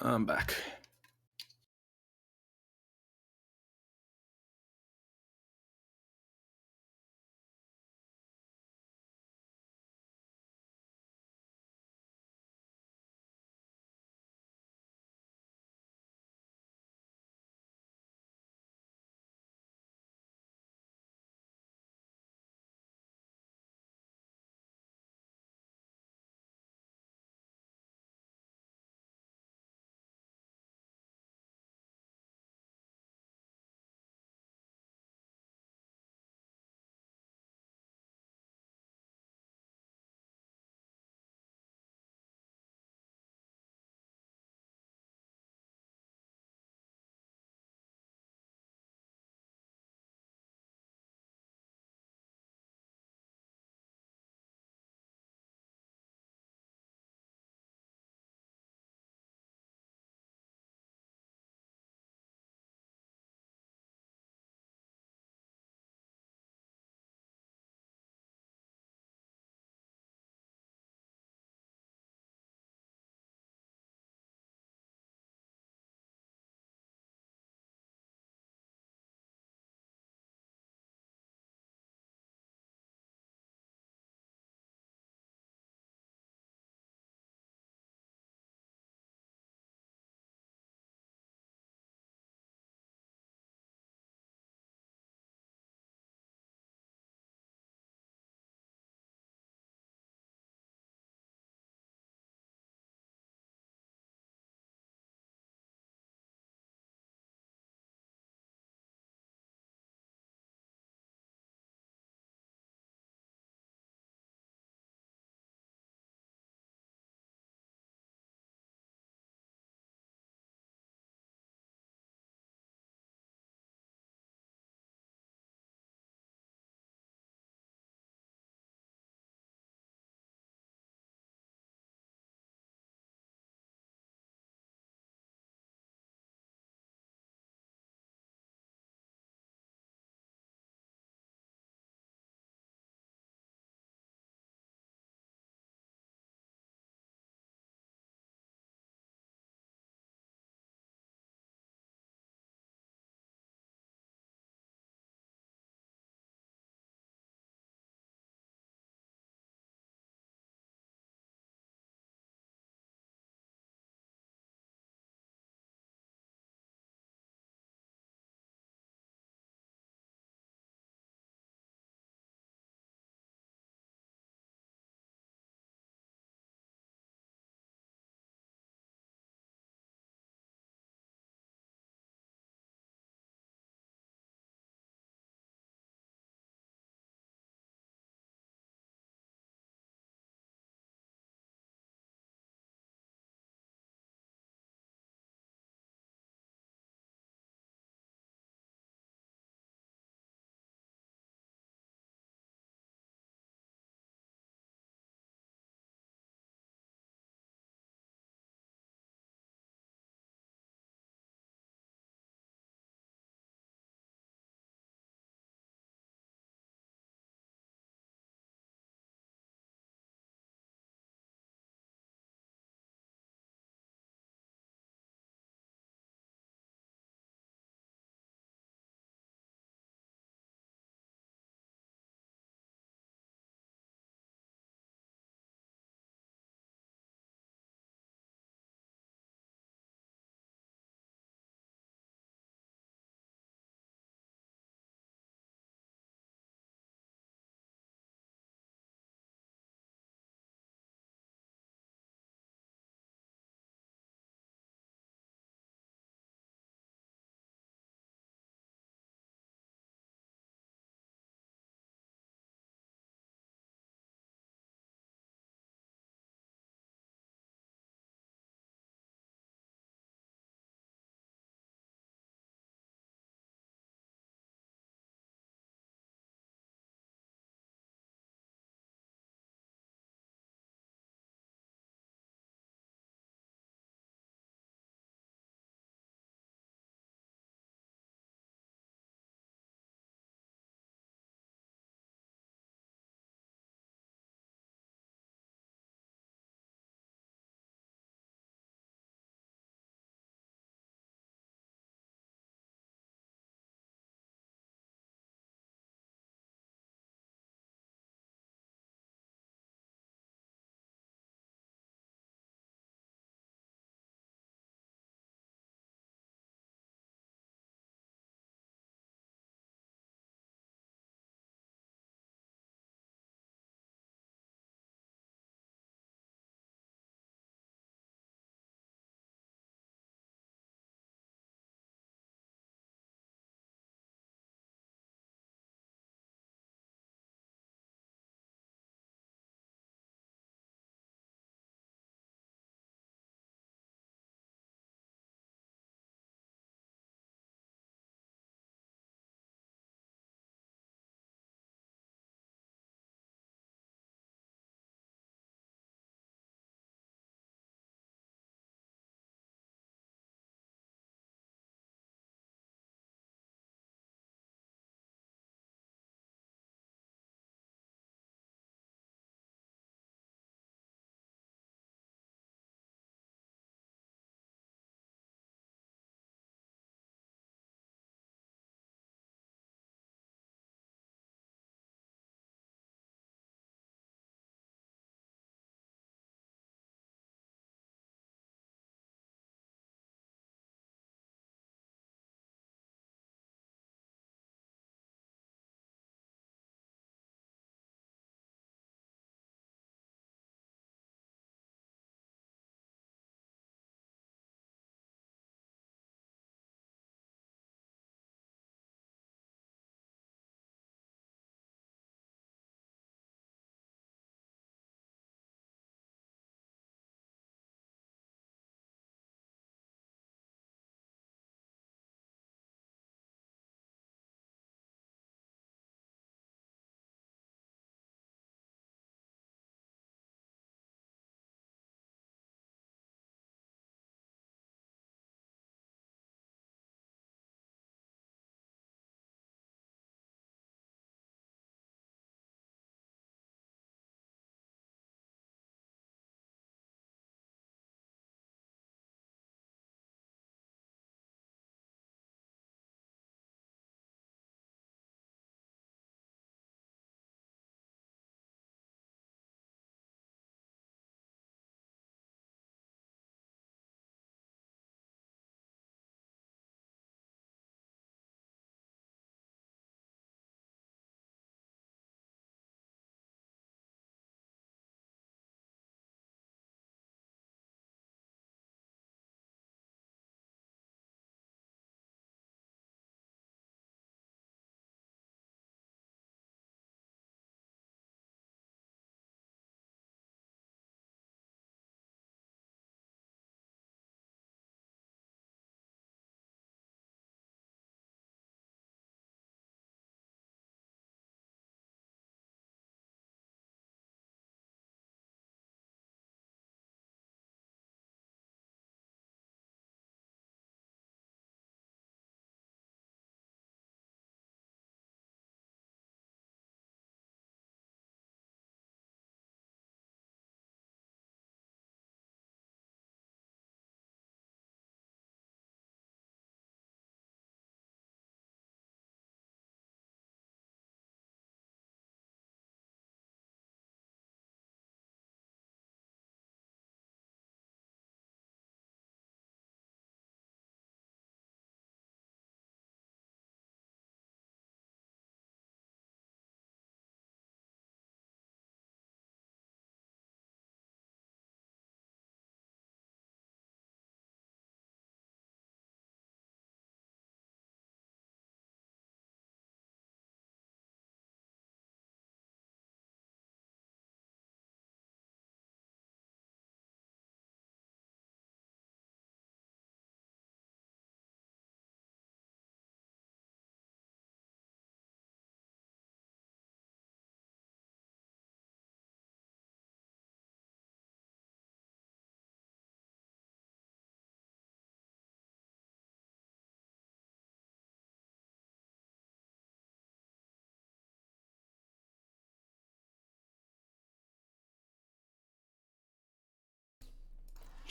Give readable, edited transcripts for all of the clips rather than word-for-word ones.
I'm back.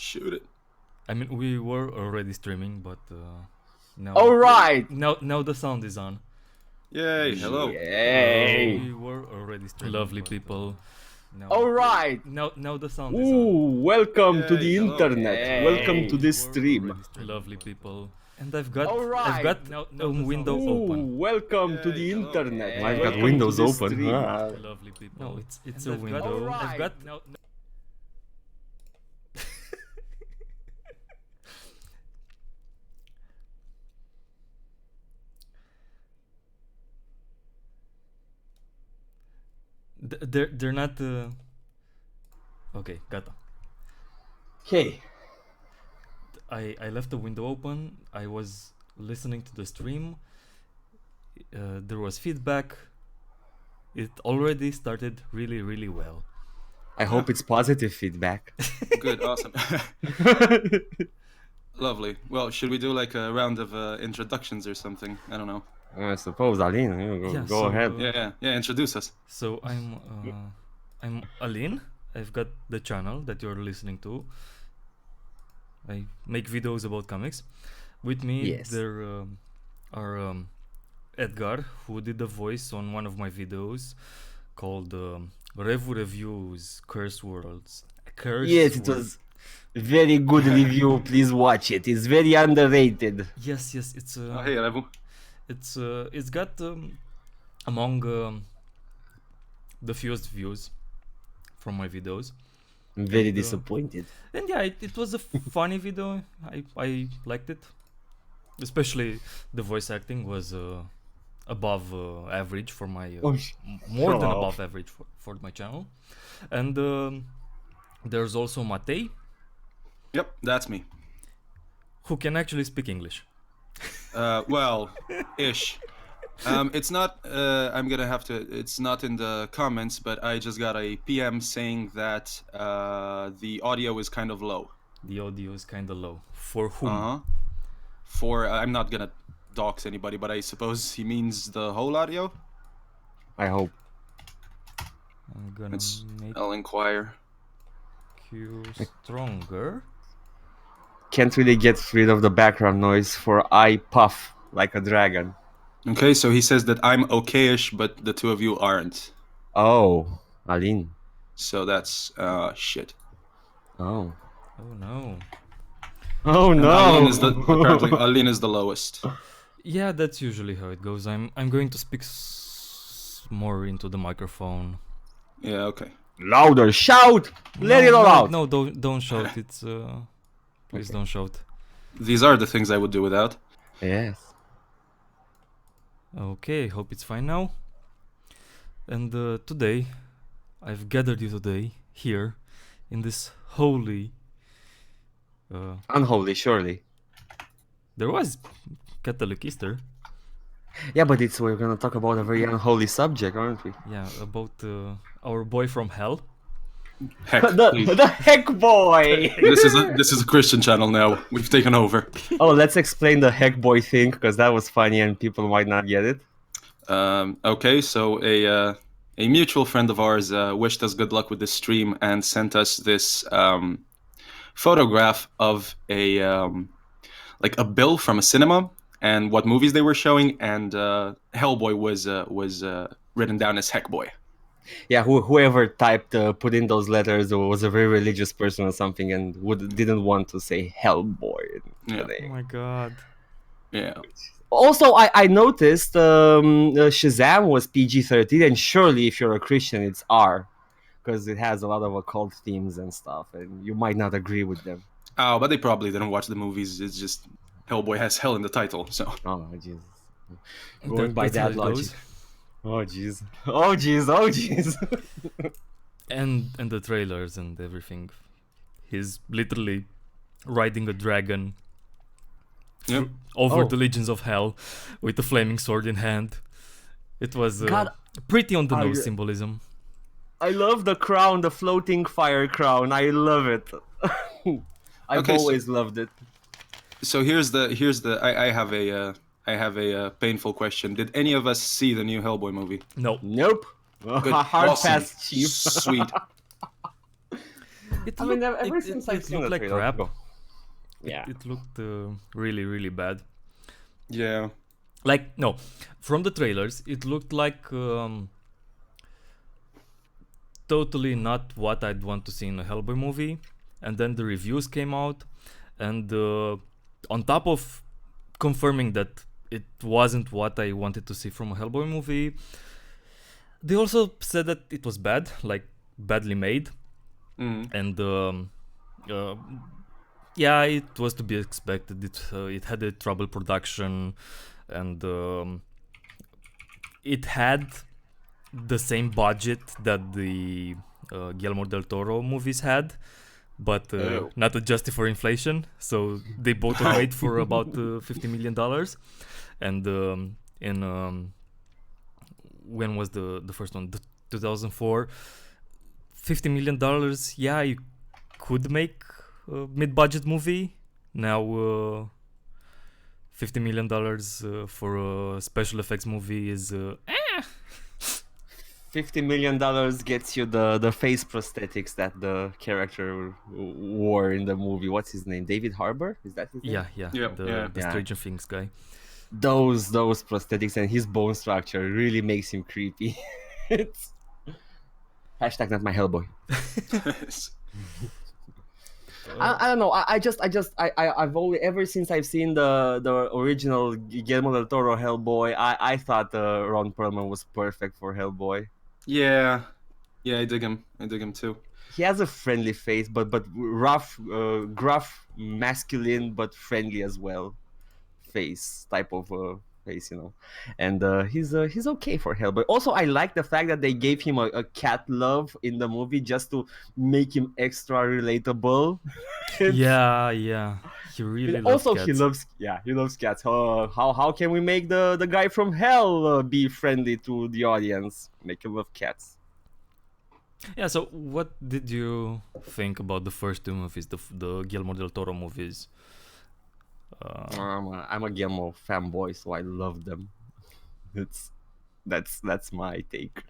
Shoot it. I mean, we were already streaming, but now. All right. Now the sound is on. Yay! Hello. Yay. We were already streaming. Lovely people. All right. Now the sound is on. Ooh, welcome to Yay, the hello. internet. Yay. Welcome to this stream. Lovely people. And I've got Alright. I've got a window Ooh, open. welcome to the Yay, hello. internet. Yay. I've Welcome got to windows this open. stream. Ah. Lovely people. No, it's And a I've got- window. Alright. I've got they're not okay, gata. Okay. I left the window open. I was listening to the stream. There was feedback. It already started really well. I hope it's positive feedback. Good. Awesome. Lovely. Well, should we do like a round of introductions or something? I don't know. I suppose, Aline, you Yeah, go so, ahead. Yeah. Introduce us. So I'm Aline. I've got the channel that you're listening to. I make videos about comics. With me Yes. there are Edgar, who did the voice on one of my videos called Revu Reviews Curse Worlds. Yes, it was very good review. Please watch it. It's very underrated. Yes, it's Oh, hey, Revu. it's got among the fewest views from my videos. I'm very And, disappointed. And yeah, it was a funny video. I liked it. Especially the voice acting was above average for my more than shut above average for my channel. And there's also Matei, Yep, that's me. who can actually speak English. Well, ish. It's not. I'm gonna have to. It's not in the comments, but I just got a PM saying that the audio is kind of low. The audio is kind of low. For whom? For I'm not gonna dox anybody, but I suppose he means the whole audio. I hope. I'm gonna make I'll inquire. you stronger. Can't really get rid of the background noise for I puff like a dragon. Okay, so he says that I'm okayish, but the two of you aren't. Oh, Aline. So that's shit. Oh. Oh no. Oh no. Apparently Aline is the lowest. Yeah, that's usually how it goes. I'm going to speak more into the microphone. Yeah, okay. Louder, shout! Let it all out. No, don't shout. It's please don't shout. These are the things I would do without. Yes. Okay, hope it's fine now. And today, I've gathered you today here in this holy. Unholy, surely. There was Catholic Easter. Yeah, but we're gonna talk about a very unholy subject, aren't we? Yeah, about our boy from hell. Heck, please. the heck boy. This is a Christian channel now. We've taken over. Oh, let's explain the heck boy thing because that was funny and people might not get it. Okay, so a mutual friend of ours wished us good luck with this stream and sent us this photograph of a like a bill from a cinema and what movies they were showing, and Hellboy was written down as Heckboy. Yeah, whoever typed, put in those letters was a very religious person or something and didn't want to say Hellboy. Yeah. Oh my god. Yeah. Also, I noticed Shazam was PG-13, and surely if you're a Christian, it's R, because it has a lot of occult themes and stuff, and you might not agree with them. Oh, but they probably didn't watch the movies. It's just Hellboy has hell in the title, so. Oh, Jesus. Going by That's how that it logic. goes. Oh, jeez. Oh, jeez. Oh, jeez. And the trailers and everything. He's literally riding a dragon Yep. over Oh. the legions of hell with a flaming sword in hand. It was God, pretty on the I- nose symbolism. I love the crown, the floating fire crown. I love it. I've Okay, so- always loved it. So here's the I have a painful question. Did any of us see the new Hellboy movie? No. Nope. Good. Hard Awesome. pass, chief. Sweet. It I mean, looked ever it, since it, I've it seen looked the like trailer, crap. go. Yeah. It looked really really bad. Yeah. Like no, from the trailers, it looked like totally not what I'd want to see in a Hellboy movie. And then the reviews came out, and on top of confirming that it wasn't what I wanted to see from a Hellboy movie, they also said that it was bad, like badly made, Mm. and uh, yeah, it was to be expected. It had a trouble production, and it had the same budget that the Guillermo del Toro movies had, but Oh. not adjusted for inflation. So they both were Wow. made for about $50 million, and in when was the first one? 2004. $50 million. Yeah, you could make a mid-budget movie now. $50 million for a special effects movie is $50 million gets you the face prosthetics that the character wore in the movie. What's his name? David Harbour? Is that his name? yeah, Yeah. Yeah. the Yeah. Stranger Things guy. Those prosthetics and his bone structure really makes him creepy. It's hashtag not my Hellboy. I don't know. I've only ever since I've seen the original Guillermo del Toro Hellboy. I thought Ron Perlman was perfect for Hellboy. Yeah. Yeah. I dig him. I dig him too. He has a friendly face, but rough, gruff, masculine, but friendly as well. Face type of face, and he's okay for Hellboy. Also, I like the fact that they gave him a cat love in the movie just to make him extra relatable. Yeah, he really loves Also, cats. he loves cats. How can we make the guy from hell be friendly to the audience? Make him love cats. Yeah, so what did you think about the first two movies, the Guillermo del Toro movies? I'm a Guillermo fanboy, so I love them. It's that's my take.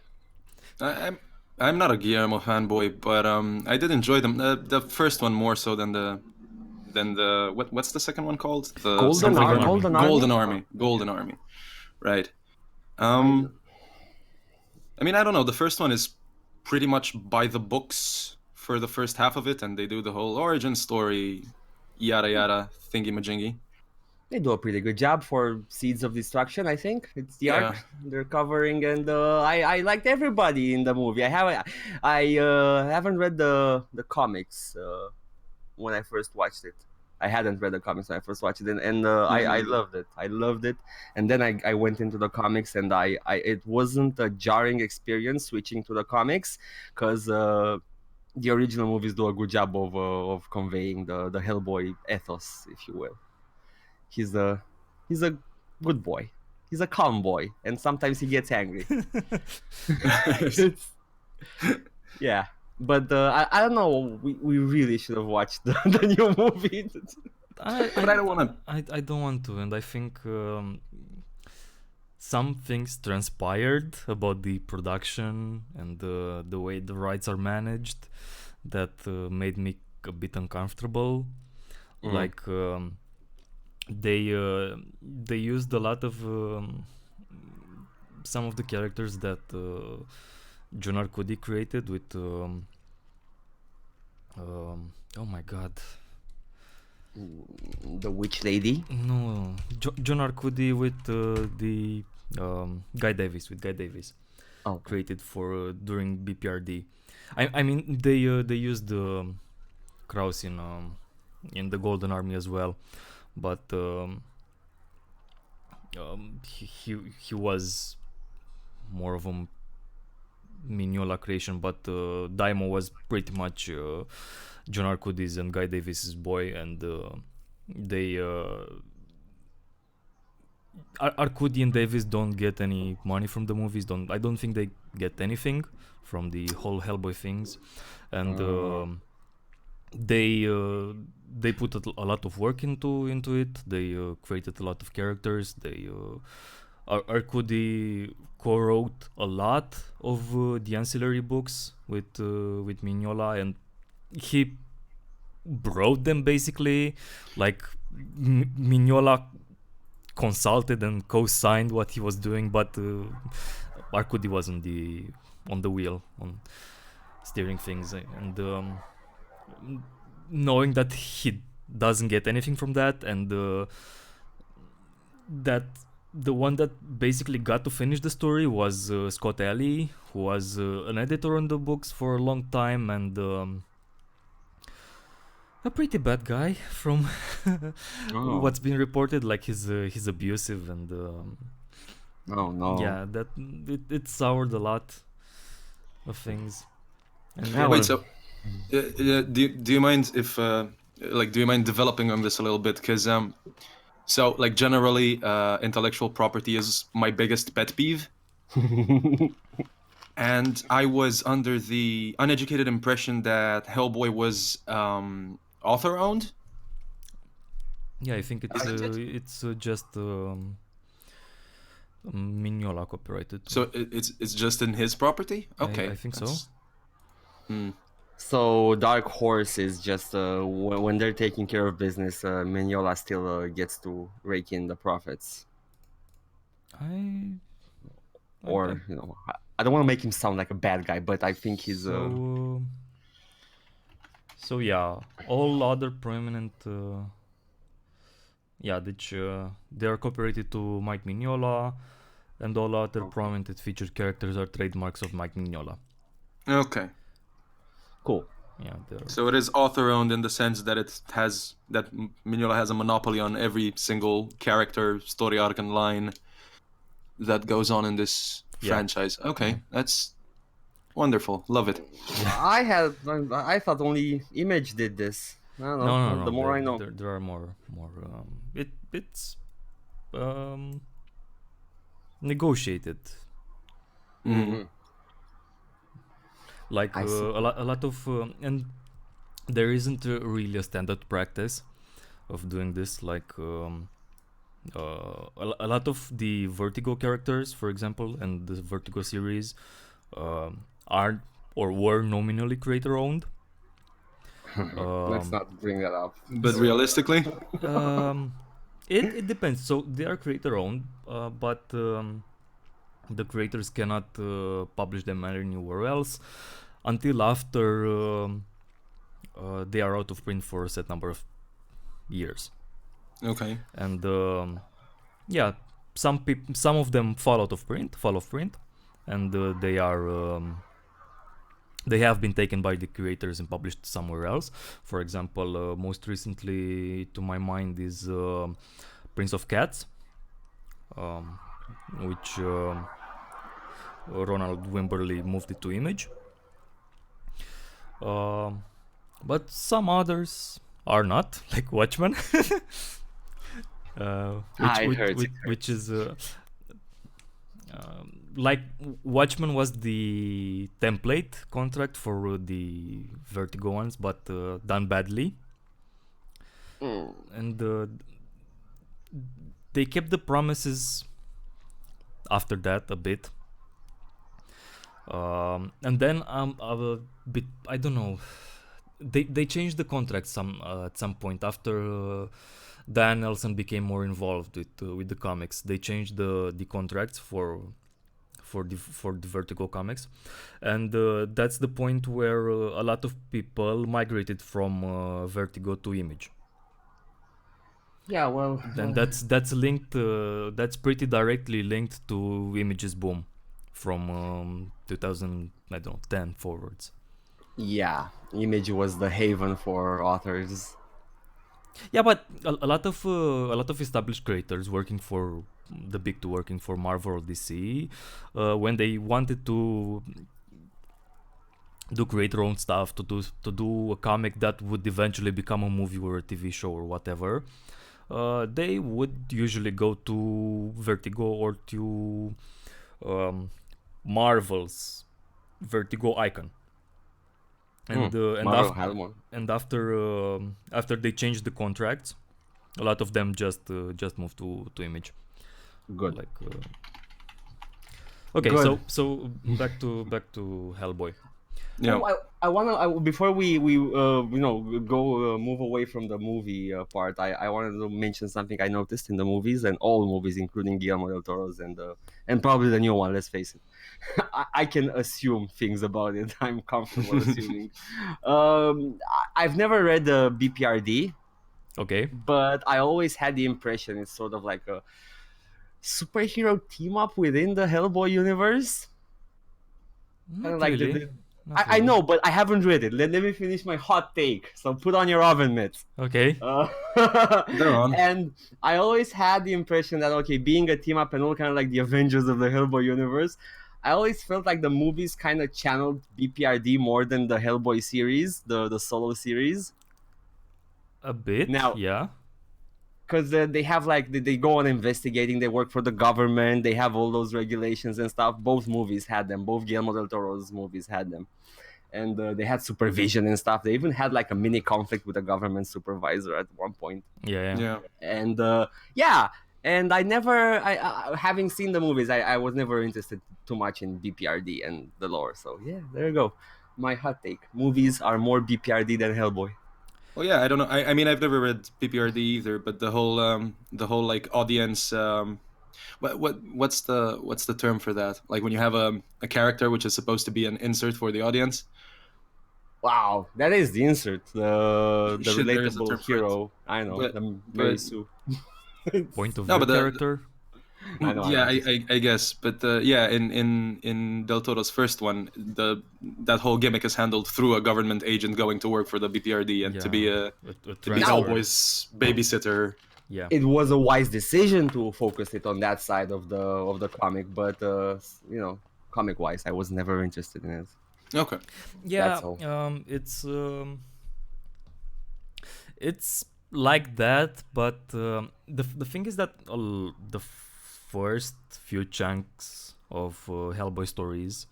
I'm I'm not a Guillermo fanboy, but I did enjoy them. The first one more so than the what's the second one called? The Golden, something Army. Golden Army. Golden Army. Golden Army. Right. Um. I mean, I don't know. The first one is pretty much by the books for the first half of it, and they do the whole origin story, yada yada, thingy majingy. They do a pretty good job for Seeds of Destruction. I think it's the Yeah. arc they're covering, and I liked everybody in the movie. I haven't read the comics when I first watched it. I hadn't read the comics when I first watched it, and I loved it. I loved it, and then I went into the comics, and I it wasn't a jarring experience switching to the comics, because the original movies do a good job of conveying the Hellboy ethos, if you will. He's a good boy. He's a calm boy, and sometimes he gets angry. It's- yeah, but I don't know. We really should have watched the new movie. But I don't want to. I don't want to, and I think some things transpired about the production and the way the rights are managed that made me a bit uncomfortable. Like they used a lot of some of the characters that John Arcudi created with oh my god, The Witch Lady. no, John Arcudi with the Guy Davis Oh, created for during BPRD. I mean they used Kraus in the Golden Army as well, but he was more of a Mignola creation, but Daimo was pretty much John Arcudi's and Guy Davis's boy, and they Arcudi and Davis don't get any money from the movies. I don't think they get anything from the whole Hellboy things, and they put a lot of work into it. They created a lot of characters. They Arcudi co-wrote a lot of the ancillary books with Mignola, and he wrote them basically. Like Mignola consulted and co-signed what he was doing, but Arcudi was on the wheel, on steering things, and knowing that he doesn't get anything from that, and that the one that basically got to finish the story was Scott Alley, who was an editor on the books for a long time, and a pretty bad guy from what's been reported. Like he's abusive, and Oh no. yeah, that it soured a lot of things. And Yeah, Wait, so do you mind if do you mind developing on this a little bit? Because so like generally, intellectual property is my biggest pet peeve, and I was under the uneducated impression that Hellboy was author owned. yeah, I think it's just Mignola copyrighted. So it's just in his property. Okay, I think so. So Dark Horse is just when they're taking care of business, Mignola still gets to rake in the profits. Or you know, I don't want to make him sound like a bad guy, but I think he's So yeah, all other prominent which they are copyrighted to Mike Mignola, and all other prominent featured characters are trademarks of Mike Mignola. Okay. cool. Yeah, So it is author owned in the sense that Mignola has a monopoly on every single character, story arc, and line that goes on in this franchise. Okay, that's wonderful. Love it. I thought only Image did this. I don't know. No. The more I know. There are more. It's negotiated. Mm-hmm. Like a lot of and there isn't really a standard practice of doing this. Like a lot of the Vertigo characters, for example, and the Vertigo series are or were nominally creator owned. Let's not bring that up. But realistically, it depends. So they are creator owned, but the creators cannot publish them anywhere else until after they are out of print for a set number of years. okay. And some of them fall off print, and they have been taken by the creators and published somewhere else. For example, most recently to my mind is Prince of Cats, which Ronald Wimberly moved it to Image. But some others are not, like Watchmen, which is like Watchmen was the template contract for the Vertigo ones, but done badly. And they kept the promises after that a bit. And then a bit, I don't know, they changed the contract at some point after Dan Nelson became more involved with the comics. They changed the contracts for the Vertigo comics, and that's the point where a lot of people migrated from Vertigo to Image. Yeah, well, then that's linked. That's pretty directly linked to Image's boom from 2010 forwards. Yeah, Image was the haven for authors. Yeah, but a lot of established creators working for the big two, working for Marvel or DC, when they wanted to do creator own stuff, to do a comic that would eventually become a movie or a TV show or whatever, they would usually go to Vertigo or to Marvel's Vertigo Icon. And after they changed the contracts, a lot of them just moved to Image. Good. Like okay, Good. so back to Hellboy. Yeah. Oh, I wanna before we go move away from the movie part. I wanted to mention something I noticed in the movies, and all movies, including Guillermo del Toro's and probably the new one. Let's face it. I can assume things about it. I'm comfortable assuming. I've never read the BPRD, Okay. but I always had the impression it's sort of like a superhero team up within the Hellboy universe. Kind Not of like really. Not I really. know, but I haven't read it. Let me finish my hot take. So put on your oven mitts. Okay. They're on. And I always had the impression that okay, being a team up and all kind of like the Avengers of the Hellboy universe, I always felt like the movies kind of channeled BPRD more than the Hellboy series, the solo series. A bit. Now, Yeah. because they have like they go on investigating, they work for the government, they have all those regulations and stuff. Both movies had them. Both Guillermo del Toro's movies had them. And they had supervision and stuff. They even had like a mini conflict with a government supervisor at one point. Yeah. Yeah. And yeah, and having seen the movies, I was never interested too much in BPRD and the lore. So yeah, there you go. My hot take: movies are more BPRD than Hellboy. Well, yeah, I don't know. I mean, I've never read PPRD either, but the whole like audience. What's the term for that? Like when you have a character which is supposed to be an insert for the audience. Wow, that is the insert, the Shit, there is a term relatable for it. hero. I know, But- the Mary but- Sue. Point of No, view but character. I know, yeah, I know. I guess, but yeah, in Del Toro's first one, that whole gimmick is handled through a government agent going to work for the BPRD and to be A to be transfer. Hellboy's babysitter. Yeah. It was a wise decision to focus it on that side of the comic, but comic wise, I was never interested in it. Okay. Yeah. That's all. It's like that, but the thing is that the first few chunks of Hellboy stories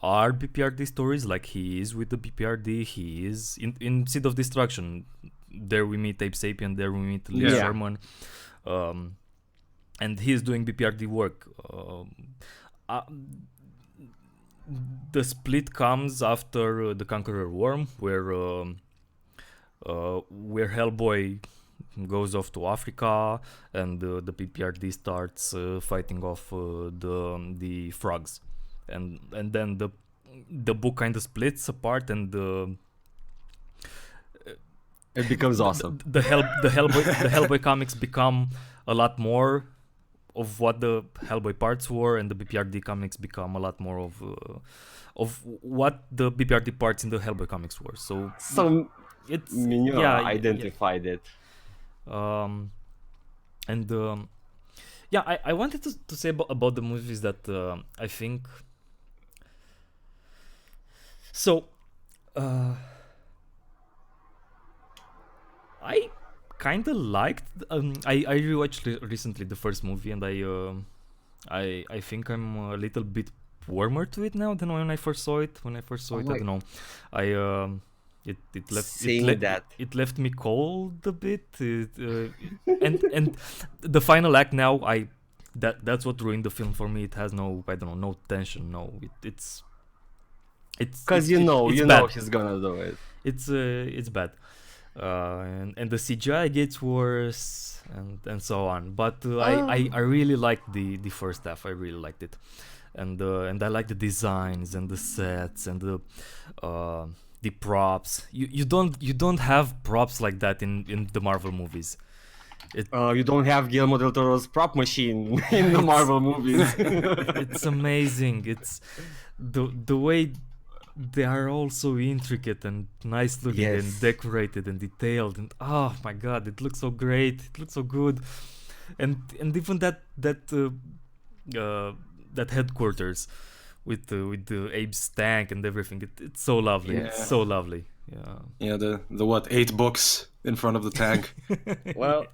are BPRD stories. Like he is with the BPRD. He is in Seed of Destruction. There we meet Abe Sapien. There we meet Lee Yeah. Sherman, and he's doing BPRD work. The split comes after the Conqueror Worm, where Hellboy goes off to Africa, and the PPRD starts fighting off the frogs, and then the book kind of splits apart, and It becomes awesome. the Hellboy comics become a lot more of what the Hellboy parts were, and the BPRD comics become a lot more of what the BPRD parts in the Hellboy comics were. So it's Mignola identified it. I wanted to say about the movies that I think so. I kind of liked. I rewatched recently the first movie, and I think I'm a little bit warmer to it now than when I first saw it. When I first saw it, I don't know. It left me cold a bit. And the final act now, that's what ruined the film for me. It has no tension. No, it's Because it's know bad. he's gonna do it. It's bad. And the CGI gets worse and so on. But I really liked the first half. I really liked it, and I like the designs and the sets and the props. You don't have props like that in the Marvel movies. You don't have Guillermo del Toro's prop machine in the Marvel movies. It's amazing. It's the way they are all so intricate and nice looking Yes. and decorated and detailed, and oh my god, it looks so great. It looks so good, and even that headquarters with the Abe's tank and everything. It's so lovely. Yeah. It's so lovely. Yeah. Yeah, the what 8 books in front of the tank. Well,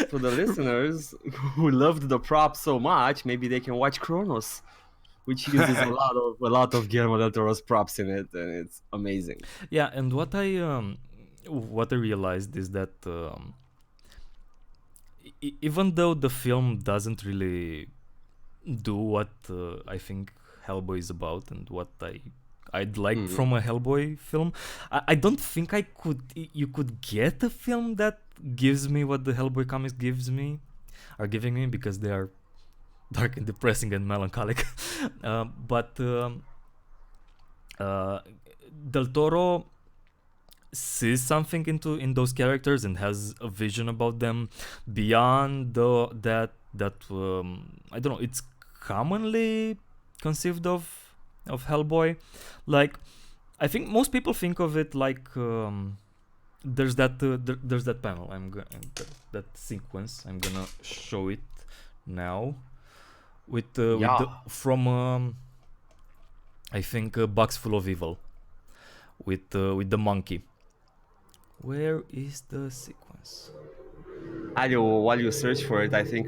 for the listeners who loved the props so much, maybe they can watch Kronos, which uses a lot of Guillermo del Toro's props in it, and it's amazing. Yeah, and what I realized is that even though the film doesn't really do what I think Hellboy is about and what I'd like Mhm. from a Hellboy film. I don't think you could get a film that gives me what the Hellboy comics are giving me, because they are dark and depressing and melancholic. But uh, Del Toro sees something in those characters and has a vision about them beyond that I don't know, it's commonly conceived of Hellboy. Like, I think most people think of it like there's that panel. That sequence. I'm gonna show it now with the Yeah. from I think Box Full of Evil with the monkey. Where is the sequence? While you search for it, I think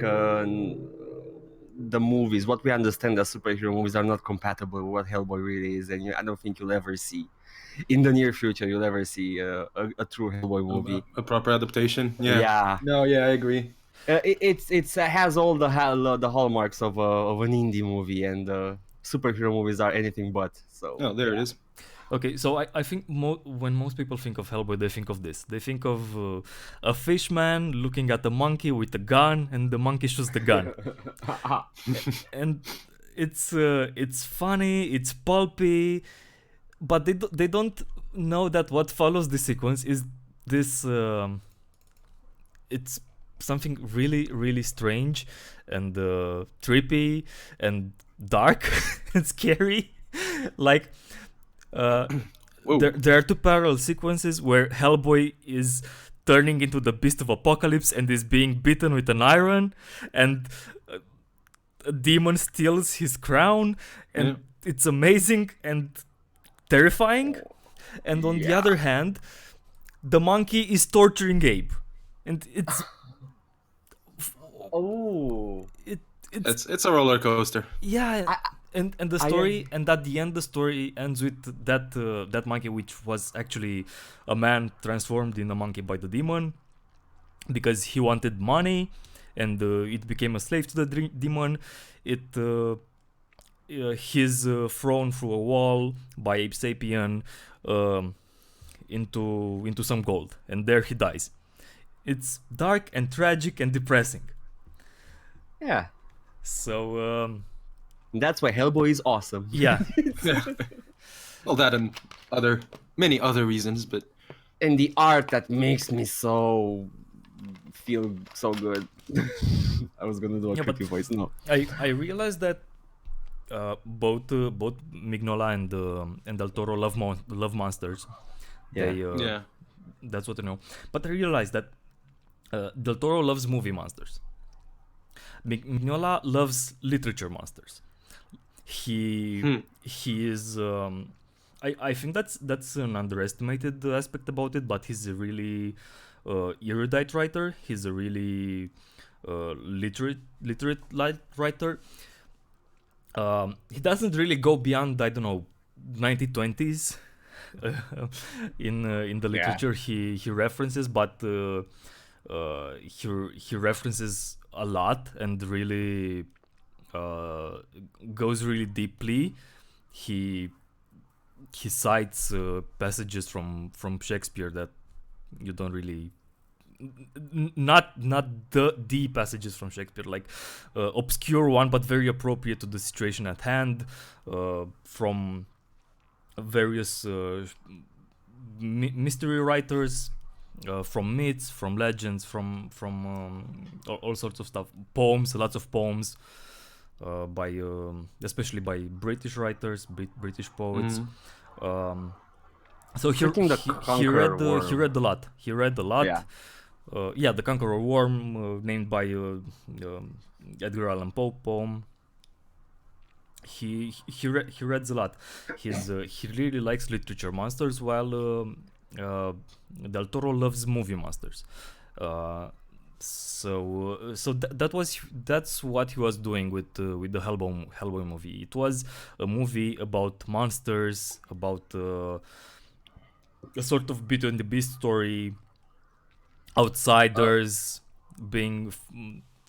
the movies, what we understand as superhero movies, are not compatible with what Hellboy really is, and I don't think you'll ever see in the near future. You'll ever see a true Hellboy movie. A proper adaptation. Yeah. Yeah, No, yeah, I agree. it's has all the hallmarks of an indie movie, and superhero movies are anything but. So Oh, there it yeah. is. Okay, so I think when most people think of Hellboy, they think of this. They think of a fishman looking at a monkey with a gun, and the monkey shoots the gun. And it's funny, it's pulpy, but they don't know that what follows the sequence is this. It's something really really strange and trippy and dark and scary. Like Whoa. there are two parallel sequences where Hellboy is turning into the Beast of Apocalypse and is being beaten with an iron, and a demon steals his crown, and Yeah. it's amazing and terrifying. And on the Yeah. other hand, the monkey is torturing Abe, and it's Oh. it's It's a roller coaster. yeah. I- And the I, story, and at the end the story ends with that monkey, which was actually a man transformed in a monkey by the demon because he wanted money, and it became a slave to the demon. It he's thrown through a wall by Ape Sapien into some gold, and there he dies. It's dark and tragic and depressing. Yeah. So That's why Hellboy is awesome. yeah. Well, that and many other reasons, but And the art that makes me so feel so good. I was gonna do a Yeah, but- creepy voice. No. I realized that both Mignola and Del Toro love monsters. Yeah. They, yeah. that's what I know. But I realized that Del Toro loves movie monsters. Mignola loves literature monsters. He is. I think that's an underestimated aspect about it, but he's a really erudite writer. He's a really literate writer. He doesn't really go beyond, I don't know, 1920s in the Yeah. literature he references, but he references a lot and really goes really deeply. He cites passages from Shakespeare that you don't really not the passages from Shakespeare, like obscure one but very appropriate to the situation at hand, from various mystery writers, from myths, from legends, from all sorts of stuff, poems, lots of poems by especially by British writers, British poets. So he Freaking the he read Conqueror he read a lot. He read a lot. Yeah. The Conqueror Worm, named by Edgar Allan Poe poem. He reads a lot. He really likes literature monsters, while Del Toro loves movie monsters. That's what he was doing with the Hellboy movie. It was a movie about monsters, about a sort of Beauty and the Beast story, outsiders being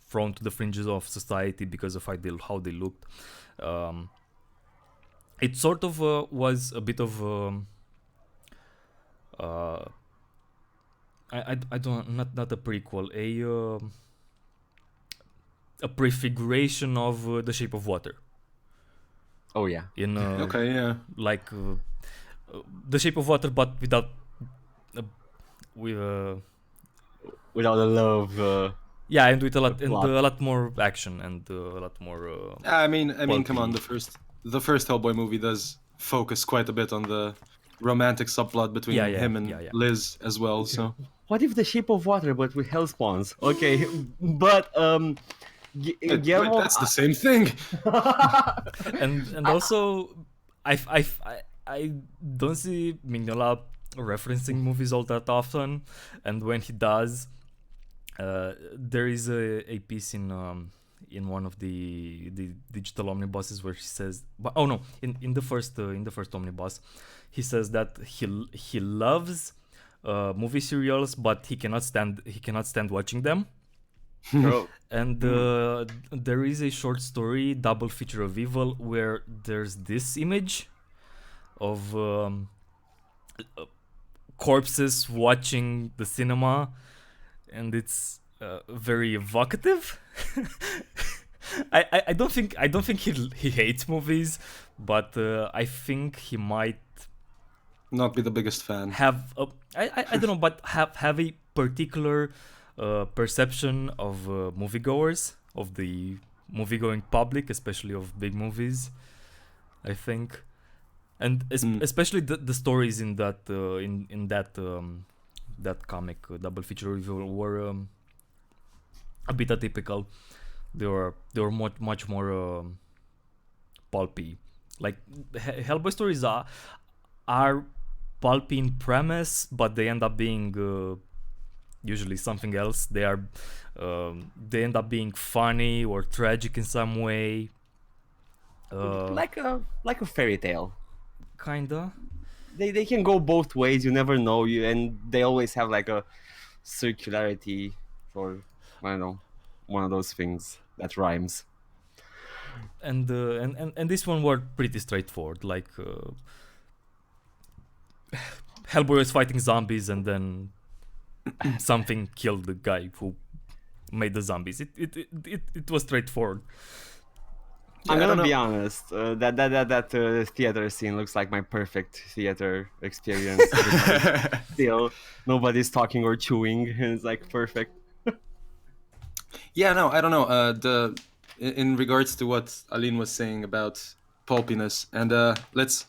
thrown to the fringes of society because of how they looked. it sort of was a bit of uh, I don't, not a prequel, a prefiguration of The Shape of Water. Oh yeah. In Okay, yeah. like The Shape of Water, but without with Without the love. yeah, and with a lot The and plot. a lot more action and a lot more. I mean, come on. Pulpy. The first Hellboy movie does focus quite a bit on the romantic subplot between Yeah, him and yeah. Liz as well. So What if The Shape of Water, but with hell spawns? Okay, but wait, Guillermo. that's the same thing. and also I don't see Mignola referencing movies all that often, and when he does, there is a piece in one of the digital omnibuses where he says, oh no, in the first omnibus, he says that he loves movie serials, but he cannot stand watching them. Oh. And there is a short story, Double Feature of Evil, where there's this image of corpses watching the cinema, and it's very evocative. I don't think he hates movies, but I think he might Not be the biggest fan. have I don't know, but have a particular perception of moviegoers, of the movie-going public, especially of big movies, I think, and especially the stories in that that comic, Double Feature Review, were a bit atypical. They were much more pulpy. Like Hellboy stories are pulpy in premise, but they end up being usually something else. They end up being funny or tragic in some way. Like a fairy tale. Kinda. They can go both ways. You never know. And they always have like a circularity, or I don't know, one of those things that rhymes. And this one were pretty straightforward. Like Hellboy was fighting zombies, and then something killed the guy who made the zombies. It was straightforward. I'm I don't gonna be know. honest. That theater scene looks like my perfect theater experience. Still, nobody's talking or chewing, and it's like perfect. Yeah, no, I don't know. In regards to what Aline was saying about pulpiness, and let's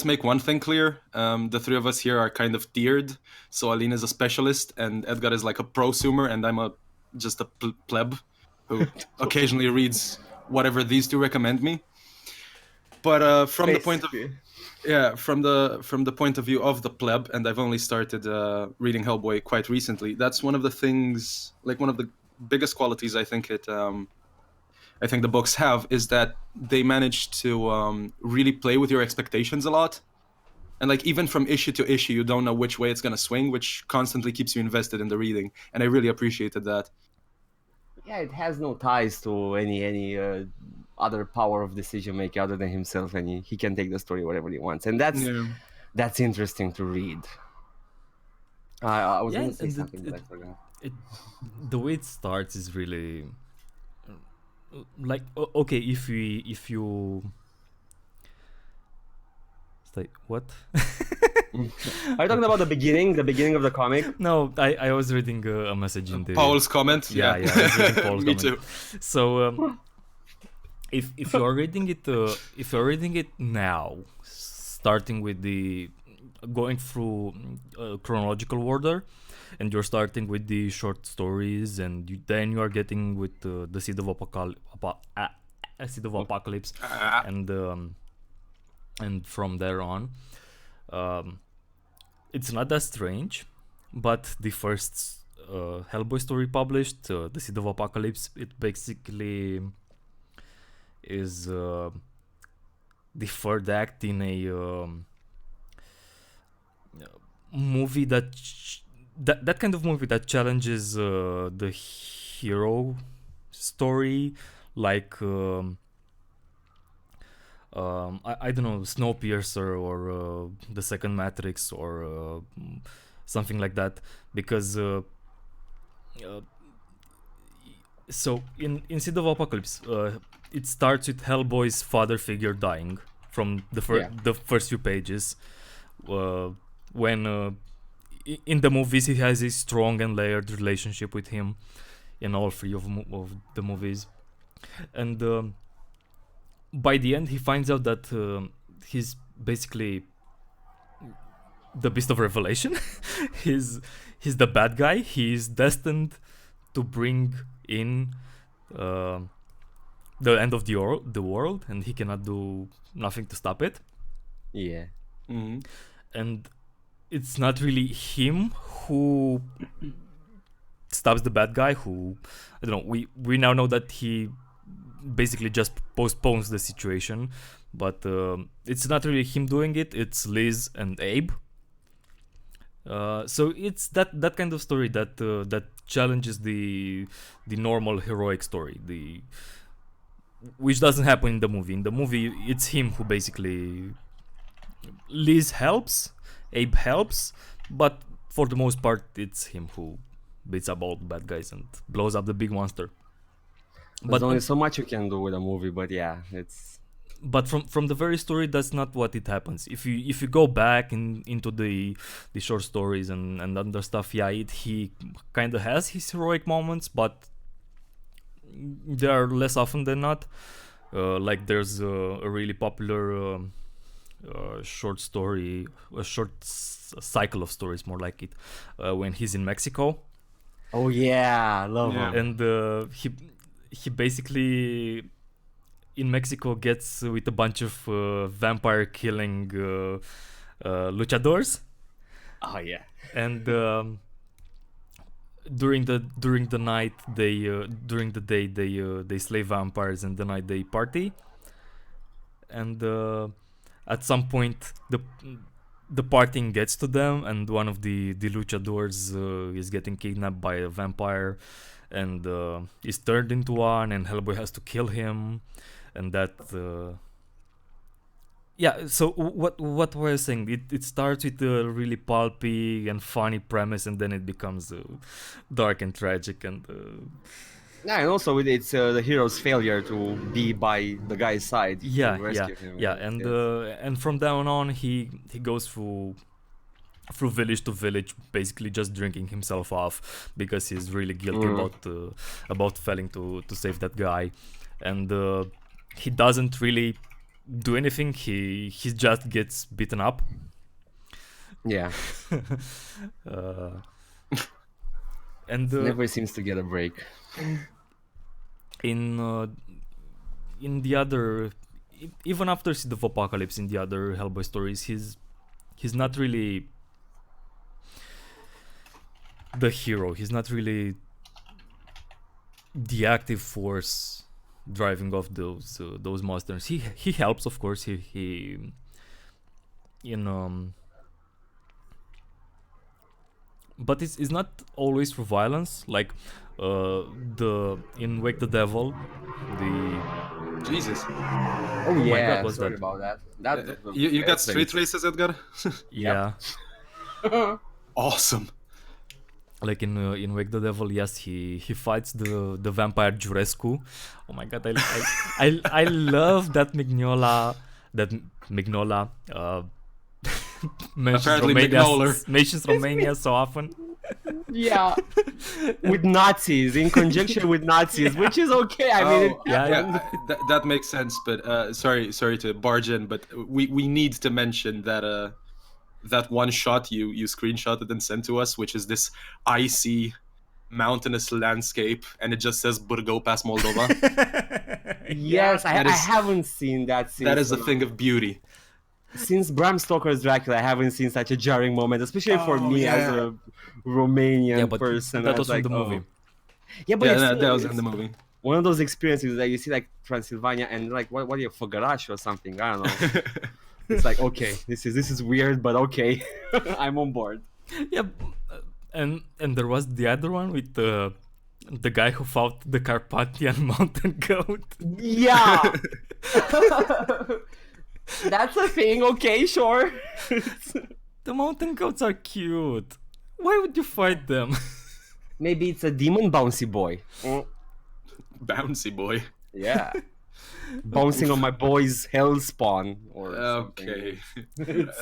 make one thing clear. The three of us here are kind of tiered. So Aline is a specialist, and Edgar is like a prosumer, and I'm just a pleb who occasionally reads whatever these two recommend me. But from the point of from the point of view of the pleb, and I've only started reading Hellboy quite recently. That's one of the things, like one of the biggest qualities I think the books have, is that they manage to really play with your expectations a lot. And like even from issue to issue, you don't know which way it's gonna swing, which constantly keeps you invested in the reading. And I really appreciated that. Yeah, it has no ties to any other power of decision making other than himself, and he can take the story whatever he wants, and that's interesting to read. I was gonna say something, but I forgot. The way it starts is really like okay. If you it's like what? Are you talking about the beginning of the comic? No, I was reading a message in the Paul's comment. Yeah, I was reading Paul's Me comment. too. So if you're reading it now, starting with the going through chronological order, and you're starting with the short stories, and then you are getting with the Seed of Apocalypse, and from there on, it's not that strange. But the first Hellboy story published, the Seed of Apocalypse, it basically is the third act in a movie that kind of movie that challenges the hero story, like I don't know, Snowpiercer or the second Matrix or something like that, because so in Seed of Apocalypse, it starts with Hellboy's father figure dying from the first few pages. When in the movies he has a strong and layered relationship with him in all three of the movies, and by the end he finds out that he's basically the Beast of Revelation. he's the bad guy. He's destined to bring in the end of the world, and he cannot do nothing to stop it. Yeah. Mm-hmm. And it's not really him who stops the bad guy. Who, I don't know. We now know that he basically just postpones the situation, but it's not really him doing it. It's Liz and Abe. So it's that kind of story that challenges the normal heroic story, which doesn't happen in the movie. In the movie, it's him who basically, Liz helps, Abe helps, but for the most part, it's him who beats up all the bad guys and blows up the big monster. There's only so much you can do with a movie, but yeah, it's. But from the very story, that's not what it happens. If you go back into the short stories and other stuff, yeah, he kind of has his heroic moments, but they are less often than not. Like there's a really popular short story, a short cycle of stories, more like it, when he's in Mexico. Oh yeah, love him. And he basically in Mexico gets with a bunch of vampire killing luchadors. Oh yeah. And during the night during the day they slay vampires, and the night they party. And at some point the partying gets to them, and one of the luchadors is getting kidnapped by a vampire, and is turned into one, and Hellboy has to kill him. And that yeah, so what were I saying? It starts with a really pulpy and funny premise, and then it becomes dark and tragic, and Yeah, and also it's the hero's failure to be by the guy's side to rescue him. Yeah, and from then on he goes through village to village, basically just drinking himself off because he's really guilty about failing to save that guy. And he doesn't really do anything. He just gets beaten up. Yeah. And never seems to get a break. In the other, even after Seed of Apocalypse, in the other Hellboy stories, he's not really the hero. He's not really the active force driving off those monsters. He helps, of course. He but it's not always for violence. Like in Wake the Devil, Jesus. Oh yeah, my God, what's sorry that? about that. You got street races, Edgar? Yeah. Awesome. Like in Wake the Devil, yes, he fights the vampire Jurescu. Oh my God, I love that Mignola mentions Romania so often. Yeah, with Nazis, in conjunction with Nazis, which is okay. I mean, that makes sense. But sorry to barge in, but we need to mention that that one shot you screenshotted and sent to us, which is this icy mountainous landscape, and it just says Burgo past Moldova. Yes, I haven't seen that since. That is a thing of beauty. Since Bram Stoker's Dracula, I haven't seen such a jarring moment, especially for me as a Romanian person. That was from the movie. Yeah, but that was in the movie. One of those experiences that you see like Transylvania and like what are you, Făgăraș or something? I don't know. It's like, okay, this is weird, but okay, I'm on board. Yeah, and there was the other one with The guy who fought the Carpathian mountain goat. Yeah. That's a thing. Okay, sure. The mountain goats are cute. Why would you fight them? Maybe it's a demon bouncy boy. Bouncy boy. Yeah. Bouncing on my boy's hell spawn or Okay.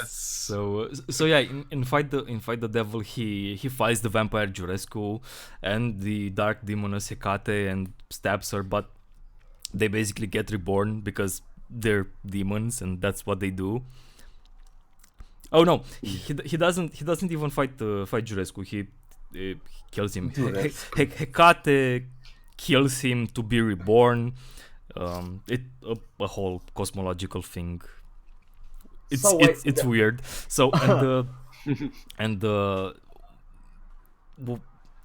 So yeah, in fight the devil, he fights the vampire Jurescu and the dark demoness Hecate and stabs her, but they basically get reborn because they're demons and that's what they do. Oh no, he doesn't even fight Jurescu. He kills him. Hecate kills him to be reborn. A whole cosmological thing. It's weird. So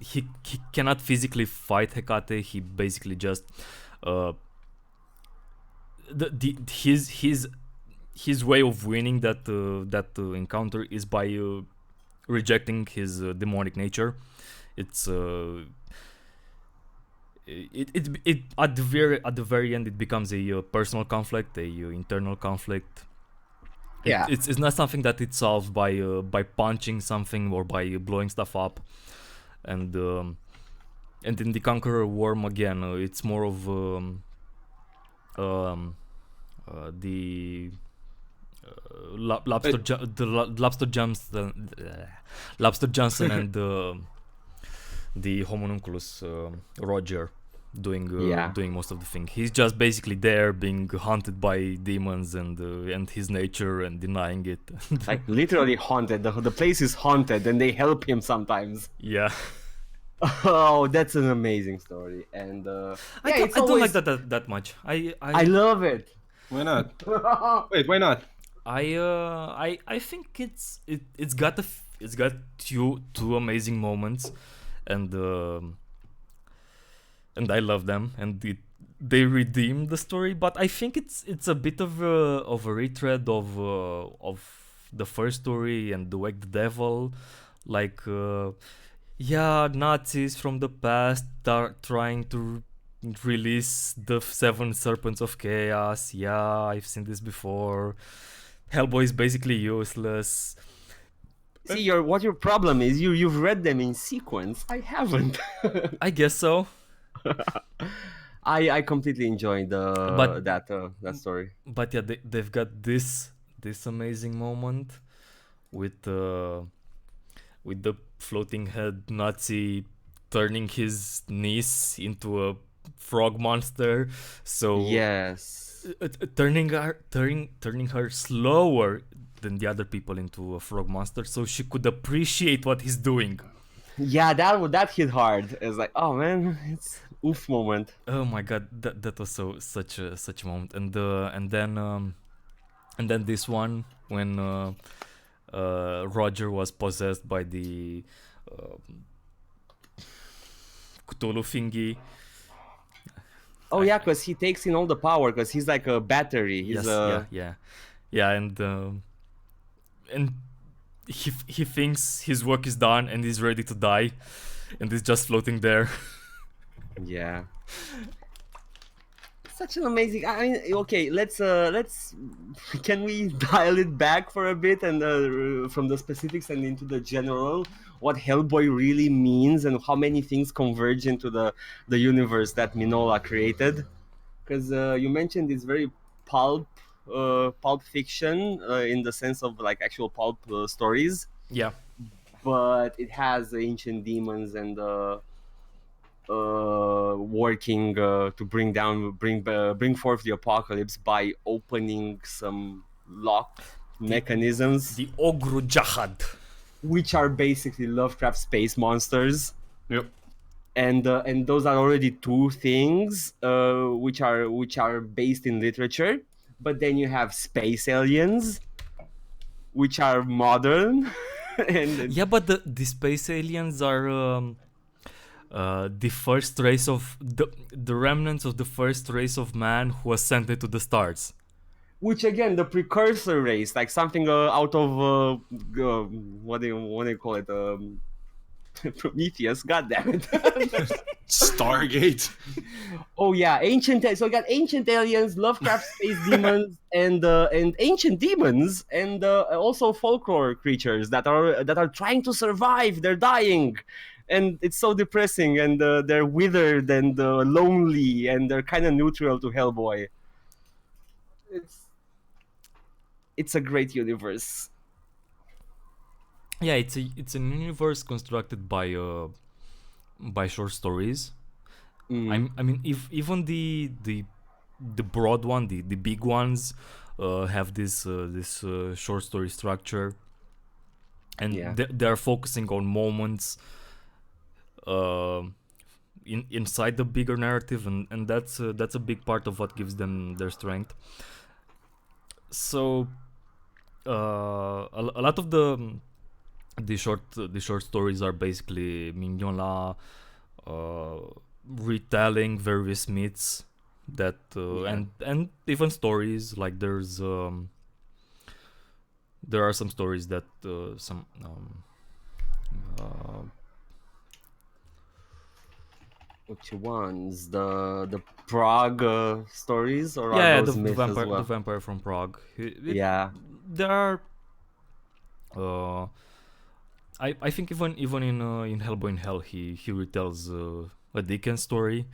he cannot physically fight Hecate. He basically just his way of winning that encounter is by rejecting his demonic nature. It's it at the very end it becomes a personal conflict, a internal conflict. Yeah. It's not something that it's solved by punching something or by blowing stuff up. And in the Conqueror Worm again, it's more of the Lobster Johnson and the Homunculus Roger doing most of the thing. He's just basically there being hunted by demons and his nature and denying it. Like literally haunted. The place is haunted and they help him sometimes. Yeah. Oh, that's an amazing story. And I don't like that much. I love it. Why not? Wait, why not? I think it's got two amazing moments, and I love them, and they redeem the story. But I think it's a bit of a retread of the first story and the Wake the Devil, like Nazis from the past are trying to release the seven serpents of chaos. Yeah, I've seen this before. Hellboy is basically useless. See, what your problem is, you've read them in sequence. I haven't. I guess so. I completely enjoyed that story. But yeah, they've got this amazing moment with the floating head Nazi turning his niece into a frog monster. So yes, turning her slower than the other people into a frog monster, so she could appreciate what he's doing. Yeah, that hit hard. It's like, oh man, it's oof moment. Oh my god, that was such a moment. And then this one when Roger was possessed by the Cthulhu thingy. Oh yeah, because he takes in all the power because he's like a battery. He's yeah, and he thinks his work is done and he's ready to die, and he's just floating there. Yeah. Such an amazing. I mean, okay, let's can we dial it back for a bit and from the specifics and into the general, what Hellboy really means and how many things converge into the universe that Minola created? Because you mentioned it's very pulp fiction in the sense of like actual pulp stories. Yeah. But it has ancient demons and working to bring forth the apocalypse by opening some locked mechanisms, the Ogru Jahad, which are basically Lovecraft space monsters. Yep. And those are already two things which are based in literature. But then you have space aliens, which are modern. Yeah, but the space aliens are the first race of the remnants of the first race of man who ascended to the stars. Which again, the precursor race, like something out of what do you call it? Prometheus, goddammit. Stargate. Oh yeah, so we got ancient aliens, Lovecraft space demons, and ancient demons, and also folklore creatures that are trying to survive. They're dying, and it's so depressing. And they're withered and lonely, and they're kind of neutral to Hellboy. It's a great universe. Yeah, it's an universe constructed by short stories. I mean, if even the broad one, the big ones, have this short story structure, and Yeah. they're focusing on moments inside the bigger narrative, and that's a big part of what gives them their strength. So a lot of the short stories are basically Mignola retelling various myths that and even stories, like there are some stories that Which ones? The Prague stories, or are yeah, those myths as the well? vampire from Prague. Yeah. There are I think even in Hellboy in Hell he retells a Dickens story.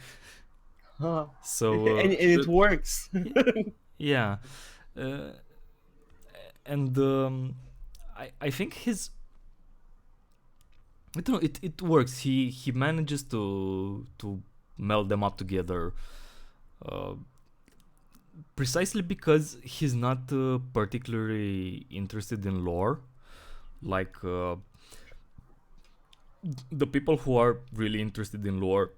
So and it works. yeah, and I think his, I don't know, it works. He manages to meld them up together, precisely because he's not particularly interested in lore, like the people who are really interested in lore,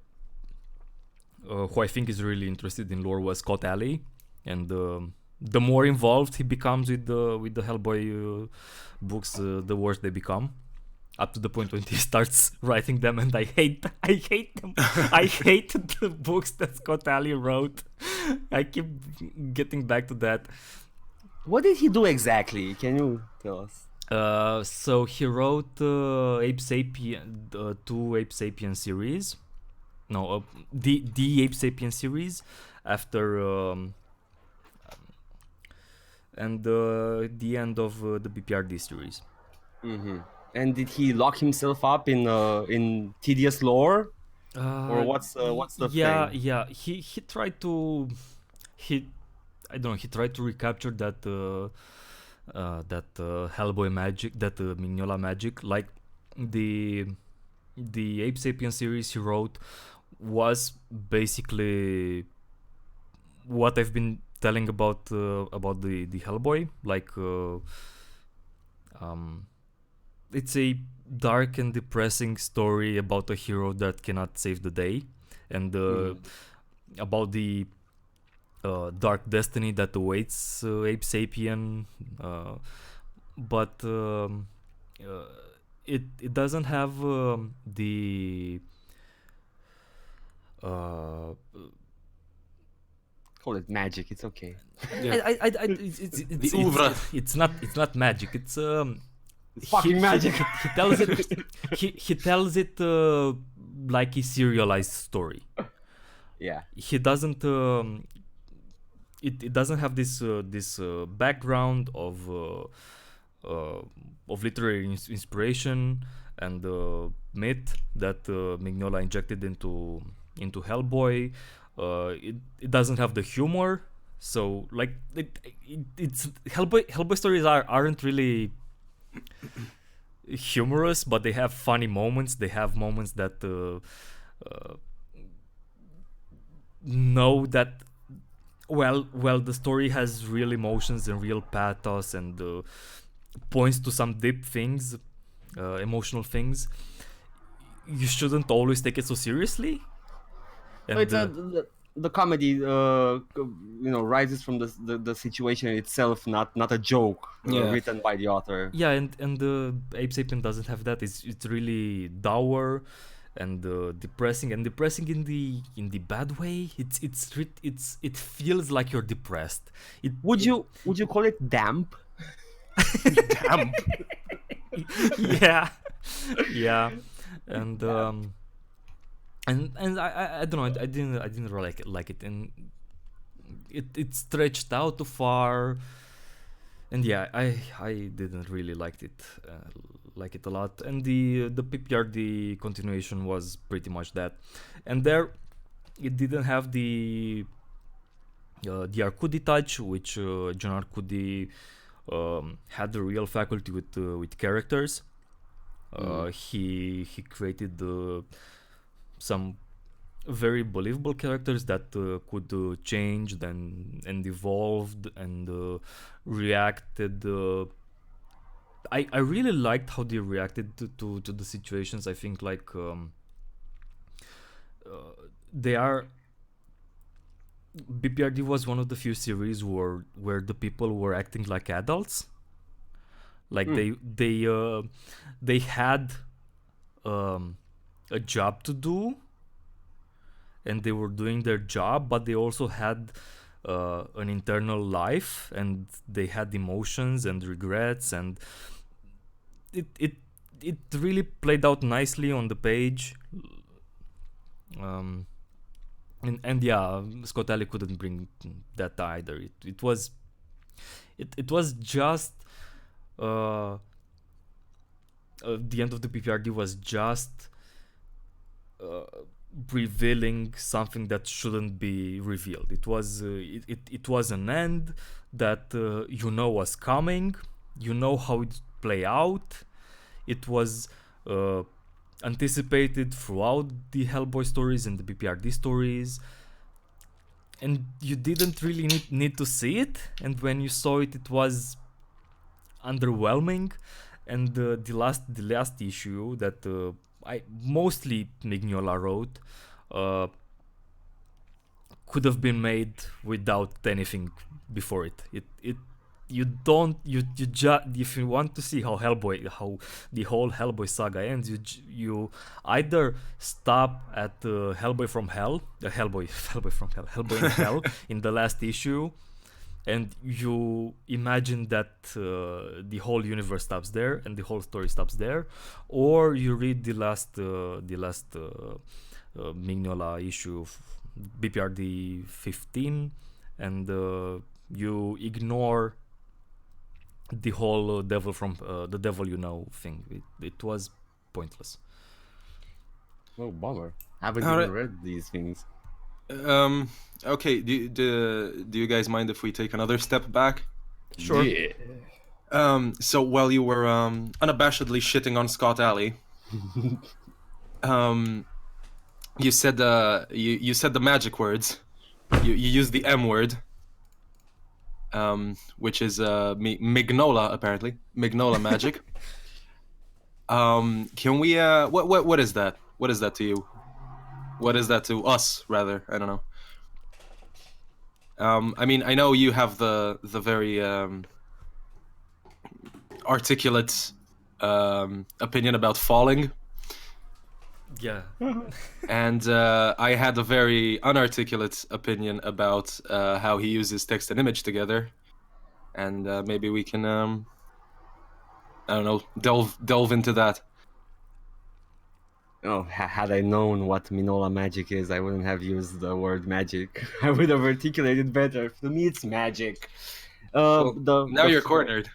who I think is really interested in lore, was Scott Alley, and the more involved he becomes with the Hellboy books, the worse they become. Up to the point when he starts writing them, and I hate them. I hate the books that Scott Alley wrote. I keep getting back to that. What did he do exactly? Can you tell us? So he wrote Ape Sapien, two Ape Sapien series. No, the Ape Sapien series after and the end of the BPRD series. Mm-hmm. And did he lock himself up in tedious lore, or what's the yeah, thing? yeah. He tried to he I don't know. He tried to recapture that Hellboy magic, that Mignola magic, like the Ape Sapien series he wrote was basically what I've been telling about the Hellboy. Like it's a dark and depressing story about a hero that cannot save the day, and about the dark destiny that awaits Ape Sapien, but it doesn't have the Call it magic. It's okay. it's not magic. It's Fucking magic. He tells it. He tells it like a serialized story. Yeah. He doesn't. It doesn't have this background of literary inspiration and myth that Mignola injected into Hellboy. It doesn't have the humor. So like it's Hellboy stories aren't really humorous, but they have funny moments. They have moments that know that well the story has real emotions and real pathos, and points to some deep things, emotional things. You shouldn't always take it so seriously. And It's the comedy, rises from the situation itself, not a joke written by the author. yeah, and Ape Sapien doesn't have that. It's really dour and depressing in the bad way. It feels like you're depressed. Would you call it damp? Damn. Yeah, yeah. and Yeah. I don't know, I didn't really like it, and it stretched out too far, and yeah, I didn't really like it a lot, and the PPRD continuation was pretty much that, and there it didn't have the Arcudi touch, which John Arcudi had the real faculty with characters. He created some very believable characters that could change and evolved and reacted. I really liked how they reacted to the situations. I think like they are BPRD was one of the few series where the people were acting like adults. Like they had um, a job to do, and they were doing their job, but they also had an internal life, and they had emotions and regrets, and it it it really played out nicely on the page. Um, and yeah, Scott Alley couldn't bring that either. It was just the end of the PPRD was just uh, revealing something that shouldn't be revealed. It was an end that you know was coming. You know how it play out. It was uh, anticipated throughout the Hellboy stories and the BPRD stories, and you didn't really need to see it. And when you saw it, it was underwhelming. And the last issue that I mostly Mignola wrote could have been made without anything before it. It you don't you just if you want to see how the whole Hellboy saga ends, you either stop at Hellboy from Hell, Hellboy from Hell, Hellboy in Hell in the last issue, and you imagine that the whole universe stops there and the whole story stops there, or you read the last Mignola issue of BPRD 15, and you ignore the whole devil from the devil you know thing. It was pointless. Oh, bummer. I haven't All even right. read these things. Okay. Do you guys mind if we take another step back? Sure. Yeah. So while you were unabashedly shitting on Scott Alley, you said you said the magic words. You used the M word, which is Mignola apparently. Mignola magic. Can we what is that? What is that to you? What is that to us rather? I don't know. I mean, I know you have the very articulate opinion about falling, Yeah. and I had a very unarticulate opinion about how he uses text and image together, and maybe we can I don't know, delve into that. Oh, had I known what Minola magic is, I wouldn't have used the word magic. I would have articulated better. To me, it's magic. Well, now The you're cornered.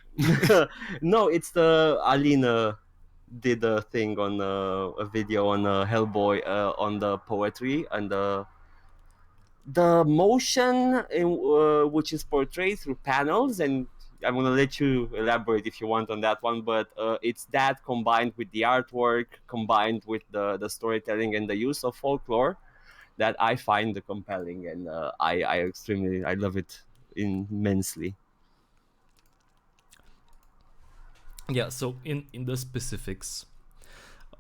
no, it's the Alina did a thing on a video on Hellboy on the poetry and the motion which is portrayed through panels, and I'm gonna let you elaborate if you want on that one, but it's that combined with the artwork, combined with the storytelling and the use of folklore that I find compelling, and I love it immensely. Yeah. So in the specifics,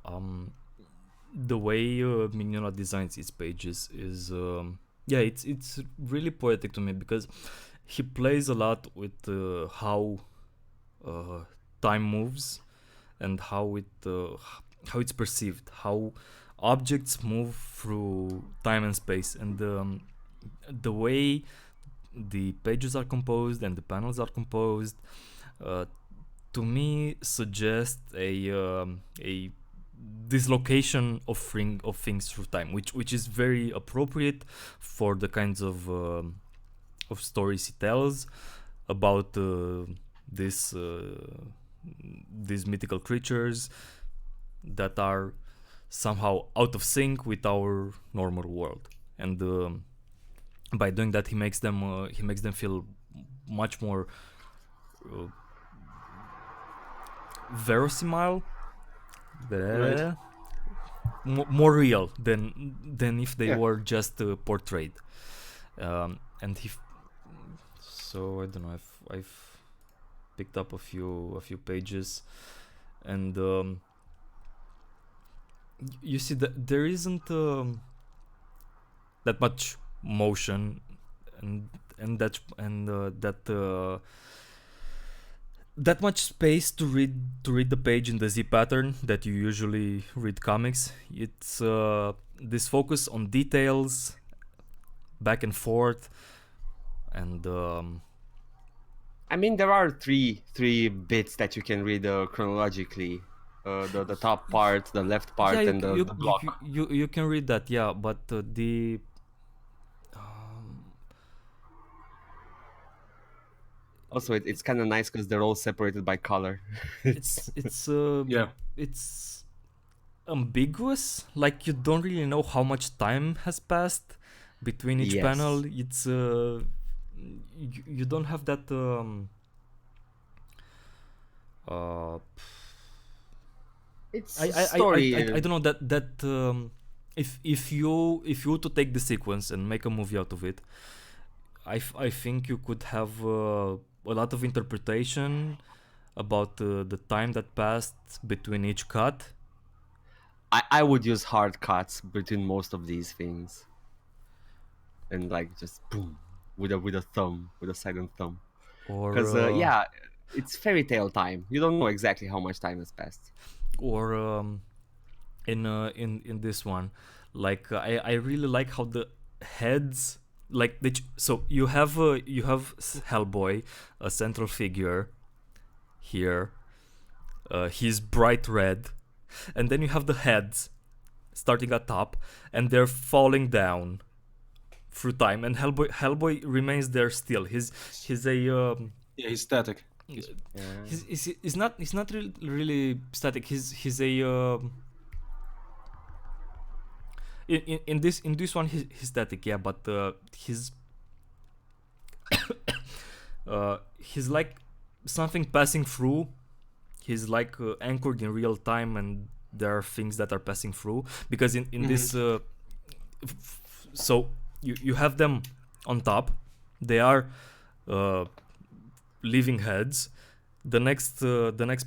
um, the way Mignola designs its pages is yeah, it's really poetic to me because he plays a lot with how time moves and how it's perceived, how objects move through time and space, and the way the pages are composed and the panels are composed uh, to me suggest a dislocation of things through time, which is very appropriate for the kinds of stories he tells about these mythical creatures that are somehow out of sync with our normal world, and by doing that he makes them feel much more uh, verosimile, Right. more real than if they Yeah. were just portrayed. And so I don't know. I've picked up a few pages, and you see that there isn't that much motion, and that much space to read the page in the Z pattern that you usually read comics. It's this focus on details, back and forth, and I mean, there are three bits that you can read chronologically. The top part, the left part, yeah, and the block. you can read that, yeah, but the Also, it's kind of nice because they're all separated by color. it's Yeah. it's ambiguous. Like you don't really know how much time has passed between each Yes. panel. It's you don't have that It's I, a I, I, story. I don't know that if you were to take the sequence and make a movie out of it, I think you could have a lot of interpretation about the time that passed between each cut. I would use hard cuts between most of these things, and like just boom with a thumb, with a silent thumb. Or Because yeah, it's fairy tale time. You don't know exactly how much time has passed. or in this one, like I really like how the heads, like so you have Hellboy, a central figure here. He's bright red, and then you have the heads starting at top, and they're falling down through time, and Hellboy remains there still. He's a Yeah, he's static. Yeah. he's not really static. He's a in this one he's static, yeah, but he's like something passing through. He's like anchored in real time, and there are things that are passing through, because in this so you have them on top. They are living heads. The next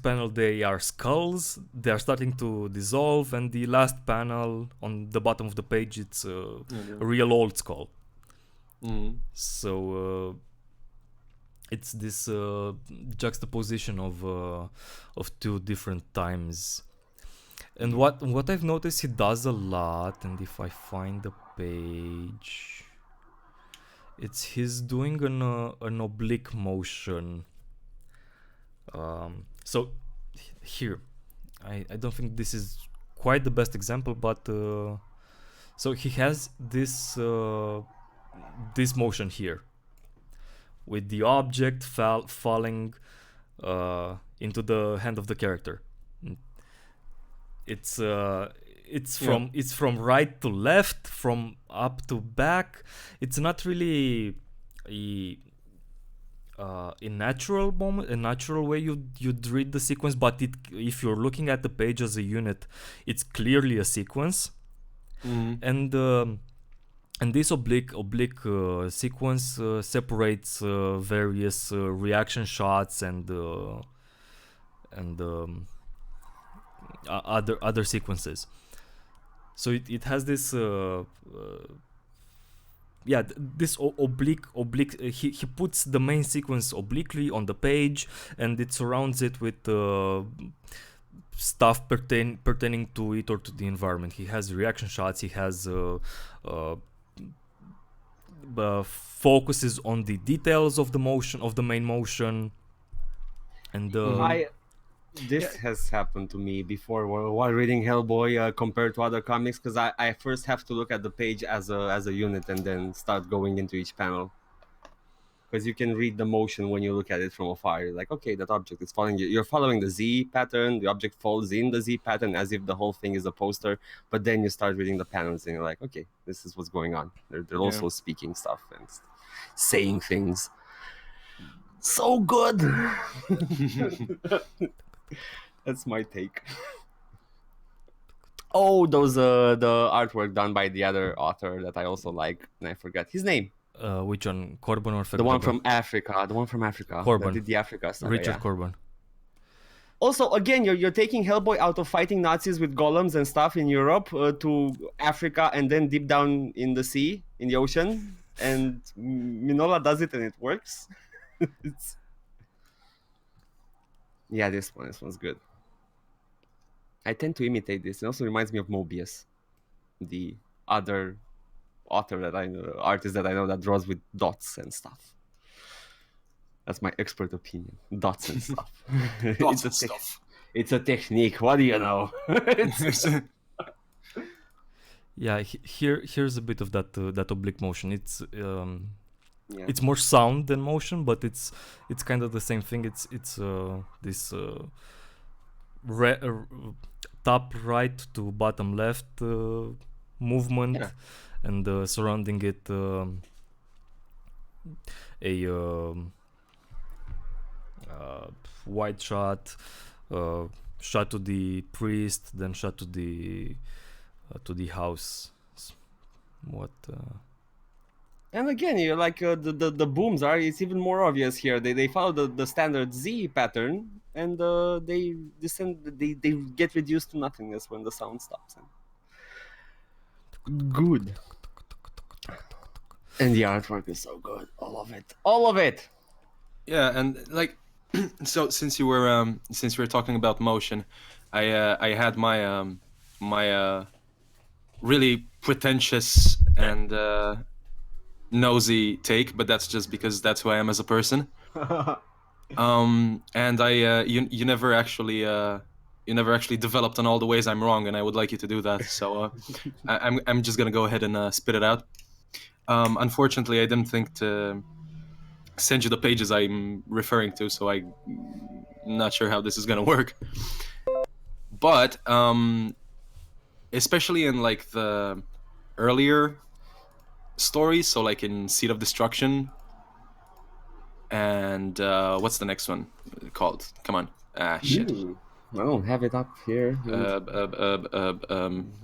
panel, they are skulls. They are starting to dissolve, and the last panel on the bottom of the page, it's a real old skull. So it's this juxtaposition of two different times. And what I've noticed he does a lot, and if I find the page, it's he's doing an oblique motion. So here, I don't think this is quite the best example, but so he has this this motion here with the object falling into the hand of the character. It's from right to left, from up to back. It's not really a natural moment, a natural way you'd read the sequence, but if you're looking at the page as a unit, it's clearly a sequence. And this oblique sequence separates various reaction shots and other sequences. So it has this this oblique he puts the main sequence obliquely on the page, and it surrounds it with stuff pertaining to it or to the environment. He has reaction shots. He has focuses on the details of the motion, of the main motion, and This has happened to me before while reading Hellboy compared to other comics, because I first have to look at the page as a unit and then start going into each panel. Because you can read the motion when you look at it from afar. You're like, okay, that object is following you. You're following the Z pattern. The object falls in the Z pattern as if the whole thing is a poster. But then you start reading the panels and you're like, okay, this is what's going on. They're also speaking stuff and saying things. So good. That's my take. Oh, those the artwork done by the other author that I also like, and I forgot his name. Which one, Corbin or Fekdaba? The one from Africa. The one from Africa. Corbin. That did the Africa stuff. Richard Corbin. Also, again, you're taking Hellboy out of fighting Nazis with golems and stuff in Europe to Africa and then deep down in the sea, in the ocean, and Minola does it and it works. Yeah, this one's good. I tend to imitate this. It also reminds me of Mobius, the other author that I know, artist that I know that draws with dots and stuff. That's my expert opinion. Dots and stuff. Dots and stuff. It's a technique. What do you know? Yeah, here's a bit of that oblique motion. It's it's more sound than motion, but it's kind of the same thing. It's this top right to bottom left movement, and surrounding it a wide shot, shot to the priest, then shot to the house. What? And again, you're like the booms are. It's even more obvious here. They follow the standard Z pattern, and they descend. They get reduced to nothingness when the sound stops. Good. And the artwork is so good. All of it. Yeah, and like, so since you were talking about motion, I had my my really pretentious and nosy take, but that's just because that's who I am as a person. And you never actually developed on all the ways I'm wrong, and I would like you to do that. So I'm just gonna go ahead and spit it out. Unfortunately, I didn't think to send you the pages I'm referring to, so I'm not sure how this is gonna work. But especially in like the earlier stories, so like in Seed of Destruction and what's the next one called? Come on. Shit. I don't have it up here.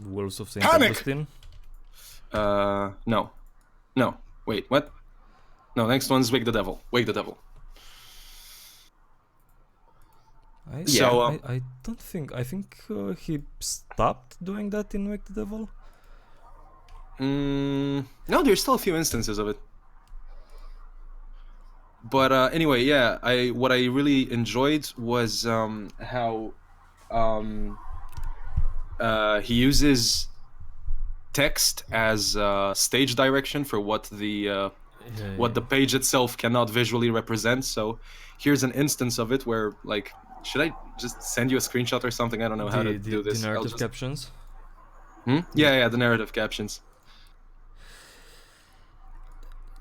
Wolves of St. Panic! Augustine. No. Wait, what? No, next one's Wake the Devil. Wake the Devil. I don't think. I think he stopped doing that in Wake the Devil. No, there's still a few instances of it. But anyway, yeah, what I really enjoyed was how he uses text as stage direction for what the page itself cannot visually represent. So here's an instance of it where, like, should I just send you a screenshot or something? I don't know how to do this. The narrative captions. Yeah, the narrative captions.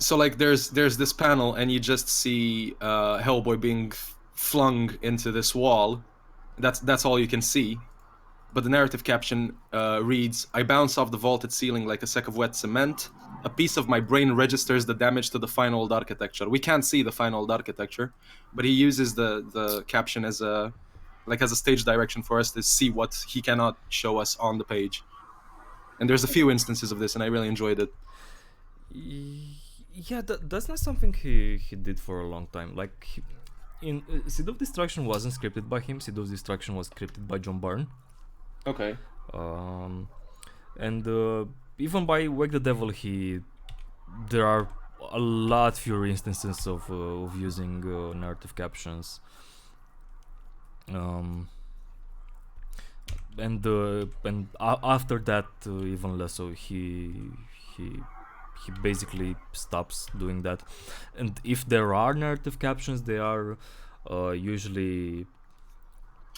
So like there's this panel and you just see Hellboy being flung into this wall. That's all you can see. But the narrative caption reads, "I bounce off the vaulted ceiling like a sack of wet cement. A piece of my brain registers the damage to the fine old architecture." We can't see the fine old architecture, but he uses the caption as a stage direction for us to see what he cannot show us on the page. And there's a few instances of this, and I really enjoyed it. Yeah, that's not something he did for a long time. Like, in Seed of Destruction wasn't scripted by him. Seed of Destruction was scripted by John Byrne. Okay. And even by Wake the Devil, there are a lot fewer instances of using narrative captions. And after that, even less so. He basically stops doing that. And if there are narrative captions, they are usually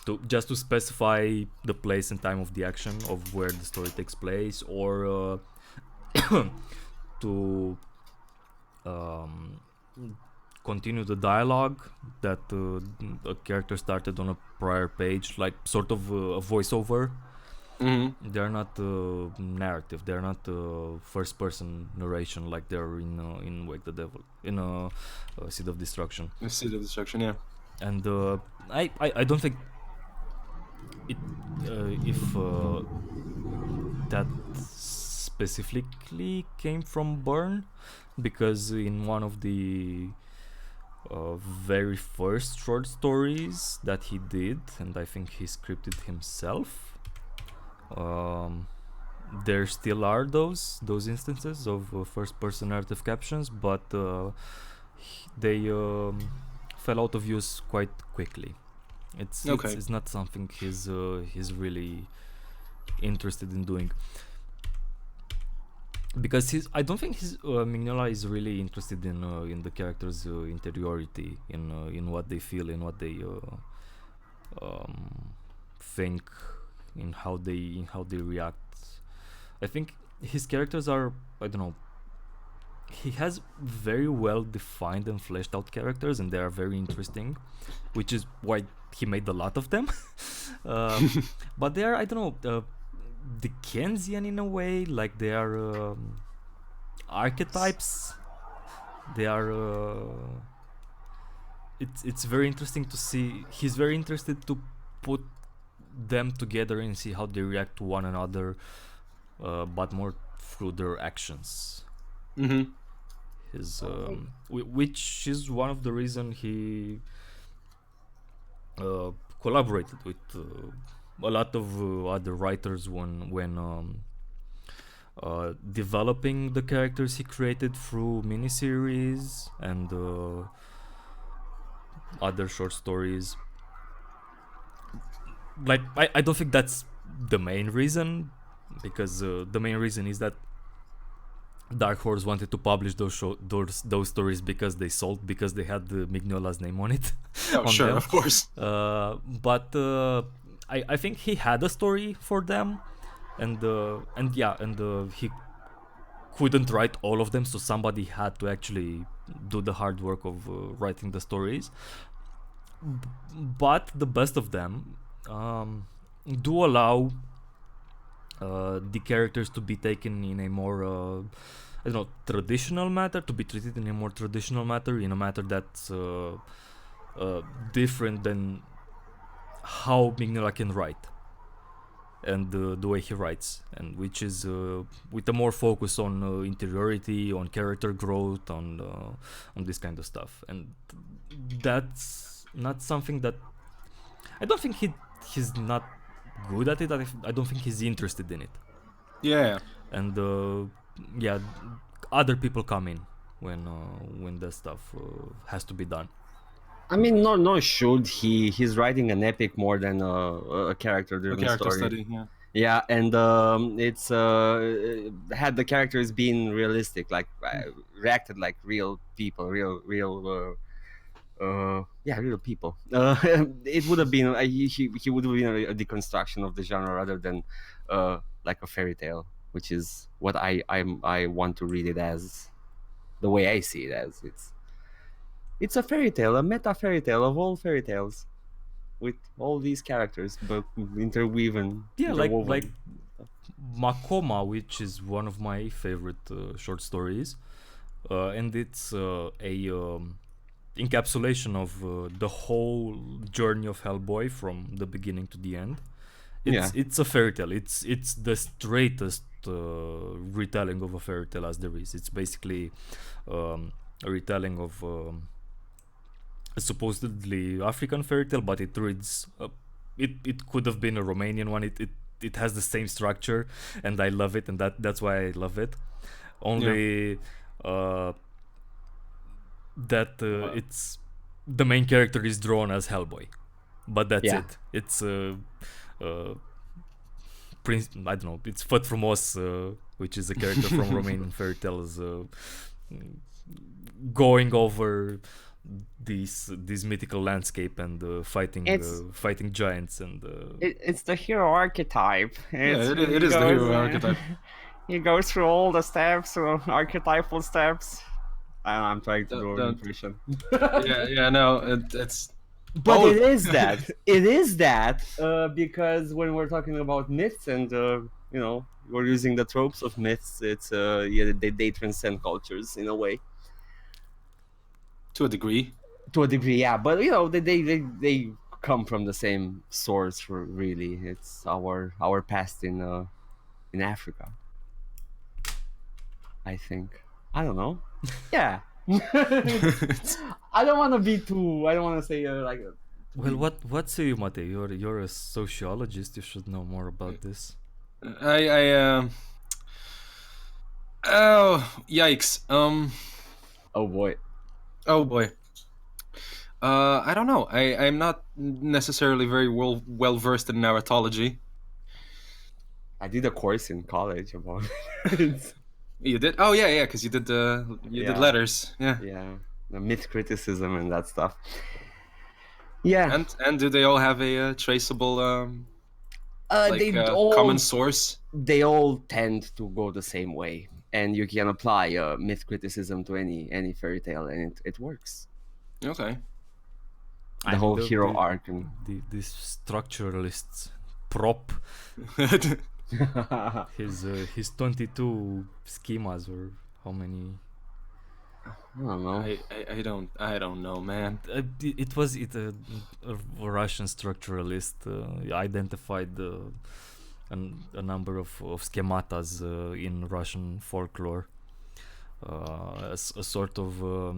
to specify the place and time of the action of where the story takes place, or to um, continue the dialogue that a character started on a prior page, like sort of a voiceover. Mm-hmm. They're not narrative. They're not first-person narration like they're in Wake the Devil, in Seed of Destruction. The Seed of Destruction, yeah. And I don't think it if that specifically came from Byrne, because in one of the very first short stories that he did, and I think he scripted himself, there still are those instances of first-person narrative captions, but they fell out of use quite quickly. It's not something he's really interested in doing, because I don't think Mignola is really interested in the characters' interiority, in what they feel, in what they think, in how they react. I think his characters are, I don't know, he has very well defined and fleshed out characters, and they are very interesting, which is why he made a lot of them. But they are, I don't know, Dickensian in a way, like they are archetypes. They are it's very interesting to see. He's very interested to put them together and see how they react to one another, but more through their actions. Mm-hmm. His which is one of the reason he collaborated with a lot of other writers when developing the characters he created through miniseries and other short stories. Like I don't think that's the main reason, because the main reason is that Dark Horse wanted to publish those stories because they sold, because they had Mignola's name on it. Oh, on sure, them. of course. But I think he had a story for them, and he couldn't write all of them, so somebody had to actually do the hard work of writing the stories. But the best of them do allow the characters to be taken in a more I don't know, traditional matter, to be treated in a more traditional matter, in a matter that's different than how Mignola can write, and the way he writes, and which is with a more focus on interiority, on character growth, on this kind of stuff. And that's not something that I don't think he's not good at it. I don't think he's interested in it. Yeah. And other people come in when the stuff has to be done. I mean, no, should he's writing an epic more than a character-driven character story. study, yeah. Yeah, and it's had the characters been realistic, like reacted like real people, real people. It would have been he would have been a deconstruction of the genre rather than like a fairy tale, which is what I want to read it as, the way I see it as. It's a fairy tale, a meta fairy tale of all fairy tales, with all these characters but interwoven. Yeah, like Makoma, which is one of my favorite short stories, and it's a encapsulation of the whole journey of Hellboy from the beginning to the end. It's a fairy tale. It's the straightest retelling of a fairy tale as there is. It's basically a retelling of a supposedly African fairy tale, but it reads it could have been a Romanian one. It has the same structure, and I love it, and that's why I love it. Only that it's the main character is drawn as Hellboy, but that's it. It's Prince, I don't know, it's Făt Frumos, which is a character from Romanian fairy tales, going over this mythical landscape and It's fighting giants and it's the hero archetype. Yeah, It's it he is the goes hero archetype. he goes through all the steps, archetypal steps. I'm trying to do an Don't. impression. Yeah, no, it's. But Oh, it is that. It is that because when we're talking about myths and we're using the tropes of myths, it's they transcend cultures in a way. to a degree. To a degree, yeah, but they come from the same source. Really, it's our past in Africa. I think. I don't know. Yeah. I don't want to be too. I don't want to say like. well, what say you, Mate? You're a sociologist. You should know more about this. I oh yikes. Oh boy. Oh boy. I don't know. I'm not necessarily very well versed in narratology. I did a course in college about it. You did? Oh yeah, because you did you did Yeah. letters. Yeah. Yeah, the myth criticism and that stuff. Yeah, And do they all have a traceable they common source? they all tend to go the same way, and you can apply myth criticism to any fairy tale, and it works. Okay. The whole hero arc and these structuralists prop his 22 schemas or how many. I don't know. I don't know, man. It was a Russian structuralist identified a number of schematas in Russian folklore, a sort of a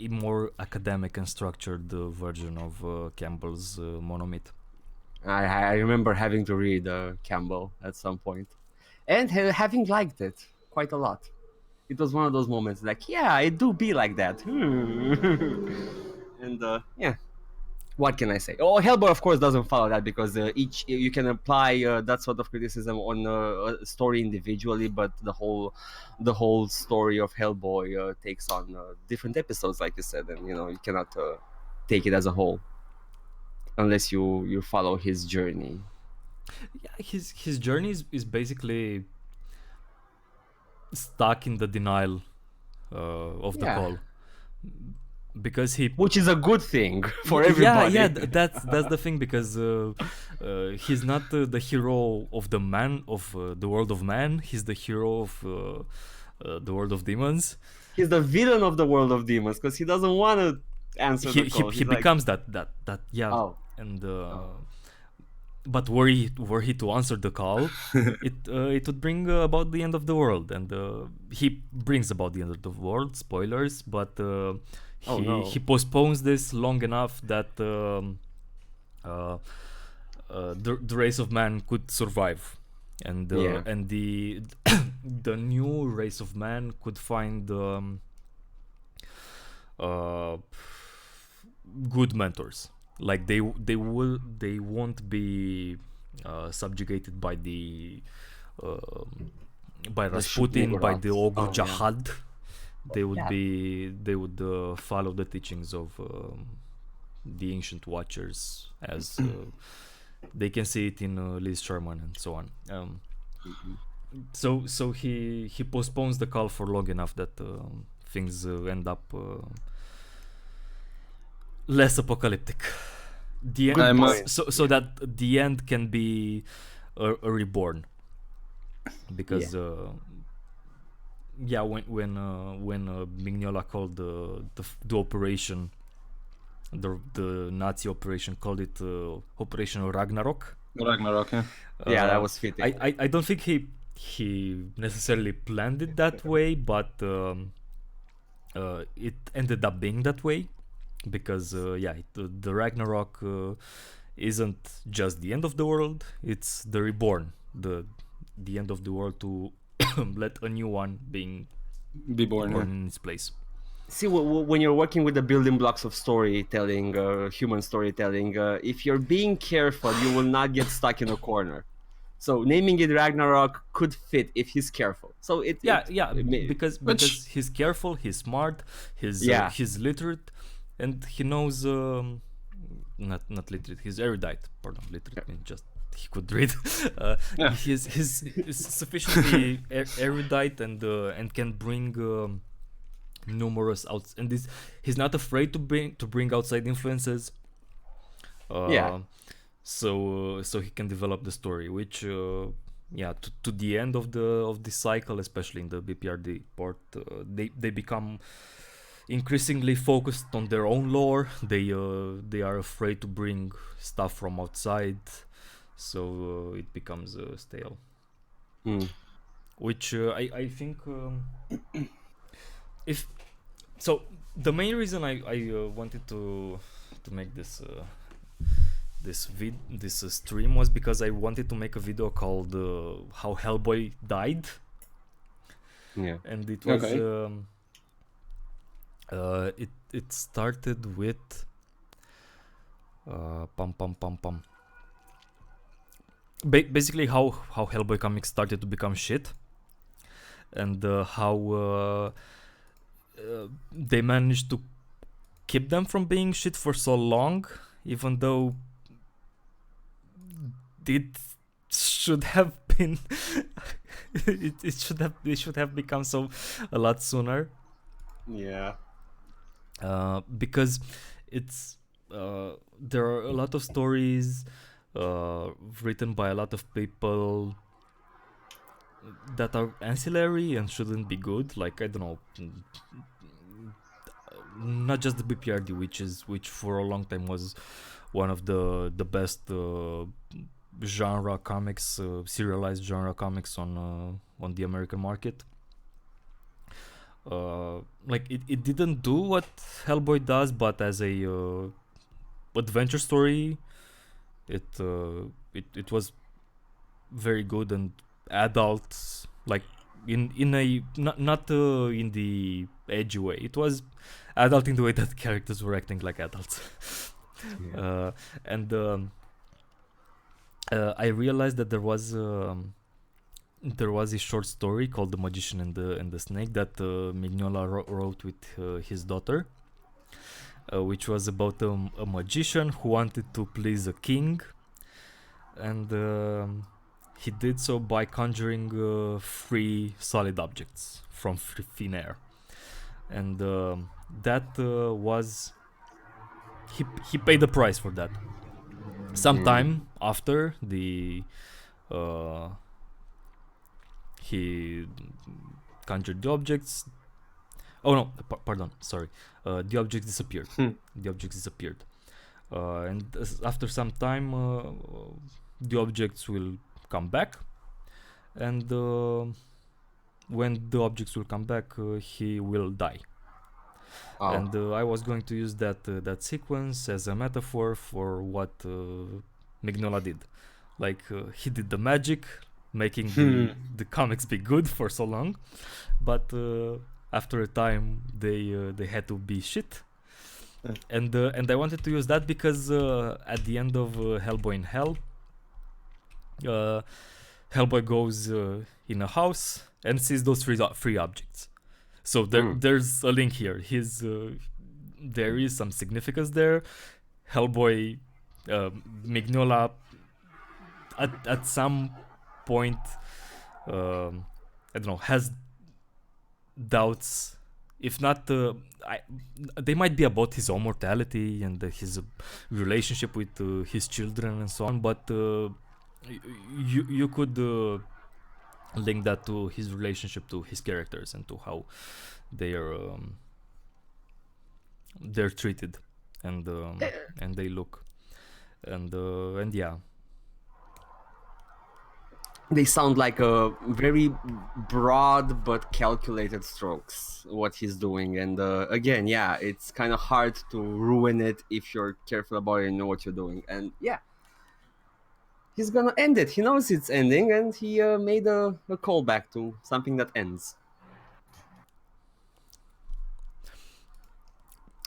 more academic and structured version of Campbell's monomyth. I remember having to read Campbell at some point, and having liked it quite a lot. It was one of those moments like, yeah, it do be like that. And yeah, what can I say? Oh, Hellboy, of course, doesn't follow that because each you can apply that sort of criticism on a story individually, but the whole story of Hellboy takes on different episodes, like you said, and you cannot take it as a whole unless you follow his journey. Yeah, his journey is basically stuck in the denial of the Yeah. call, because he Which is a good thing for everybody. that's the thing, because he's not the hero of the man of the world of man. He's the hero of the world of demons. He's the villain of the world of demons because he doesn't want to answer the call. He He's like, becomes that yeah. Oh. And but were he to answer the call, it would bring about the end of the world, and he brings about the end of the world. Spoilers, but he postpones this long enough that the race of man could survive, and and the the new race of man could find good mentors. Like they won't be subjugated by the by Rasputin, by the Ogre Jahad. They would follow the teachings of the ancient watchers, as they can see it in Liz Sherman and so on. So he postpones the call for long enough that things end up less apocalyptic. The end, so that the end can be a reborn, because when Mignola called the operation, the Nazi operation, called it Operation Ragnarok. Ragnarok, yeah. Yeah, that was fitting. I don't think he necessarily planned it that way, but it ended up being that way, because the Ragnarok isn't just the end of the world, it's the reborn, the end of the world to let a new one be born in its place. See, when you're working with the building blocks of storytelling, human storytelling, if you're being careful, you will not get stuck in a corner. So naming it Ragnarok could fit if he's careful. So because Which he's careful, he's smart, yeah. he's literate, and he knows not literate, he's erudite. Pardon, literate means just he could read. yeah. He's sufficiently erudite and can bring numerous outs, and this he's not afraid to bring outside influences. Yeah. So he can develop the story, which to the end of the cycle, especially in the BPRD part, they become increasingly focused on their own lore. They are afraid to bring stuff from outside, so it becomes stale. Which I think if so, the main reason I wanted to make this stream was because I wanted to make a video called how Hellboy died. Yeah. And it was Okay. it started with basically how Hellboy comics started to become shit, and how they managed to keep them from being shit for so long, even though it should have been it should have become so a lot sooner. Yeah. Because it's there are a lot of stories written by a lot of people that are ancillary and shouldn't be good. Like, I don't know, not just the BPRD, which for a long time was one of the best genre comics, serialized genre comics on the American market. Like it didn't do what Hellboy does, but as a adventure story, it was very good and adult, like in a not in the edgy way. It was adult in the way that characters were acting like adults. Yeah. And I realized that there was a short story called "The Magician and the Snake" that Mignola wrote with his daughter, which was about a magician who wanted to please a king, and he did so by conjuring free solid objects from thin air, and that was he paid the price for that. Sometime after he conjured the objects. Oh no, pardon, sorry. The objects disappeared. The objects disappeared, and after some time, the objects will come back, and when the objects will come back, he will die. Oh. And I was going to use that sequence as a metaphor for what Mignola did. Like he did the magic, making the comics be good for so long, but after a time they had to be shit. And I wanted to use that because at the end of Hellboy in Hell, Hellboy goes in a house and sees those free objects. So there's a link here. There is some significance there. Hellboy, Mignola, at some point, I don't know, has doubts. If not, they might be about his own mortality and his relationship with his children and so on. But you could link that to his relationship to his characters and to how they are they're treated and they look and yeah. They sound like a very broad but calculated strokes what he's doing, and again, yeah, it's kind of hard to ruin it if you're careful about it and know what you're doing. And yeah, he's gonna end it. He knows it's ending, and he made a callback to something that ends.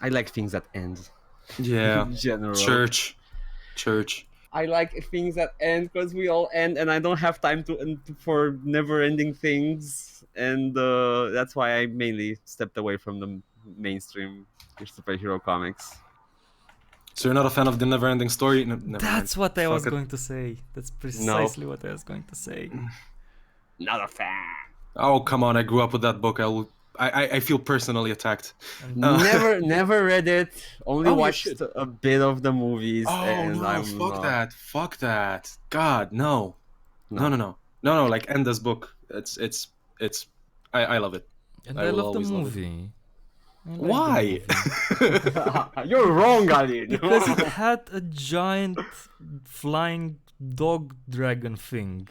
I like things that end. Yeah. In general. Church. I like things that end because we all end, and I don't have time for never-ending things, and that's why I mainly stepped away from the mainstream superhero comics. So you're not a fan of the never-ending story? No, never mind. That's what I was Fuck it. going to say. That's No, precisely what I was going to say. not a fan. Oh, come on! I grew up with that book. I feel personally attacked. Never read it. Only Oh, you watched should. a bit of the movies, Oh and no! I'm Fuck not. that! Fuck that! God, no! No! No. No! No! No! No! Like, end this book. It's. I love it. And I I will love the always love it. movie. I like the Why? movie. You're wrong, Ali. Because it had a giant flying dog dragon thing.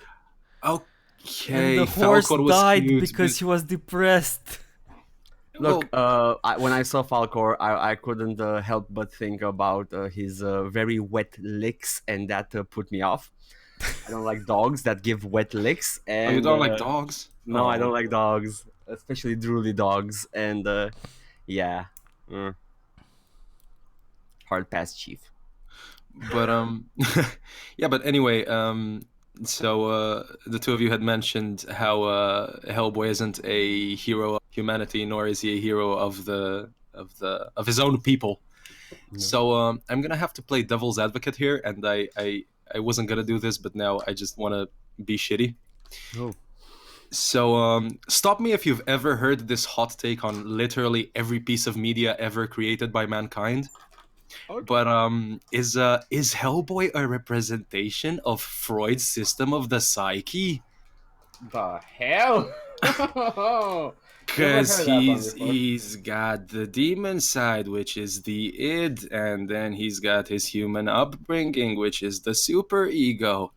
And Okay, the horse Falcor was died cute, because but- he was depressed. Look, Well, when I saw Falcor, I couldn't help but think about his very wet licks, and that put me off. I don't like dogs that give wet licks, oh, and you don't like dogs? no, I Oh. don't like dogs, especially drooly dogs, and yeah, mm. Hard pass, chief. But yeah. But anyway, so the two of you had mentioned how Hellboy isn't a hero of humanity, nor is he a hero of his own people. No. So I'm gonna have to play devil's advocate here, and I wasn't gonna do this, but now I just want to be shitty. Oh. So stop me if you've ever heard this hot take on literally every piece of media ever created by mankind. Okay. But is Hellboy a representation of Freud's system of the psyche? The hell? Because heard that one before. he's got the demon side, which is the id, and then he's got his human upbringing, which is the super ego,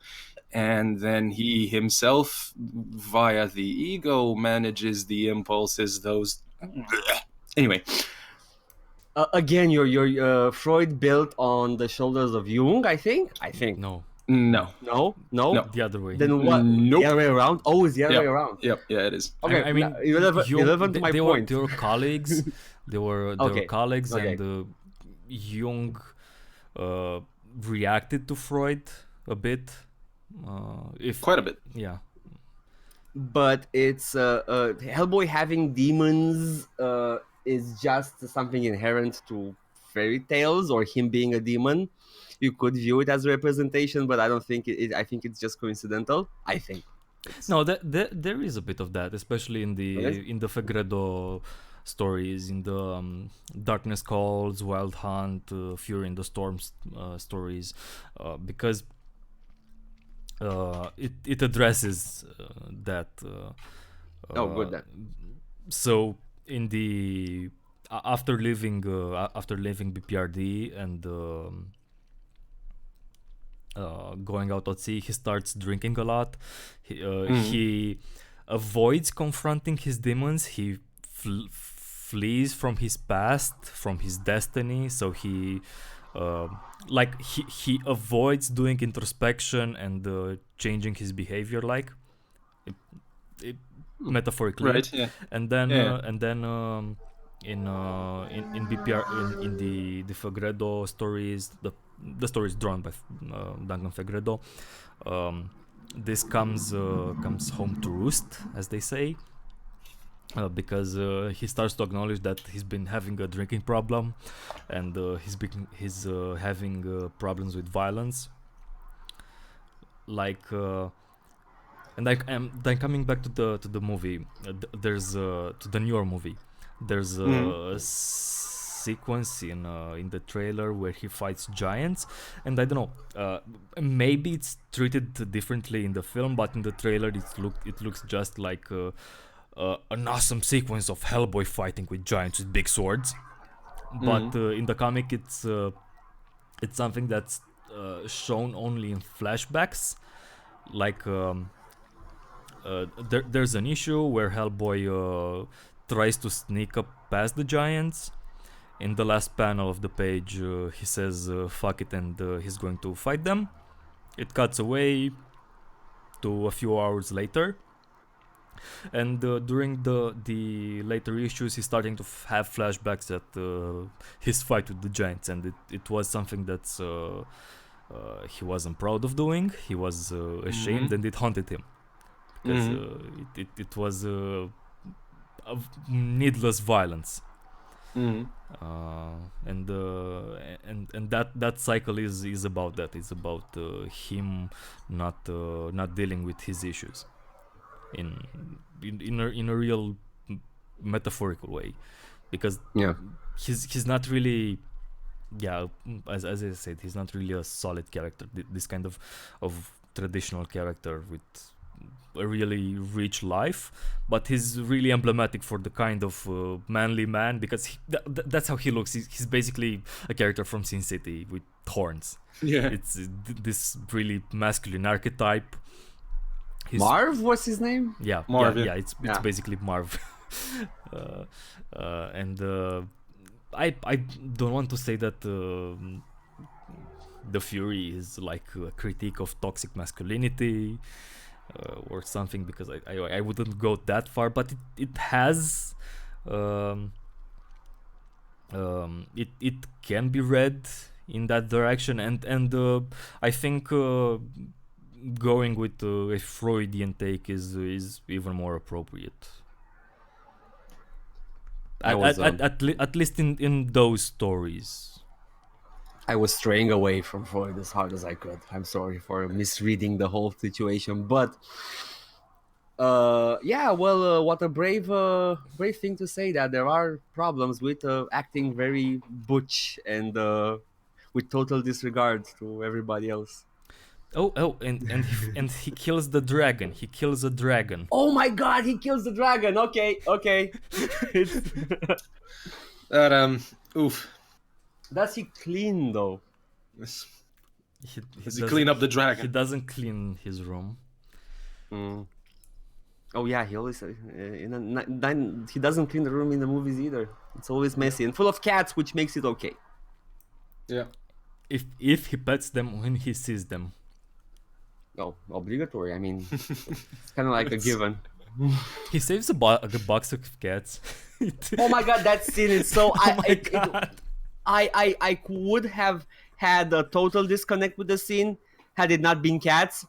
and then he himself, via the ego, manages the impulses. Those anyway. Again, your Freud built on the shoulders of Jung, I think. No, No. No. No. the other way. Then what? Nope. The other way around? Oh, it's the other Yep. way around. Yep. Yeah, it is. Okay, I mean, irrelevant to my they point. Were colleagues. They were Okay, colleagues, okay. and Jung reacted to Freud a bit. If Quite a bit. yeah, But it's Hellboy having demons is just something inherent to fairy tales, or him being a demon. You could view it as a representation, but I don't think I think it's just coincidental. I think. no, there is a bit of that, especially in Okay. the Fegredo stories, in the Darkness Calls, Wild Hunt, Fury in the Storms stories, because it addresses that. Oh, good then. So in the after leaving BPRD and going out at sea, he starts drinking a lot. He avoids confronting his demons. He flees from his past, from his destiny. So he he avoids doing introspection and changing his behavior, like it metaphorically. Right. Yeah. And then Yeah. in BPR in the Fegredo stories, the stories drawn by Duncan Fegredo, this comes home to roost, as they say, because he starts to acknowledge that he's been having a drinking problem, and he's having problems with violence, like. And then coming back to the movie, there's to the newer movie. There's a sequence in the trailer where he fights giants, and I don't know. Maybe it's treated differently in the film, but in the trailer it looks just like an awesome sequence of Hellboy fighting with giants with big swords. But in the comic, it's something that's shown only in flashbacks, like. There's an issue where Hellboy tries to sneak up past the giants. In the last panel of the page, he says fuck it, and he's going to fight them. It cuts away to a few hours later, and during the later issues, he's starting to have flashbacks at his fight with the giants, and it was something that's he wasn't proud of doing. He was ashamed, and it haunted him because it was of needless violence. And that cycle is about that. It's about him not dealing with his issues in a real metaphorical way, because he's not really, as I said, he's not really a solid character. This kind of traditional character with a really rich life, but he's really emblematic for the kind of manly man, because that's how he looks. He's basically a character from Sin City with horns. Yeah, It's this really masculine archetype. Marv, what's his name? Marv, Yeah, it's basically Marv. And I don't want to say that the Fury is like a critique of toxic masculinity or something, because I wouldn't go that far, but it has it can be read in that direction, and I think going with a Freudian take is even more appropriate. At least in those stories. I was straying away from Freud as hard as I could. I'm sorry for misreading the whole situation, but what a brave thing to say, that there are problems with acting very butch and with total disregard to everybody else. And he kills the dragon. He kills a dragon. Oh my God, he kills the dragon. Okay. Oof. Does he clean though? Does He he clean up the He dragon? doesn't clean his room. Oh yeah, he always he doesn't clean the room in the movies either. It's always messy and full of cats, which makes it okay. Yeah. If he pets them when he sees them. Oh, obligatory. I mean, it's kind of like a given. He saves a box of cats. Oh my God, that scene is so. God. I would have had a total disconnect with the scene had it not been cats.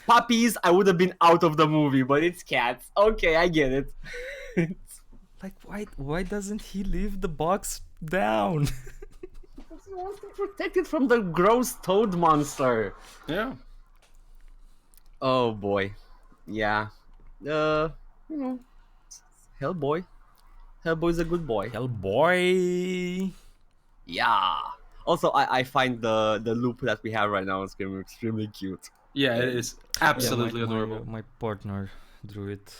Puppies, I would have been out of the movie, but it's cats. Okay, I get it. Like, why doesn't he leave the box down? He wants to protect it from the gross toad monster. Yeah. Oh boy, yeah. Hellboy. Hellboy's a good boy. Hellboy. Yeah. Also, I find the loop that we have right now on screen extremely cute. Yeah, it is absolutely my adorable. my partner drew it.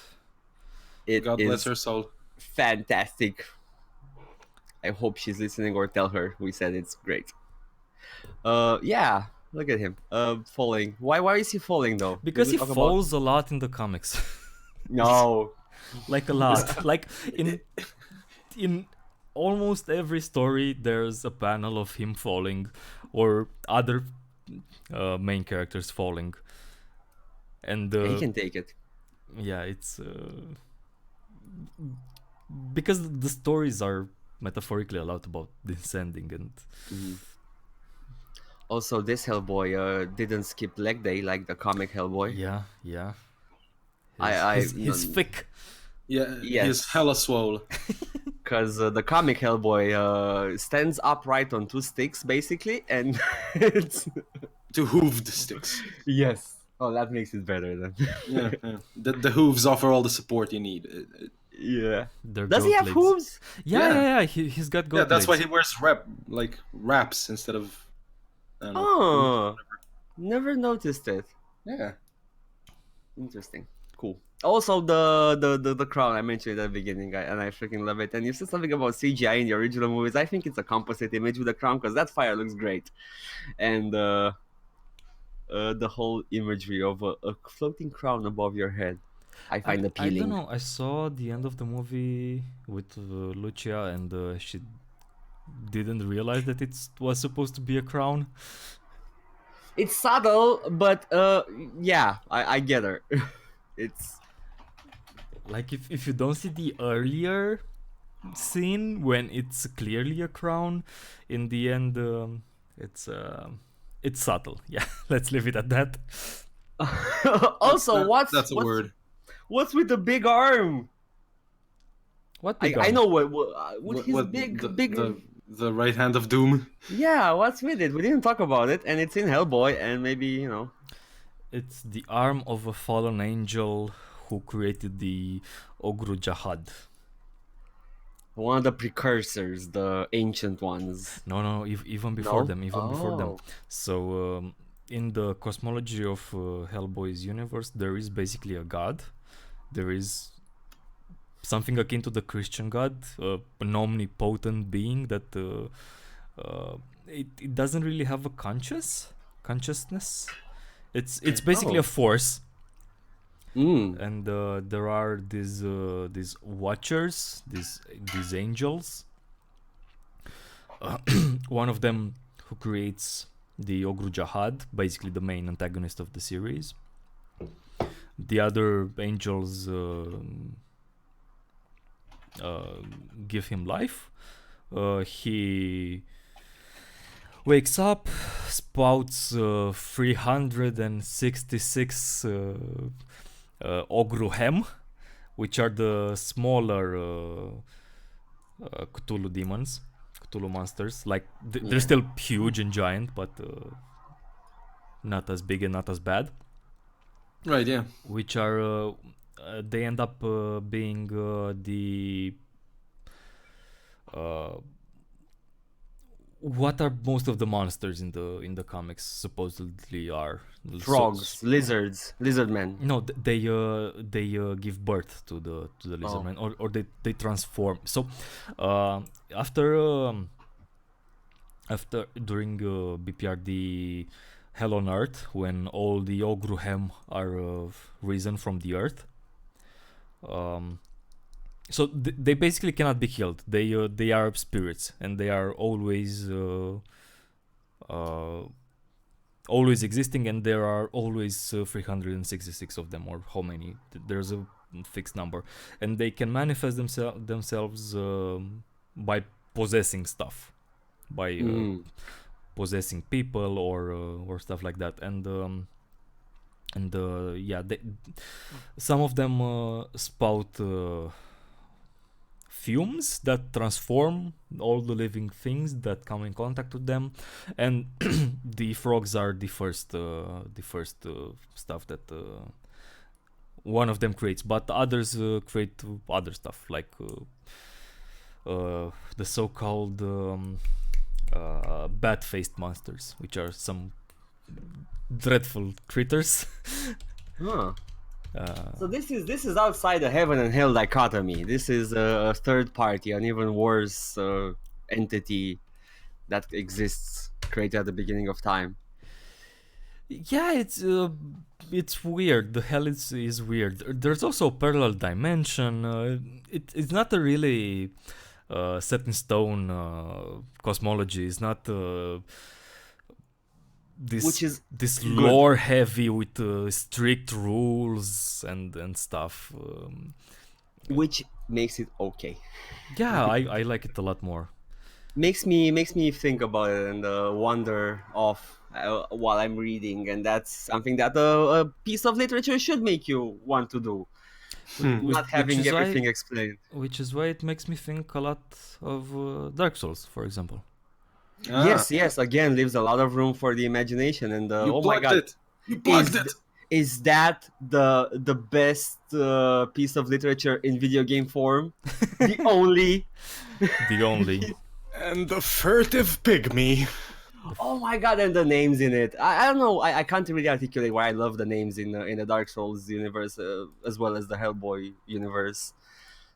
Is God bless her soul. fantastic. I hope she's listening, or tell her we said it's great. Yeah. Look at him. Falling. Why is he falling though? Because Did we he talk falls a lot in the comics. No. Like a lot. Like in almost every story there's a panel of him falling, or other main characters falling. And He can take it. yeah, it's because the stories are metaphorically a lot about descending, and Also, this Hellboy didn't skip leg day like the comic Hellboy. yeah. He's thick. Yeah, Yes. he's hella swole. Because the comic Hellboy stands upright on two sticks, basically, and it's... To hoof the sticks. Yes. Oh, that makes it better then. Yeah, yeah. The hooves offer all the support you need. Yeah. They're Does he goat have legs. hooves? Yeah. He's got goat Yeah, that's why legs. he wears wraps instead of. I don't know. Oh, never noticed it. Yeah. Interesting. Cool. Also, the crown I mentioned at the beginning, and I freaking love it. And you said something about CGI in the original movies. I think it's a composite image with the crown, because that fire looks great, and the whole imagery of a floating crown above your head, I find appealing. I don't know. I saw the end of the movie with Lucia, and she didn't realize that it was supposed to be a crown. It's subtle, but yeah, I get her. It's Like if you don't see the earlier scene when it's clearly a crown, in the end it's It's subtle. Yeah, let's leave it at that. Also, That's a word. what's with the big arm? What big I arm? know what his What big. the right hand of doom? Yeah, what's with it? We didn't talk about it, and it's in Hellboy, and maybe It's the arm of a fallen angel who created the Ogru Jahad. one of the precursors, the ancient ones. No, even before No? them, even before them. Oh. So in the cosmology of Hellboy's universe, there is basically a god. There is something akin to the Christian God, an omnipotent being that it doesn't really have a consciousness. It's basically Oh. a force, Mm. and there are these watchers, these angels. One of them who creates the Ogru Jahad, basically the main antagonist of the series. The other angels give him life. He wakes up, spouts 366 Ogru Hem, which are the smaller Cthulhu demons, Cthulhu monsters. Like they're still huge and giant, but not as big and not as bad. Right. Yeah. Which are they end up being the what are most of the monsters in the comics supposedly are Frogs, lizards, lizard men. No, they give birth to the lizard man, or they transform. So after during BPRD Hell on Earth, when all the Ogruhem are risen from the earth, so they basically cannot be killed. They are spirits, and they are always always existing, and there are always 366 of them, or how many. There's a fixed number, and they can manifest themselves by possessing stuff, by possessing people or stuff like that. And yeah, some of them spout fumes that transform all the living things that come in contact with them, and the frogs are the first stuff that one of them creates, but others create other stuff, like the so-called bat-faced monsters, which are some dreadful critters. Huh. So this is outside the heaven and hell dichotomy. This is a third party, an even worse entity that exists, created at the beginning of time. Yeah, it's weird. The hell is weird. There's also a parallel dimension. It's not a really set in stone cosmology. It's not this lore heavy with strict rules and stuff. Which makes it okay. Yeah, I like it a lot more. Makes me think about it and wonder off while I'm reading, and that's something that a piece of literature should make you want to do. Not having everything explained. Which is why it makes me think a lot of Dark Souls, for example. Yes. Again, leaves a lot of room for the imagination, and oh my god, you plugged it. Is that the best piece of literature in video game form? The only. And the furtive pygmy. Oh my god, and the names in it. I don't know. I can't really articulate why I love the names in the Dark Souls universe as well as the Hellboy universe.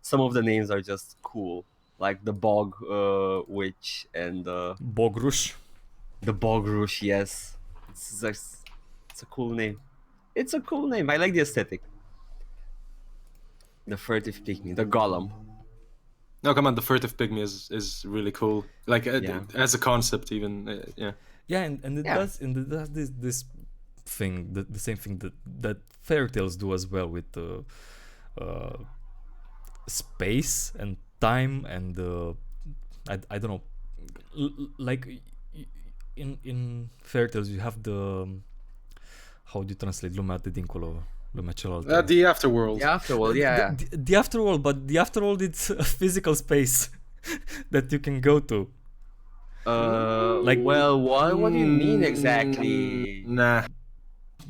Some of the names are just cool, like the Bog Witch and Bogrush. The Bogrush, yes. It's a cool name. It's a cool name. I like the aesthetic. The furtive pygmy, the golem. No, come on, the furtive pygmy is really cool. Like as a concept, even yeah. Yeah, and it does this thing, the same thing that fairy tales do as well, with space and time and I don't know, like in fairy tales you have the how do you translate lumea de dincolo, lumea cealaltă? The afterworld. The afterworld, yeah. The afterworld, but the afterworld it's a physical space that you can go to. Well, what do you mean exactly? Nah.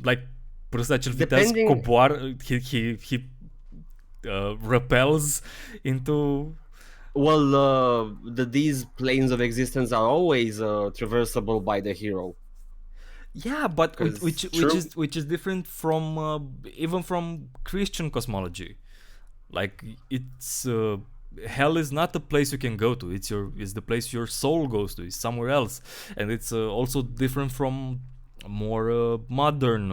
Like Prusa cel viteaz Depending- coboară, he repels into. Well, these planes of existence are always traversable by the hero. Yeah, but 'Cause- which is different from even from Christian cosmology. Like it's hell is not a place you can go to. It's the place your soul goes to. It's somewhere else, and it's also different from more modern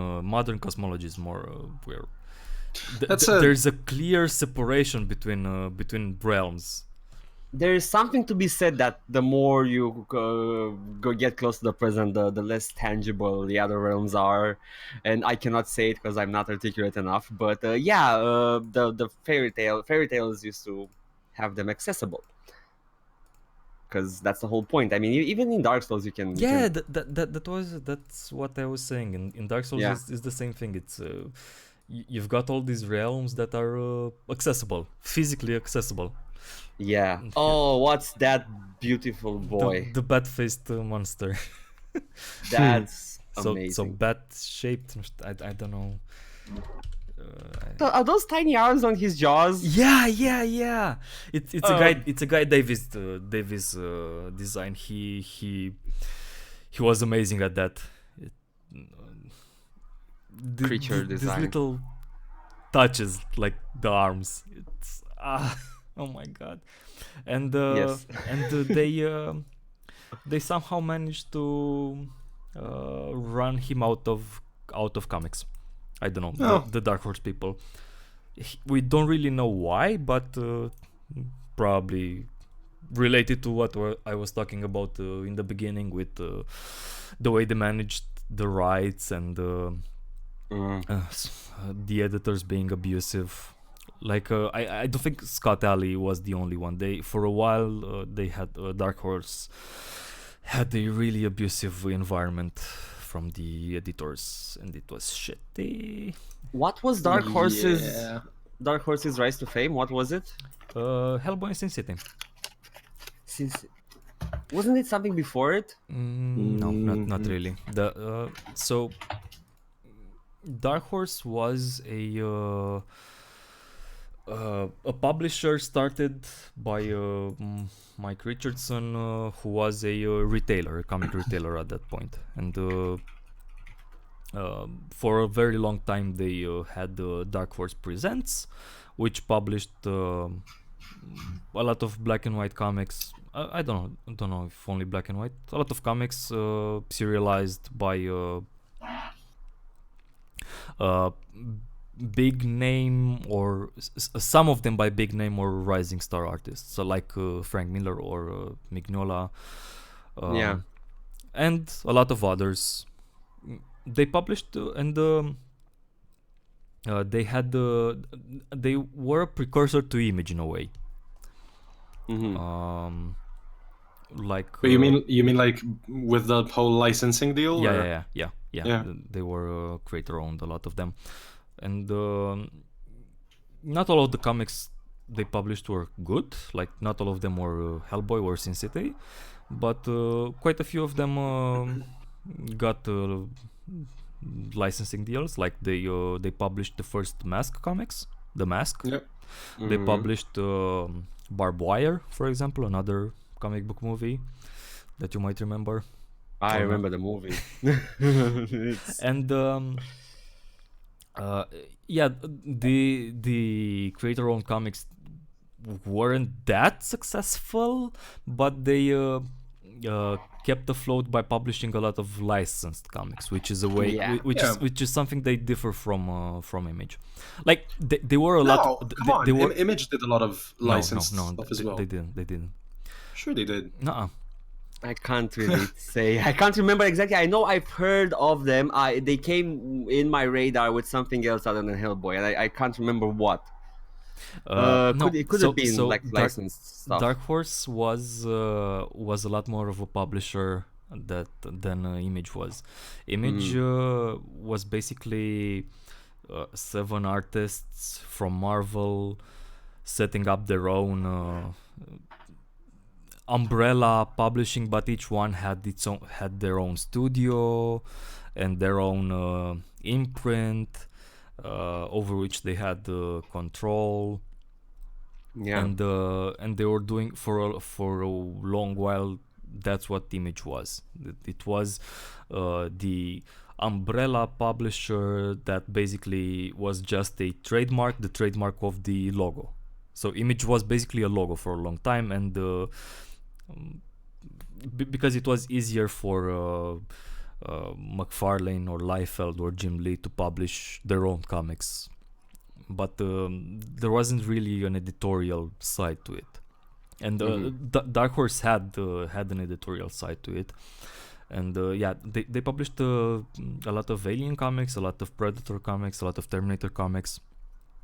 cosmologies. More where there's a clear separation between realms. There is something to be said that the more you go get close to the present, the less tangible the other realms are, and I cannot say it because I'm not articulate enough. But the fairy tales used to have them accessible, because that's the whole point. I mean, even in Dark Souls, you can. Yeah, that's what I was saying. In Dark Souls, Yeah. it's the same thing. It's you've got all these realms that are accessible, physically accessible. Yeah. Oh, what's that beautiful boy? The bat-faced monster. That's So amazing. bat-shaped. I don't know. Are those tiny arms on his jaws? Yeah. It's a guy Davis design. He was amazing at that. Creature These design. little touches like the arms. It's oh my god. And Yes. and they somehow managed to run him out of comics. I don't know, Oh. the Dark Horse people. We don't really know why, but probably related to what I was talking about in the beginning with the way they managed the rights and the editors being abusive. Like I don't think Scott Alley was the only one. They for a while they had Dark Horse had a really abusive environment from the editors, and it was shitty. What was Dark Horse's Yeah. Dark Horse's rise to fame? What was it? Hellboy and Sin City. Since wasn't it something before it? No, not really. So Dark Horse was a publisher started by Mike Richardson, who was a retailer, a comic retailer at that point, and for a very long time they had Dark Horse Presents, which published a lot of black and white comics. I don't know if only black and white. A lot of comics serialized by big name or some of them by big name or rising star artists. So like Frank Miller or Mignola. Yeah. And a lot of others. They published and they had they were a precursor to Image in a way. Mhm. Like But you mean like with the whole licensing deal? or- yeah. They were creator owned, a lot of them, and not all of the comics they published were good. Like not all of them were Hellboy or Sin City, but quite a few of them got licensing deals. Like they published the first Mask comics, The Mask. Yep. They published Barbed Wire, for example, another comic book movie that you might remember. I Or remember the movie. It's- And the creator-owned comics weren't that successful, but they kept afloat by publishing a lot of licensed comics, which is a way, Yeah. which is something they differ from Image. Like they were a No, lot. come on. They were Image did a lot of licensed no, stuff as they, well. They didn't. Sure, they did. Nuh-uh. I can't really say. I can't remember exactly. I know I've heard of them. They came in my radar with something else other than Hellboy, and I can't remember what. No, It could have been like licensed stuff. Dark Horse was a lot more of a publisher than Image was. Image was basically 7 artists from Marvel setting up their own umbrella publishing, but each one had their own studio and their own imprint over which they had control. Yeah. And they were doing for a long while. That's what Image was. It was the umbrella publisher that basically was just the trademark of the logo. So Image was basically a logo for a long time, and because it was easier for McFarlane or Liefeld or Jim Lee to publish their own comics, but there wasn't really an editorial side to it. And Dark Horse had an editorial side to it, and they published a lot of Alien comics, a lot of Predator comics, a lot of Terminator comics.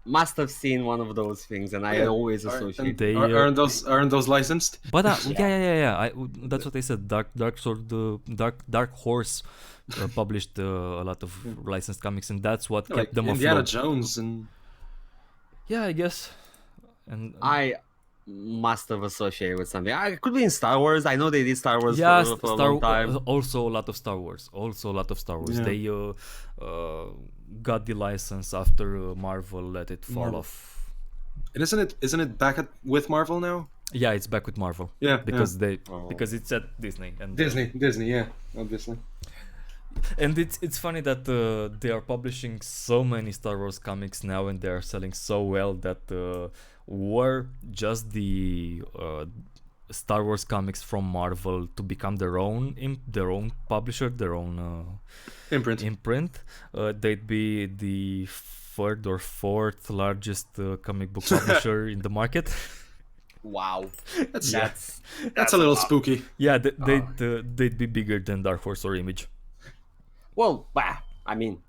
Must have seen one of those things, and I always associate. Aren't those licensed? But yeah. That's what I said. Dark Horse published a lot of licensed comics, and that's what kept them afloat. Indiana Jones and. Yeah, I guess. And I must have associated with something. I could be in Star Wars. I know they did Star Wars for a long time. Also a lot of Star Wars. Yeah. They got the license after Marvel let it fall off. And isn't it back with Marvel now? Yeah, it's back with Marvel. Yeah, because because it's at Disney and Disney, yeah, obviously. And it's funny that they are publishing so many Star Wars comics now, and they are selling so well that were just the Star Wars comics from Marvel to become their own publisher, their own imprint. They'd be the third or fourth largest comic book publisher in the market. Wow, that's a little spooky. Yeah, they'd be bigger than Dark Horse or Image. Well, I mean,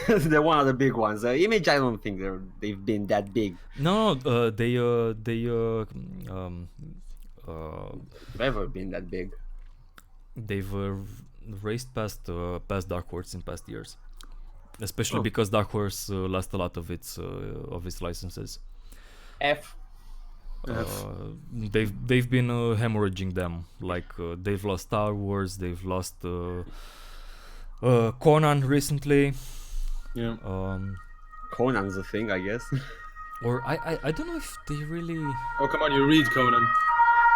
they're one of the big ones. Image, I don't think they've been that big. No, they Never been that big. They've raced past Dark Horse in past years, especially because Dark Horse lost a lot of its licenses. They've been hemorrhaging them. Like they've lost Star Wars, they've lost Conan recently. Yeah. Conan's a thing, I guess. Or I don't know if they really. Oh come on, you read Conan.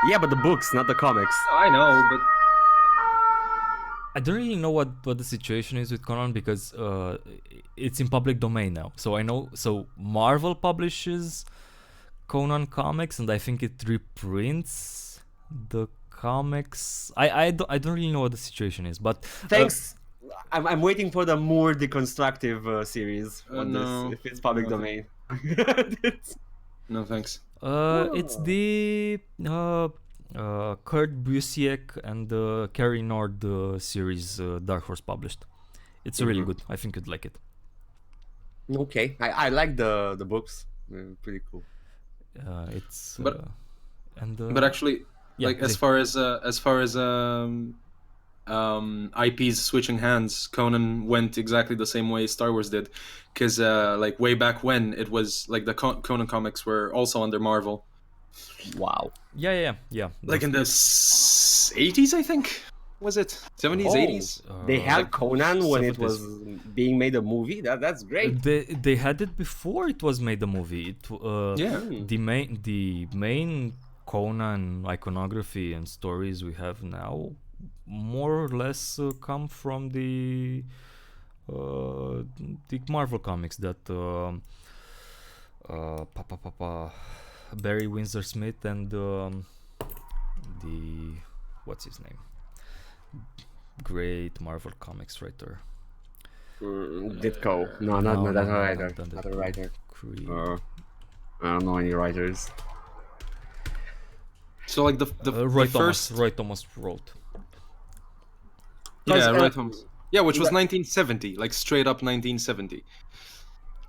Yeah, but the books, not the comics. I know, but I don't really know what the situation is with Conan because it's in public domain now. So I know. So Marvel publishes Conan comics, and I think it reprints the comics. I don't really know what the situation is, but thanks. I'm waiting for the more deconstructive series on this, if it's public domain. No thanks. It's the Kurt Busiek and Carrie Nord series Dark Horse published. It's really good. I think you'd like it. Okay, I like the books. They're pretty cool. But actually, as far as IPs switching hands, Conan went exactly the same way Star Wars did, because like way back when it was like the Conan comics were also under Marvel. Wow. Yeah. Like in the 80s, I think. Was it 70s, 80s? They had Conan when it was being made a movie. That's great. They had it before it was made a movie. The main Conan iconography and stories we have now more or less come from the Marvel comics that Barry Windsor Smith and the what's his name, great Marvel comics writer, Ditko. No, not that writer. Not a writer. I don't know any writers. So like the first Roy Thomas wrote. Yeah, Roy Thomas. Yeah, which was 1970, like straight up 1970.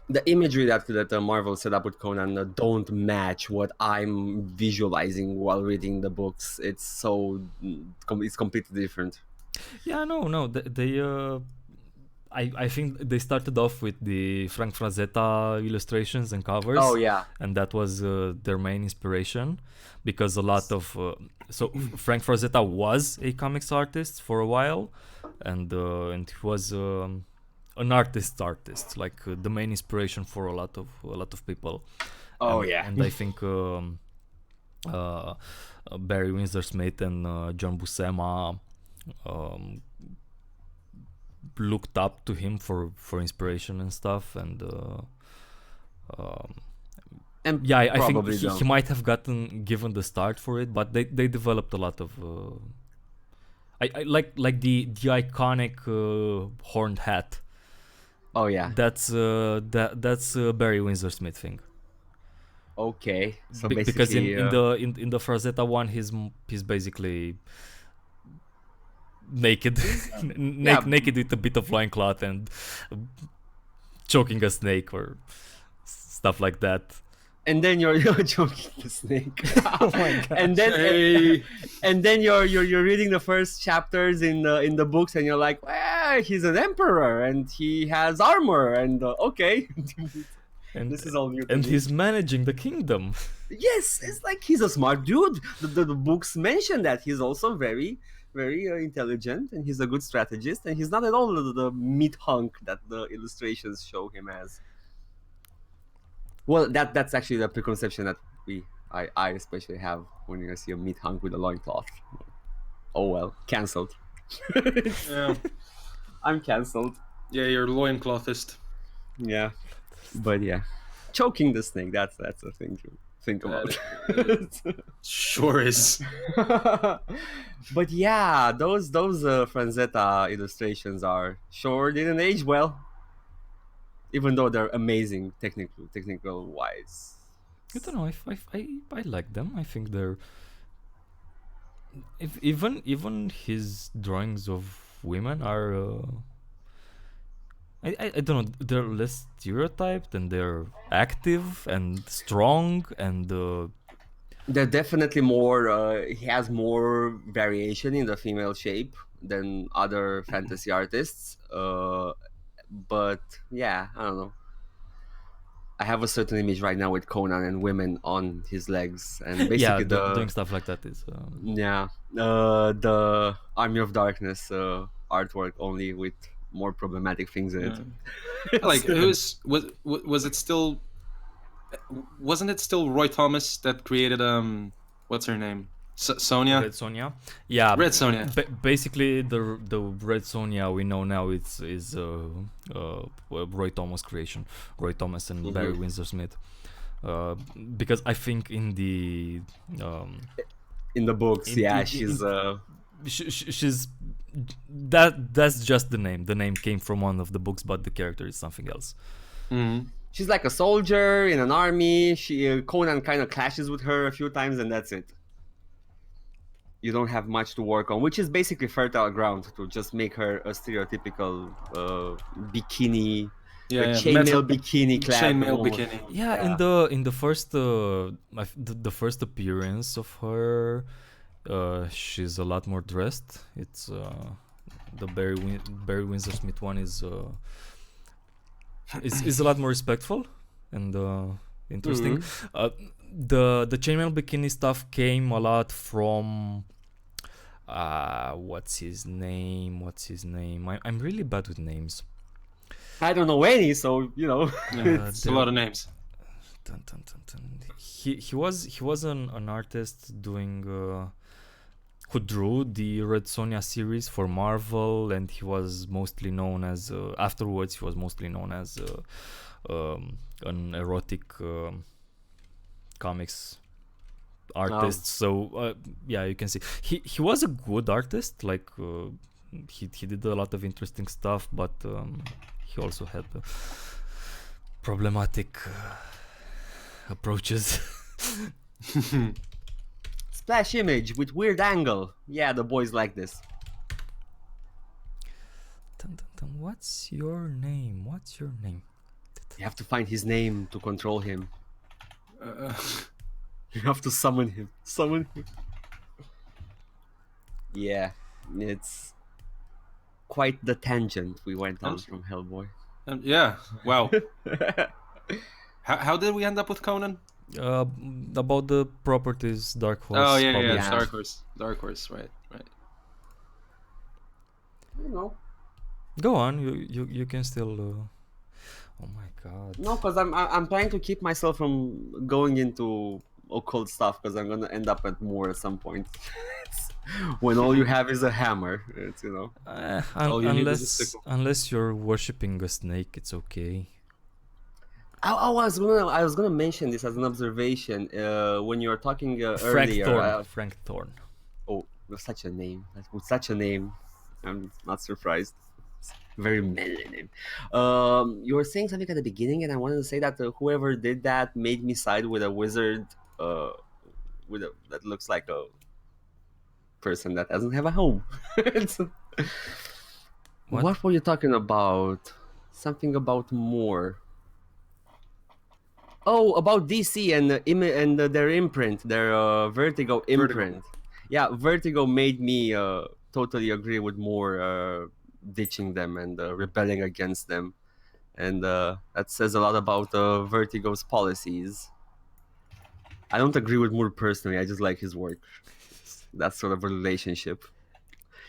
The imagery that Marvel set up with Conan don't match what I'm visualizing while reading the books. It's completely different. Yeah, no, they I think they started off with the Frank Frazetta illustrations and covers. Oh yeah. And that was their main inspiration, because a lot of Frank Frazetta was a comics artist for a while, and he was an artist, like the main inspiration for a lot of people. Oh and, yeah. and I think Barry Windsor Smith and John Buscema looked up to him for inspiration and stuff, and And yeah, I think probably he might have gotten given the start for it, but they developed a lot of I like the iconic horned hat. Oh yeah. That's Barry Windsor Smith thing. Okay. So Because basically, in the Frazetta one, he's basically naked, naked with a bit of loincloth and choking a snake or stuff like that. and then you're choking the snake. Oh my god! and then Hey. and then you're reading the first chapters in the books, and you're like, well, he's an emperor and he has armor, and okay. And This is all new to and me. he's managing the kingdom. Yes, it's like he's a smart dude. The books mention that he's also very, very intelligent, and he's a good strategist, and he's not at all the meat hunk that the illustrations show him as. Well, that's actually the preconception that I especially have when you see a meat hunk with a loincloth. Oh well, cancelled. Yeah, I'm cancelled. yeah, you're loinclothist. Yeah, but yeah, choking the snake. That's a thing to think about. Sure is. But yeah, those Franzetta illustrations are sure didn't age well, even though they're amazing technical wise. I don't know if I like them. I think they're even his drawings of women are I don't know, they're less stereotyped, and they're active and strong, and They're definitely more. He has more variation in the female shape than other fantasy artists. But yeah, I don't know. I have a certain image right now with Conan and women on his legs, and basically doing stuff like that is the Army of Darkness artwork, only with more problematic things in it. Like, was it still? Wasn't it still Roy Thomas that created what's her name? Sonia. Red Sonja. Yeah, Red Sonja. Basically, the Red Sonja we know now is Roy Thomas creation, Roy Thomas and Barry Windsor Smith. Because I think in the in the books, she's that's just the name. The name came from one of the books, but the character is something else. Mm-hmm. She's like a soldier in an army. Conan kind of clashes with her a few times, and that's it. You don't have much to work on, which is basically fertile ground to just make her a stereotypical bikini, chainmail bikini clad. Chainmail bikini. Yeah, in the first the first appearance of her, she's a lot more dressed. It's the Barry Windsor Smith one is a lot more respectful and interesting. The chainmail bikini stuff came a lot from what's his name? I'm really bad with names. I don't know any, so you know. It's a lot of names. He was an artist doing who drew the Red Sonja series for Marvel, and he was mostly known as afterwards he was mostly known as an erotic comics artist. So yeah, you can see he was a good artist. Like he did a lot of interesting stuff, but he also had problematic approaches. Splash image with weird angle. Yeah, the boys like this. What's your name? You have to find his name to control him. You have to summon him. Yeah, it's quite the tangent we went on I'm- from Hellboy. Yeah. Wow. How did we end up with Conan? About the properties Dark Horse Oh yeah, published. Yeah. Dark Horse. Dark Horse. Right. You know, Go on, you can still. Oh my god. no, because I'm trying to keep myself from going into occult stuff because I'm gonna end up at more at some point. When all you have is a hammer, it's All you need is a sickle. Unless you're worshipping a snake, it's okay. I was gonna mention this as an observation when you were talking earlier. Frank Thorne. Oh, with such a name. With such a name, I'm not surprised. It's a very manly name. You were saying something at the beginning, and I wanted to say that whoever did that made me side with a wizard, that looks like a person that doesn't have a home. What were you talking about? Something about more. Oh, about DC and their imprint, their Vertigo imprint. Yeah, Vertigo made me totally agree with more ditching them and rebelling against them, and that says a lot about Vertigo's policies. I don't agree with Moore personally. I just like his work. It's that sort of a relationship.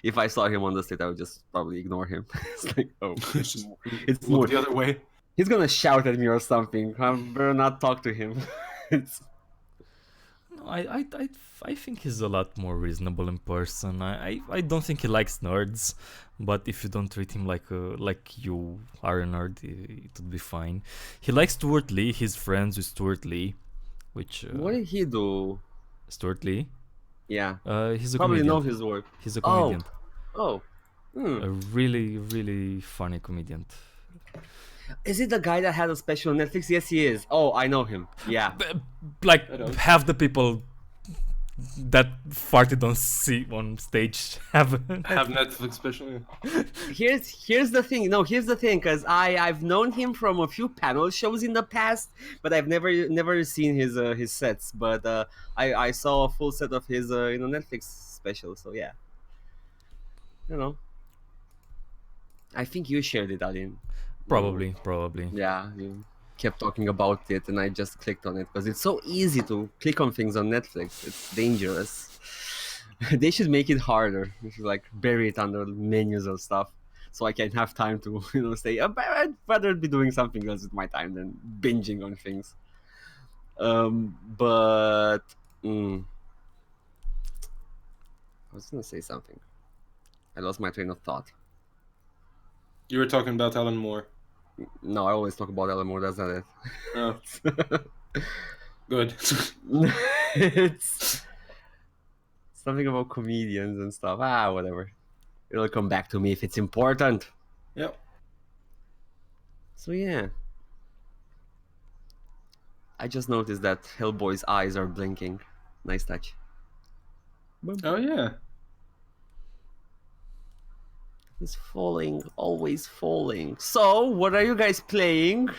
If I saw him on the street, I would just probably ignore him. It's like, oh, it's Look Moore. the other way. He's gonna shout at me or something. I better not talk to him. No, I think he's a lot more reasonable in person. I don't think he likes nerds, but if you don't treat him like you are a nerd, it would be fine. He likes Stuart Lee. He's friends with Stuart Lee, which What did he do? Stuart Lee. Yeah, He's a probably comedian. know his work. He's a comedian. Oh. A really, really funny comedian. Is it the guy that had a special on Netflix? Yes, he is. Oh, I know him. Yeah. Like half the people that farted on stage have Netflix special. Here's the thing. No, here's the thing. Cause I've known him from a few panel shows in the past, but I've never seen his sets. But I saw a full set of his Netflix special. So yeah. I think you shared it, Aline. Probably. Yeah, you kept talking about it, and I just clicked on it because it's so easy to click on things on Netflix. It's dangerous. They should make it harder. They should like bury it under menus or stuff, so I can have time to say. I'd rather be doing something else with my time than binging on things. But I was gonna say something. I lost my train of thought. You were talking about Alan Moore. No, I always talk about Alan Moore. That's not it. Oh. Good. It's something about comedians and stuff. Whatever. It'll come back to me if it's important. Yep. So yeah. I just noticed that Hellboy's eyes are blinking. Nice touch. Oh yeah. He's falling, always falling. So, what are you guys playing?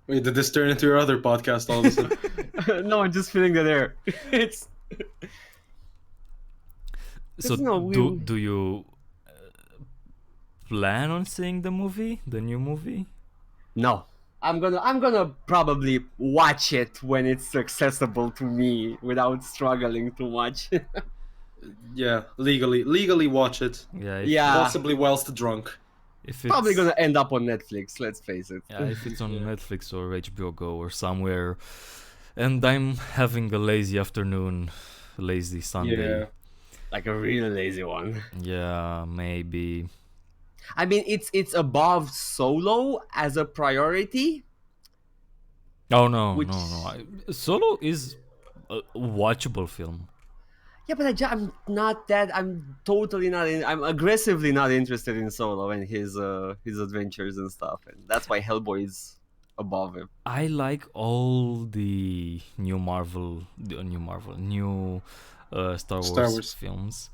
Wait, did this turn into your other podcast all of a sudden? No, I'm just feeling the air. It's So do you plan on seeing the new movie? No. I'm gonna probably watch it when it's accessible to me without struggling too much. Yeah, legally watch it. Yeah. Possibly whilst drunk. If it's Probably gonna end up on Netflix, let's face it. Yeah, if it's on Netflix or HBO Go or somewhere, and I'm having a lazy afternoon, lazy Sunday. Yeah. Like a really lazy one. Yeah, maybe. I mean, it's above Solo as a priority. Oh no, Which- no. Solo is a watchable film. Yeah, but I'm not that. I'm totally not. I'm aggressively not interested in Solo and his adventures and stuff, and that's why Hellboy is above him. I like all the new Star Wars films.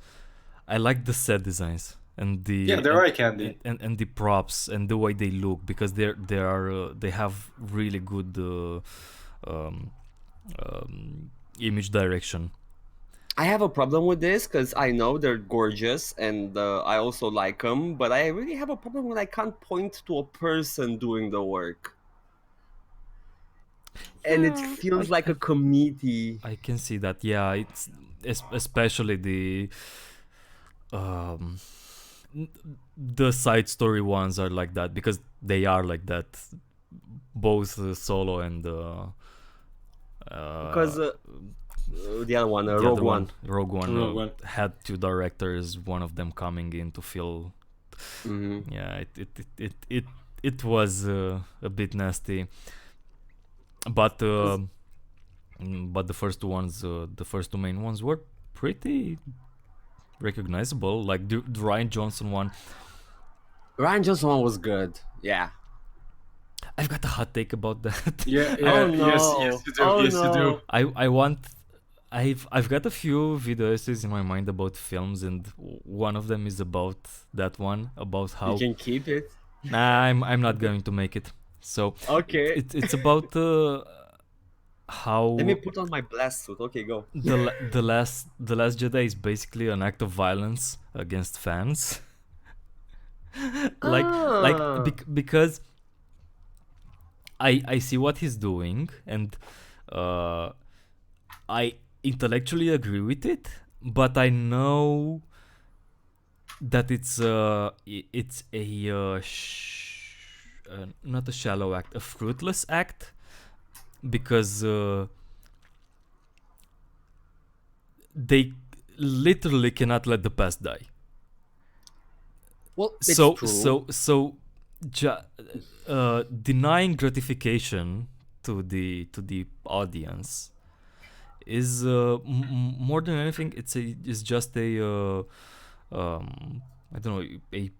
I like the set designs and they're eye candy. and the props and the way they look because they have really good image direction. I have a problem with this because I know they're gorgeous and I also like them, but I really have a problem when I can't point to a person doing the work. And it Yeah, feels like a committee. I can see that. Yeah, it's especially um, the side story ones are like that because they are like that. Both Solo and Because the other one, the Rogue other One. one, Rogue One, Rogue One. had two directors. One of them coming in to fill. Mm-hmm. Yeah, it was a bit nasty, but the first ones, the first two main ones were pretty recognizable. Like the Ryan Johnson one. Ryan Johnson one was good. Yeah. I've got a hot take about that. Yeah, Oh yeah, yes, no. you do. Oh Yes, you do. no. I want. I've got a few video essays in my mind about films, and one of them is about that one, about You how. can keep it. Nah, I'm not going to make it. So Okay. it's about how Let me put on my blast suit. Okay, go. the last Jedi is basically an act of violence against fans. like Ah. because I see what he's doing, and I intellectually agree with it, but I know that it's a not a shallow act, a fruitless act, because they literally cannot let the past die. Well, it's true. So denying gratification to the audience is more than anything, it's just a I don't know, a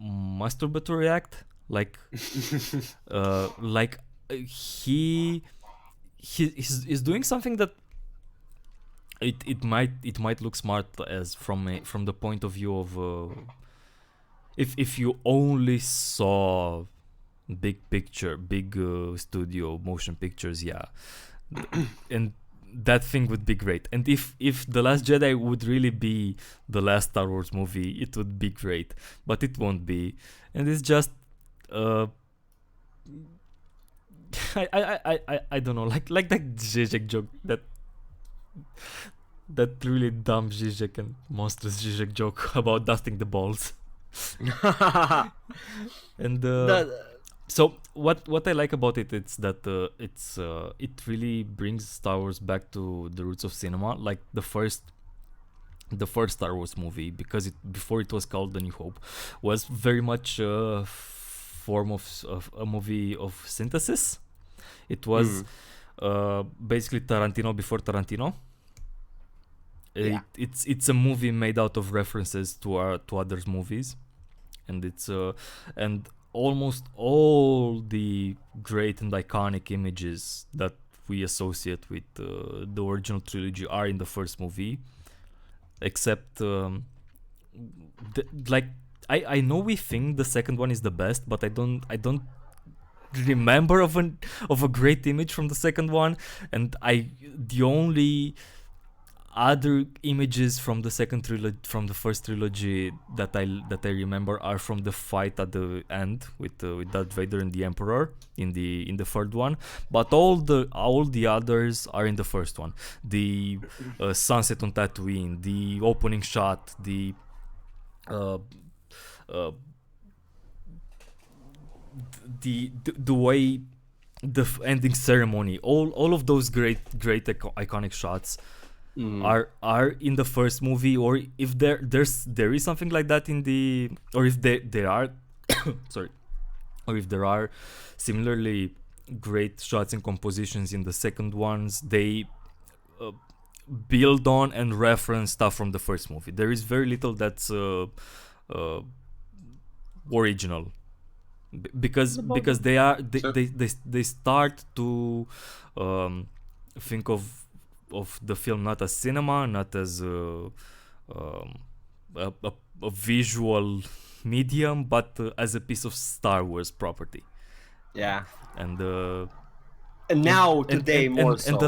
masturbatory act, like he's doing something that it might look smart as from the point of view of if you only saw big picture, big studio motion pictures, yeah, and that thing would be great. And if The Last Jedi would really be the last Star Wars movie, it would be great, but it won't be, and it's just I don't know, like that Zizek joke, that really dumb Zizek and monstrous Zizek joke about dusting the balls. And so what I like about it is that it really brings Star Wars back to the roots of cinema, like the first Star Wars movie, because before it was called The New Hope, was very much a form of a movie of synthesis. It was basically Tarantino before Tarantino. Yeah. It's a movie made out of references to others' movies, and it's and almost all the great and iconic images that we associate with the original trilogy are in the first movie, except like I know we think the second one is the best, but I don't remember of a great image from the second one, and the only other images from the first trilogy that I remember are from the fight at the end with Darth Vader and the Emperor in the third one, but all the others are in the first one. The sunset on Tatooine, the opening shot, the the way the ending ceremony, all of those great iconic shots are in the first movie, or if there is something like that in the, or if there are sorry, or if there are similarly great shots and compositions in the second ones, they build on and reference stuff from the first movie. There is very little that's original, because they start to think of the film not as cinema, not as a visual medium, but as a piece of Star Wars property. Yeah. And now today more so. and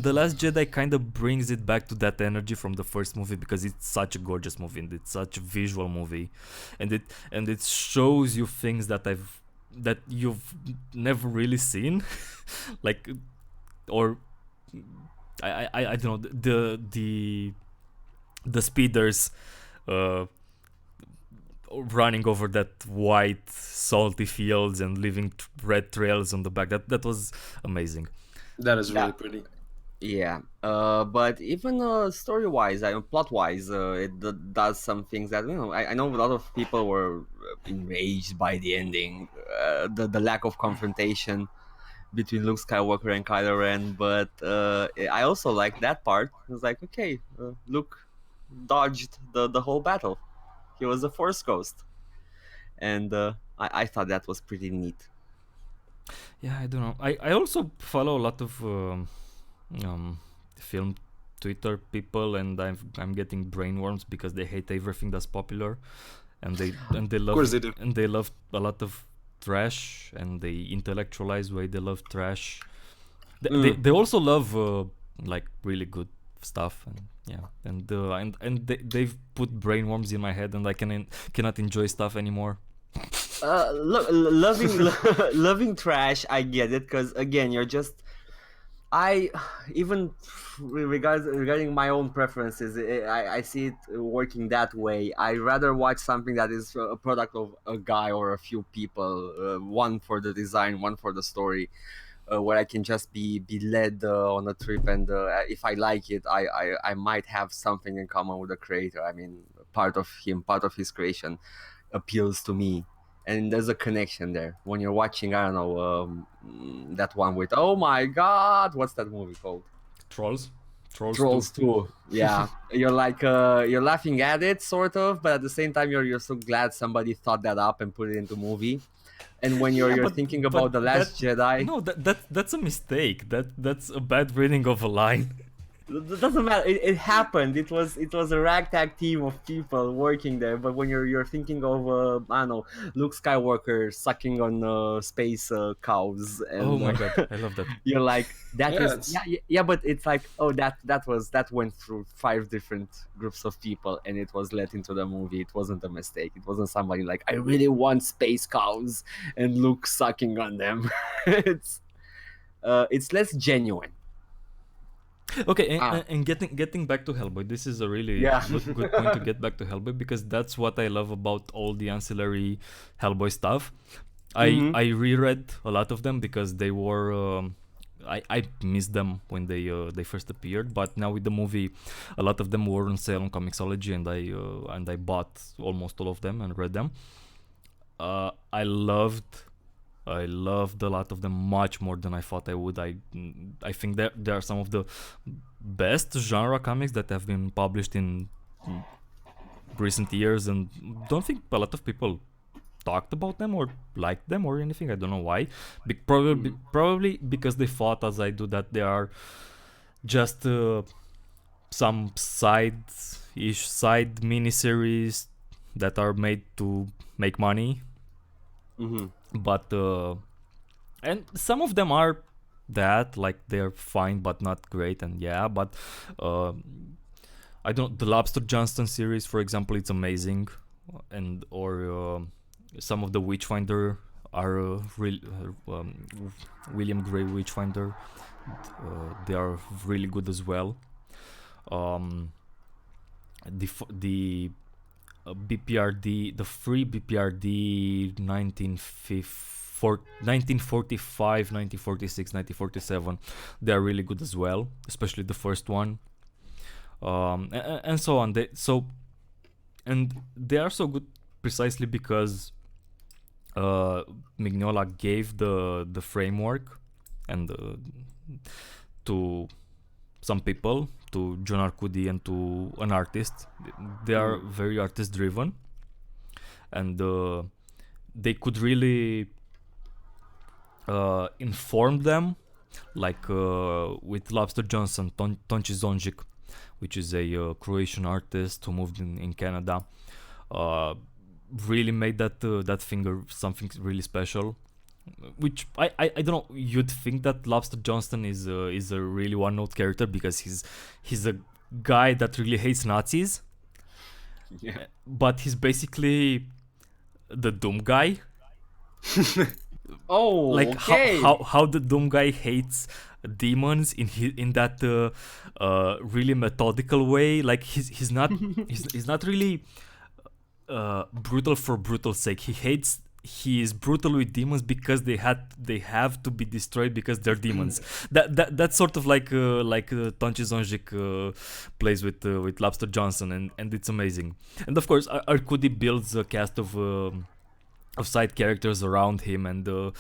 the last Jedi kind of brings it back to that energy from the first movie, because it's such a gorgeous movie and it's such a visual movie, and it shows you things that you've never really seen, like, or I don't know, the speeders running over that white salty fields and leaving red trails on the back. That was amazing. That is Yeah. really pretty. Yeah, but even story-wise, plot-wise, does some things that I know a lot of people were enraged by the ending, the lack of confrontation between Luke Skywalker and Kylo Ren. But I also like that part. It was like, okay, Luke dodged the whole battle. He was a Force ghost, and I thought that was pretty neat. Yeah, I don't know. I also follow a lot of film Twitter people, and I'm getting brainworms because they hate everything that's popular, and they love, Of course they do. and they love a lot of trash, and they intellectualize why they love trash. They also love like really good stuff, and yeah, and they've put brainworms in my head, and I cannot enjoy stuff anymore. Look, loving trash, I get it, because again, you're just I even regarding my own preferences, I see it working that way. I rather watch something that is a product of a guy or a few people, one for the design, one for the story, where I can just be led on a trip, and if I like it, I might have something in common with the creator. I mean, part of him, part of his creation appeals to me, and there's a connection there when you're watching, I don't know, that one with, oh my god, what's that movie called? Trolls 2. Yeah. You're like you're laughing at it sort of, but at the same time you're so glad somebody thought that up and put it into movie. And when you're thinking about The Last Jedi, No, that's a mistake. That's a bad reading of a line. it doesn't matter. It happened. It was a ragtag team of people working there. But when you're thinking of I don't know, Luke Skywalker sucking on space cows, and Oh my god, I love that. you're like, that Yeah, is yeah. But it's like, oh, that went through 5 different groups of people, and it was let into the movie. It wasn't a mistake. It wasn't somebody like, I really want space cows and Luke sucking on them. It's less genuine. Okay, and getting back to Hellboy, this is a really good point to get back to Hellboy, because that's what I love about all the ancillary Hellboy stuff. I reread a lot of them because they were I missed them when they first appeared, but now with the movie, a lot of them were on sale on Comixology, and I bought almost all of them and read them. I loved a lot of them, much more than I thought I would. I think that they are some of the best genre comics that have been published in recent years, and don't think a lot of people talked about them or liked them or anything. I don't know why. Probably because they thought, as I do, that they are just some side miniseries that are made to make money. But and some of them are that, like, they're fine but not great, and but I don't, the Lobster Johnston series, for example, it's amazing, and or some of the Witchfinder are William Gray Witchfinder, they are really good as well. The BPRD, the free BPRD 1945, 1946, 1947, they are really good as well, especially the first one, and so on. And they are so good precisely because Mignola gave the framework and to some people, to John Arcudi and to an artist. They are very artist driven, and they could really inform them, like with Lobster Johnson, Tonci Zonjic, which is a Croatian artist who moved in Canada, really made that finger something really special. which I don't know. You'd think that Lobster Johnson is a really one-note character because he's a guy that really hates Nazis, Yeah. but he's basically the Doom guy. Oh, Like okay. how the Doom guy hates demons in that really methodical way. Like he's not he's not really brutal for brutal sake. He is brutal with demons because they have to be destroyed because they're demons. That's sort of like Tonchi Zonjik plays with Lobster Johnson, and it's amazing. And of course, Arkudi builds a cast of side characters around him and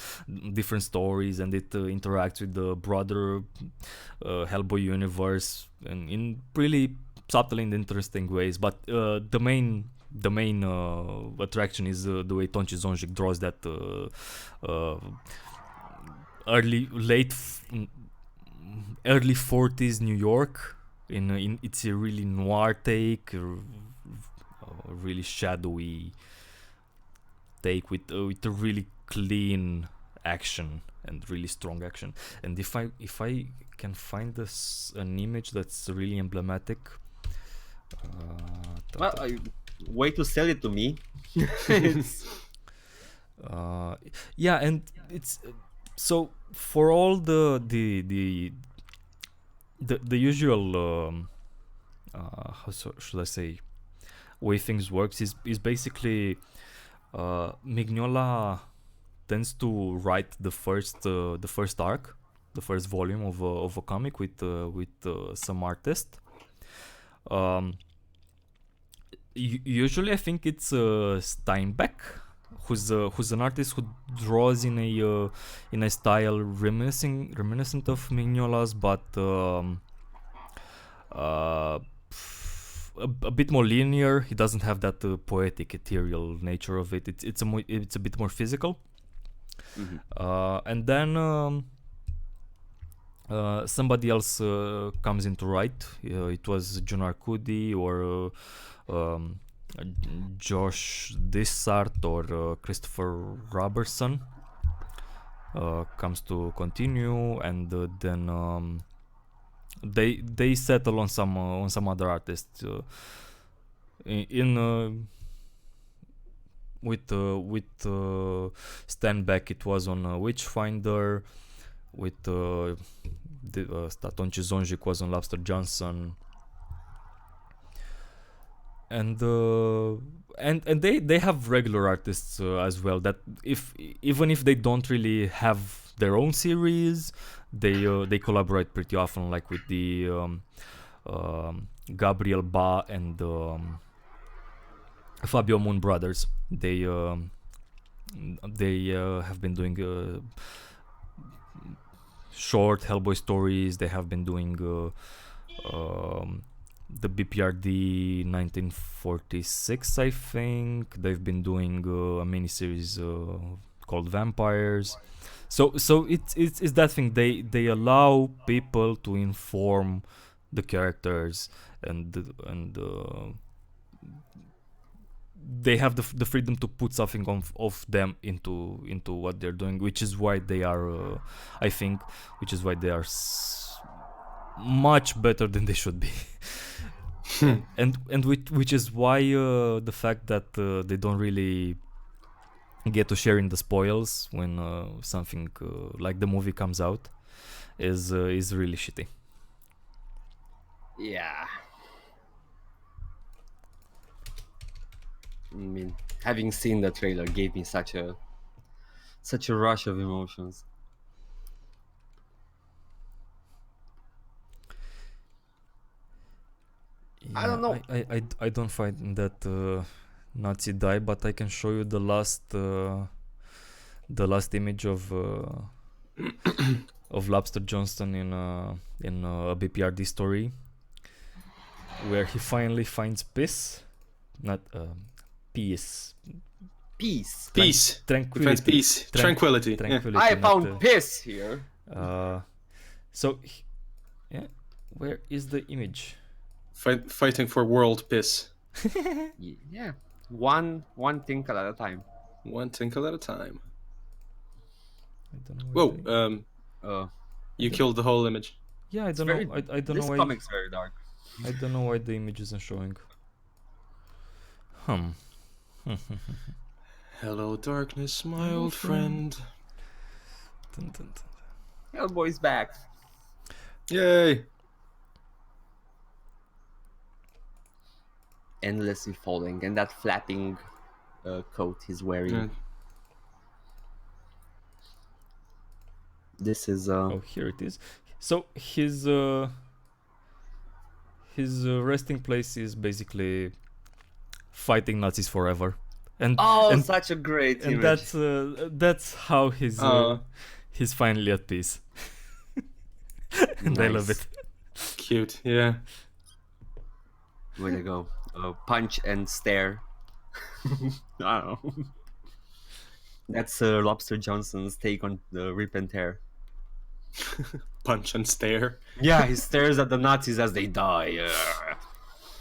different stories, and it interacts with the broader Hellboy universe and in really subtle and interesting ways. But the main attraction is the way Tonchi Zonjik draws that early 40s New York in it's a really noir take, really shadowy take with a really clean action and really strong action. And if I can find an image that's really emblematic, Well, way to sell it to me. It's- yeah, and it's so for all the usual should I say way things works is basically Mignola tends to write the first arc, the first volume of a comic with some artist. Usually, I think it's Steinbeck, who's an artist who draws in a style reminiscent of Mignola's, but a bit more linear. He doesn't have that poetic, ethereal nature of it. It's a bit more physical. And then somebody else comes in to write. It was Jun Arcudi or Josh Dysart or Christopher Robertson comes to continue, and then they settle on some other artists with Stan Beck. It was on Witchfinder. With Tonchi Zonjik was on Lobster Johnson, and they have regular artists as well. That even if they don't really have their own series, they collaborate pretty often, like with the Gabriel Ba and Fabio Moon brothers. They have been doing short Hellboy stories. They have been doing the BPRD 1946, I think. They've been doing a miniseries called Vampires. So it's that thing. They allow people to inform the characters, and they have the freedom to put something of them into what they're doing, which is why they are I think, which is why they are much better than they should be. and which is why the fact that they don't really get to share in the spoils when something like the movie comes out is really shitty. Yeah. I mean, having seen the trailer gave me such a rush of emotions. Yeah, I don't know. I don't find that Nazi die, but I can show you the last image of Lobster Johnson in a BPRD story, where he finally finds peace, not peace. Peace. Peace. Tranquility. Peace. Tranquility. Tranquility. I not, found peace here. So, yeah, where is the image? Fighting for world peace. Yeah. One tinkle at a time. One tinkle at a time. I don't know. Whoa, Uh, you killed the whole image. Yeah, I it's don't very. know. I don't This know why. comic's very dark. I don't know why the image isn't showing. Hmm. Hello, darkness, my Hello, old friend. friend. Dun, dun, dun. Hellboy's back. Yay! Endlessly falling, and that flapping coat he's wearing. Yeah. This is Oh, here it is. So his resting place is basically fighting Nazis forever, and and such a great and image. that's how he's finally at peace. And I love Nice. it. Cute, yeah. Way to go. Punch and stare. I don't know. That's Lobster Johnson's take on the Rip and Tear. Punch and stare. Yeah, he stares at the Nazis as they die.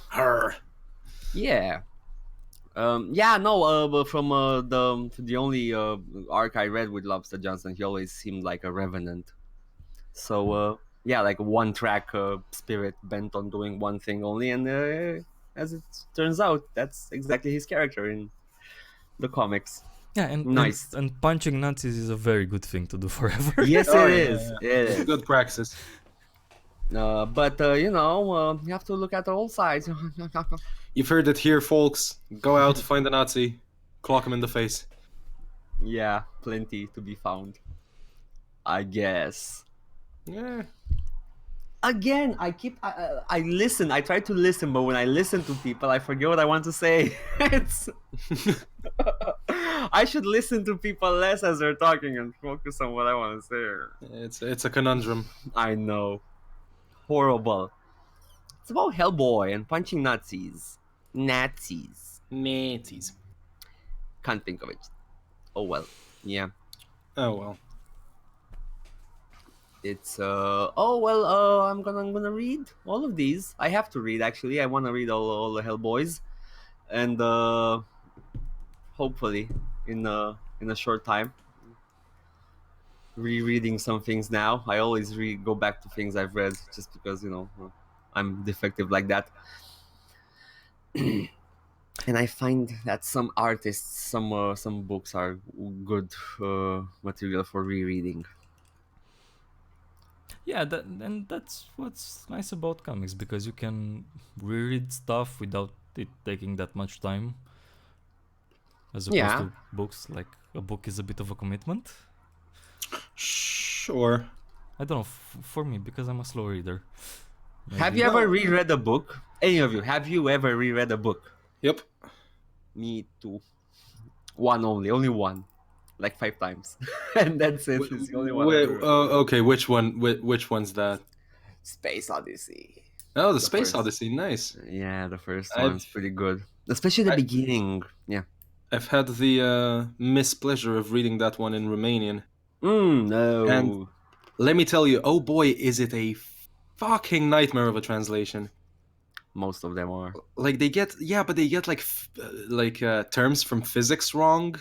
Her. Yeah. But from the only arc I read with Lobster Johnson, he always seemed like a revenant. So yeah, like a one-track spirit bent on doing one thing only, and as it turns out, that's exactly his character in the comics. Yeah, and Nice. and punching Nazis is a very good thing to do forever. Yes, Oh, it yeah, is. yeah. It It's is. good praxis. But you have to look at all sides. You've heard it here, folks. Go out, find a Nazi, clock him in the face. Yeah, plenty to be found. I guess. Yeah. Again, I listen. I try to listen, but when I listen to people, I forget what I want to say. It's I should listen to people less as they're talking and focus on what I want to say. It's a conundrum. I know. Horrible. It's about Hellboy and punching Nazis. Nazis. Nazis. Can't think of it. Oh well. Yeah. Oh well. It's I'm gonna read all of these. I have to read actually. I want to read all the Hellboys, and hopefully in a short time rereading some things now. I always go back to things I've read just because I'm defective like that. And I find that some artists, some books are good material for rereading. Yeah, and that's what's nice about comics, because you can reread stuff without it taking that much time, as opposed Yeah. to books. Like a book is a bit of a commitment. Sure. I don't know, for me, because I'm a slow reader. Have you ever reread a book? Any of you? Have you ever reread a book? Yep. Me too. One only one, like 5 times, and that's it. It's the only one. I ever read. Okay, which one? Which one's that? Space Odyssey. Oh, the The Space first. Odyssey. Nice. Yeah, the first I've- one's pretty good, especially the I- beginning. Yeah. I've had the mispleasure of reading that one in Romanian. No. And- Let me tell you, oh boy, is it a fucking nightmare of a translation. Most of them are. Like they get terms from physics wrong.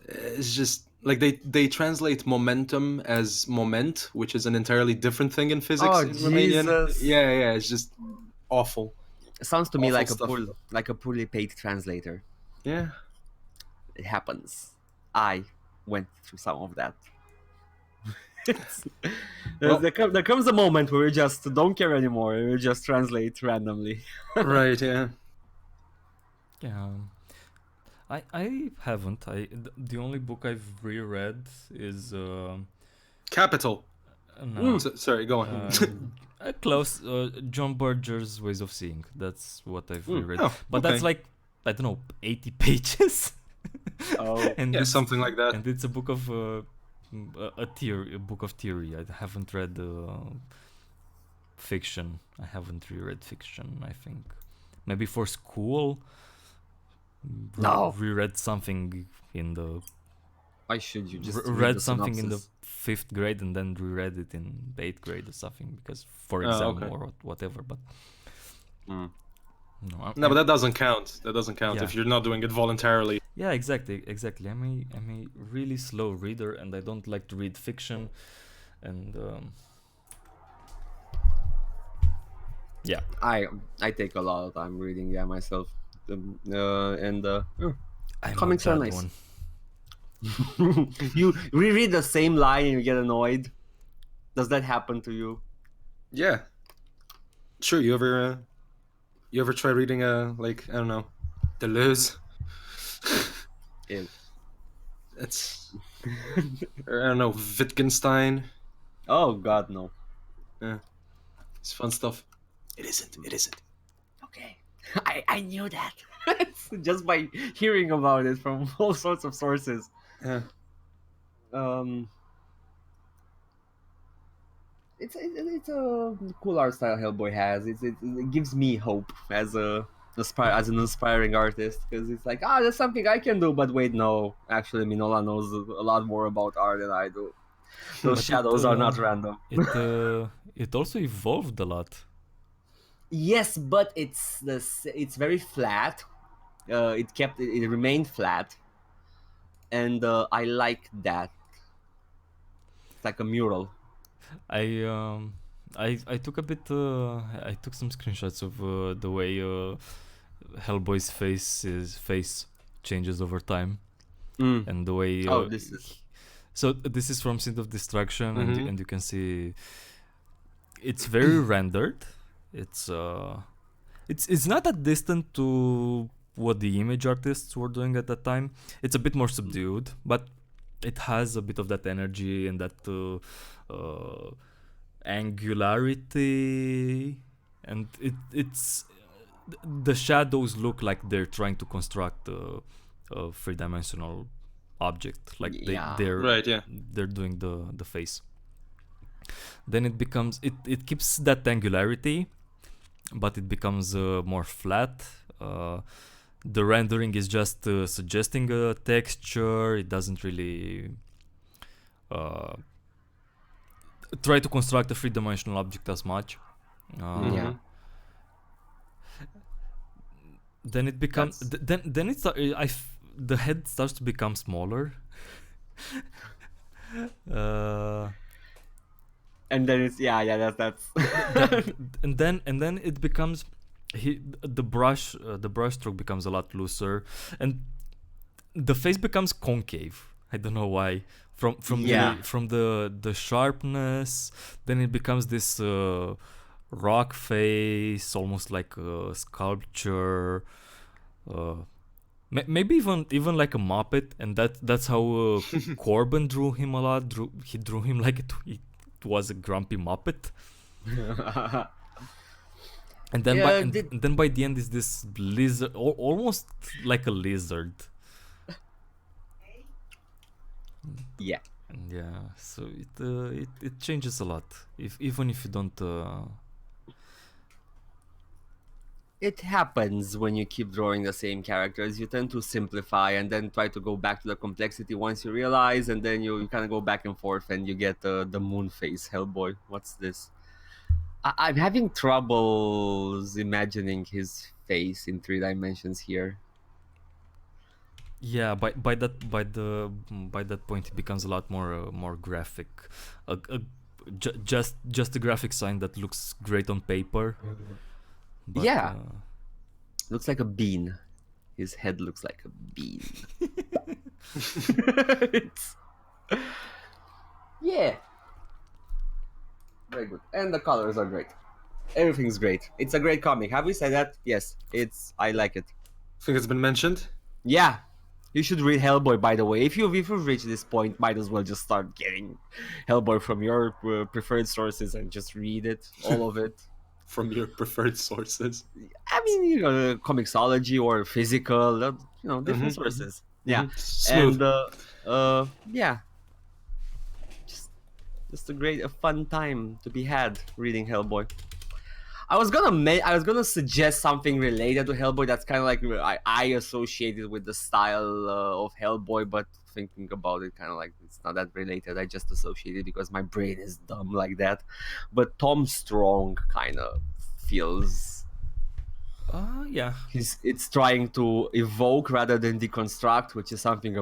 It's just like they translate momentum as moment, which is an entirely different thing in physics in Romanian. Jesus. Yeah, it's just awful. It sounds to me Awful like stuff. like a poorly paid translator. Yeah. It happens. I went through some of that. Well- there comes a moment where we just don't care anymore. We just translate randomly. Right, yeah. Yeah. I haven't. The only book I've reread is Capital. no, Sorry, go on. close. John Berger's Ways of Seeing. That's what I've reread. Oh, But okay. that's like, I don't know, 80 pages. Oh. And Yeah, it's, something like that. and it's a book of a book of theory. I haven't read fiction. I haven't reread fiction. I think maybe for school. No. Reread something in the Why should you just read something in the 5th grade and then reread it in 8th grade or something, because for Oh, exam okay. or whatever. But No, but that doesn't count. That doesn't count Yeah. if you're not doing it voluntarily. Yeah, exactly. I'm a really slow reader, and I don't like to read fiction, and yeah. I take a lot of time reading myself, I'm comics not are that nice. one. You reread the same line and you get annoyed. Does that happen to you? Yeah. Sure. You ever try reading like, I don't know, Deleuze? Ew. It's or I don't know, Wittgenstein. Oh God, no. Yeah, it's fun stuff. It isn't. It isn't. Okay, I knew that just by hearing about it from all sorts of sources. Yeah. It's a cool art style Hellboy has. It gives me hope as as an aspiring artist, because it's like, there's something I can do. But wait, no, actually Minola knows a lot more about art than I do. Those But shadows are not random. It also evolved a lot. Yes, but it's very flat. It remained flat, and I like that. It's like a mural. I took a bit. I took some screenshots of the way Hellboy's face changes over time, and the way. This is. So this is from Scene of Destruction, Mhm. and you can see it's very rendered. It's not that distant to what the image artists were doing at that time. It's a bit more subdued, but it has a bit of that energy and that angularity, and it's the shadows look like they're trying to construct a three-dimensional object, like Yeah. they're Right. Yeah. they're doing the face. Then it becomes it keeps that angularity, but it becomes more flat. The rendering is just suggesting a texture. It doesn't really try to construct a three-dimensional object as much. Yeah. Then it becomes then it's the head starts to become smaller. And then it's that's and then it becomes the brush stroke becomes a lot looser, and the face becomes concave. I don't know why. From the sharpness, then it becomes this rock face, almost like a sculpture. Maybe even like a Muppet, and that's how Corbin drew him a lot. He drew him like it was a grumpy Muppet. And then by the end is this lizard, almost like a lizard. Yeah. And yeah, so it changes a lot. Even if you don't. It happens when you keep drawing the same characters. You tend to simplify and then try to go back to the complexity once you realize, and then you kind of go back and forth, and you get the moon face Hellboy. What's this? I'm having troubles imagining his face in 3 dimensions here. Yeah, by that point it becomes a lot more graphic. Just a graphic sign that looks great on paper. But, yeah, looks like a bean. His head looks like a bean. Yeah, very good, and the colors are great. Everything's great. It's a great comic. Have we said that? Yes, I like it. I think it's been mentioned. Yeah, you should read Hellboy. By the way, if you've reached this point, might as well just start getting Hellboy from your preferred sources and just read it, all of it. From your preferred sources. I mean, Comixology or physical, different sources. Yeah, Smooth. And yeah, just a fun time to be had reading Hellboy. I was gonna suggest something related to Hellboy that's kind of like I associated with the style of Hellboy, but thinking about it, kind of like it's not that related. I just associated because my brain is dumb like that. But Tom Strong kind of feels Yeah. It's trying to evoke rather than deconstruct, which is something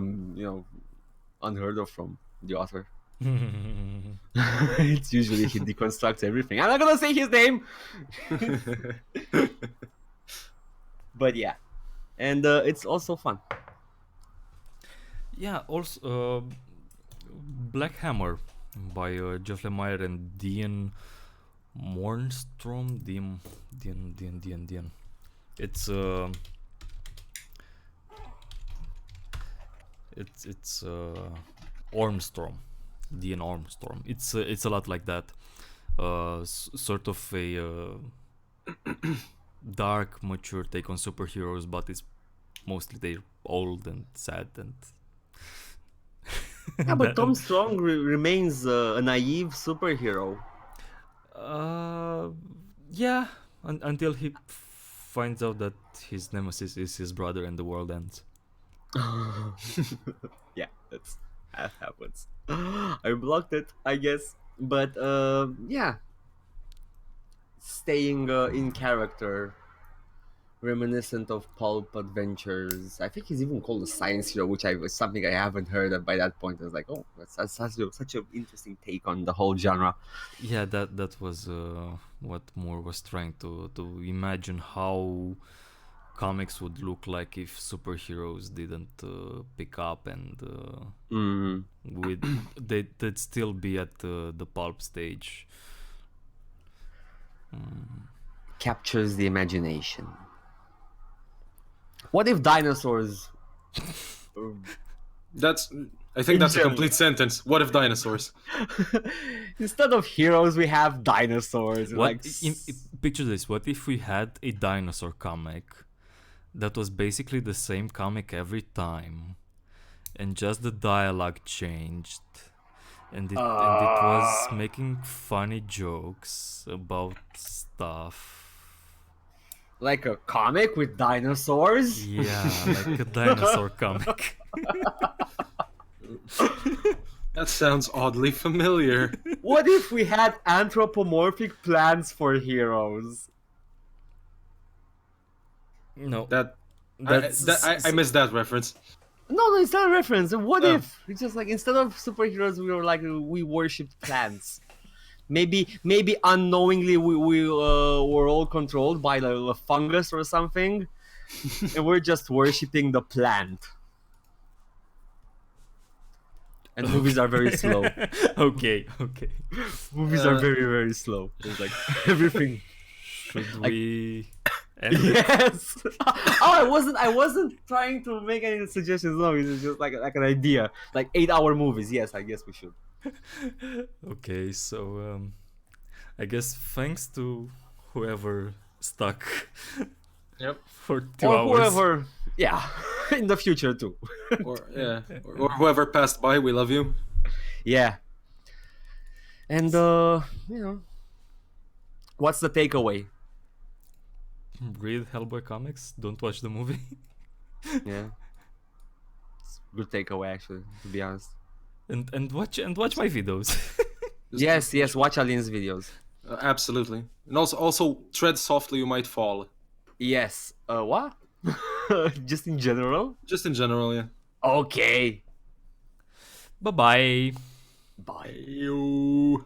unheard of from the author. It's usually he deconstructs everything. I'm not gonna say his name, but yeah, and it's also fun. Yeah, also Black Hammer by Jeff Lemire and Dean Mornstrom. Dean. It's it's Ormstorm. Dean Ormstorm. It's a lot like that. Sort of a dark, mature take on superheroes, but it's mostly they're old and sad and. Yeah, but Tom Strong remains a naive superhero. Yeah, until he finds out that his nemesis is his brother and the world ends. Yeah, that happens. I blocked it, I guess, but yeah, staying in character, reminiscent of pulp adventures. I think he's even called a science hero, which was something I haven't heard of by that point. I was like, oh, that's such an interesting take on the whole genre. Yeah, that was what Moore was trying to imagine how comics would look like if superheroes didn't pick up and they'd still be at the pulp stage. Captures the imagination. What if dinosaurs? I think that's a complete sentence. What if dinosaurs? Instead of heroes, we have dinosaurs. Picture this: what if we had a dinosaur comic that was basically the same comic every time, and just the dialogue changed, and it was making funny jokes about stuff. Like a comic with dinosaurs? Yeah, like a dinosaur comic. That sounds oddly familiar. What if we had anthropomorphic plants for heroes? No, I missed that reference. No, it's not a reference. What if it's just like instead of superheroes, we worshipped plants? Maybe unknowingly we were all controlled by the fungus or something, and we're just worshipping the plant. And movies are very slow. Okay. Movies are very, very slow. It's like everything. Should we end it? Yes. I wasn't trying to make any suggestions. No, it's just like an idea. Like 8-hour movies. Yes, I guess we should. Okay, so I guess thanks to whoever stuck. Yep. For 2 or hours. whoever, yeah, in the future too. or whoever passed by, we love you. Yeah. And what's the takeaway? Read Hellboy comics. Don't watch the movie. Yeah. It's a good takeaway, actually, to be honest. And watch my videos. Yes, watch Aline's videos. Absolutely. And also tread softly, you might fall. Yes. What? Just in general? Just in general, yeah. Okay. Bye-bye. Bye. You.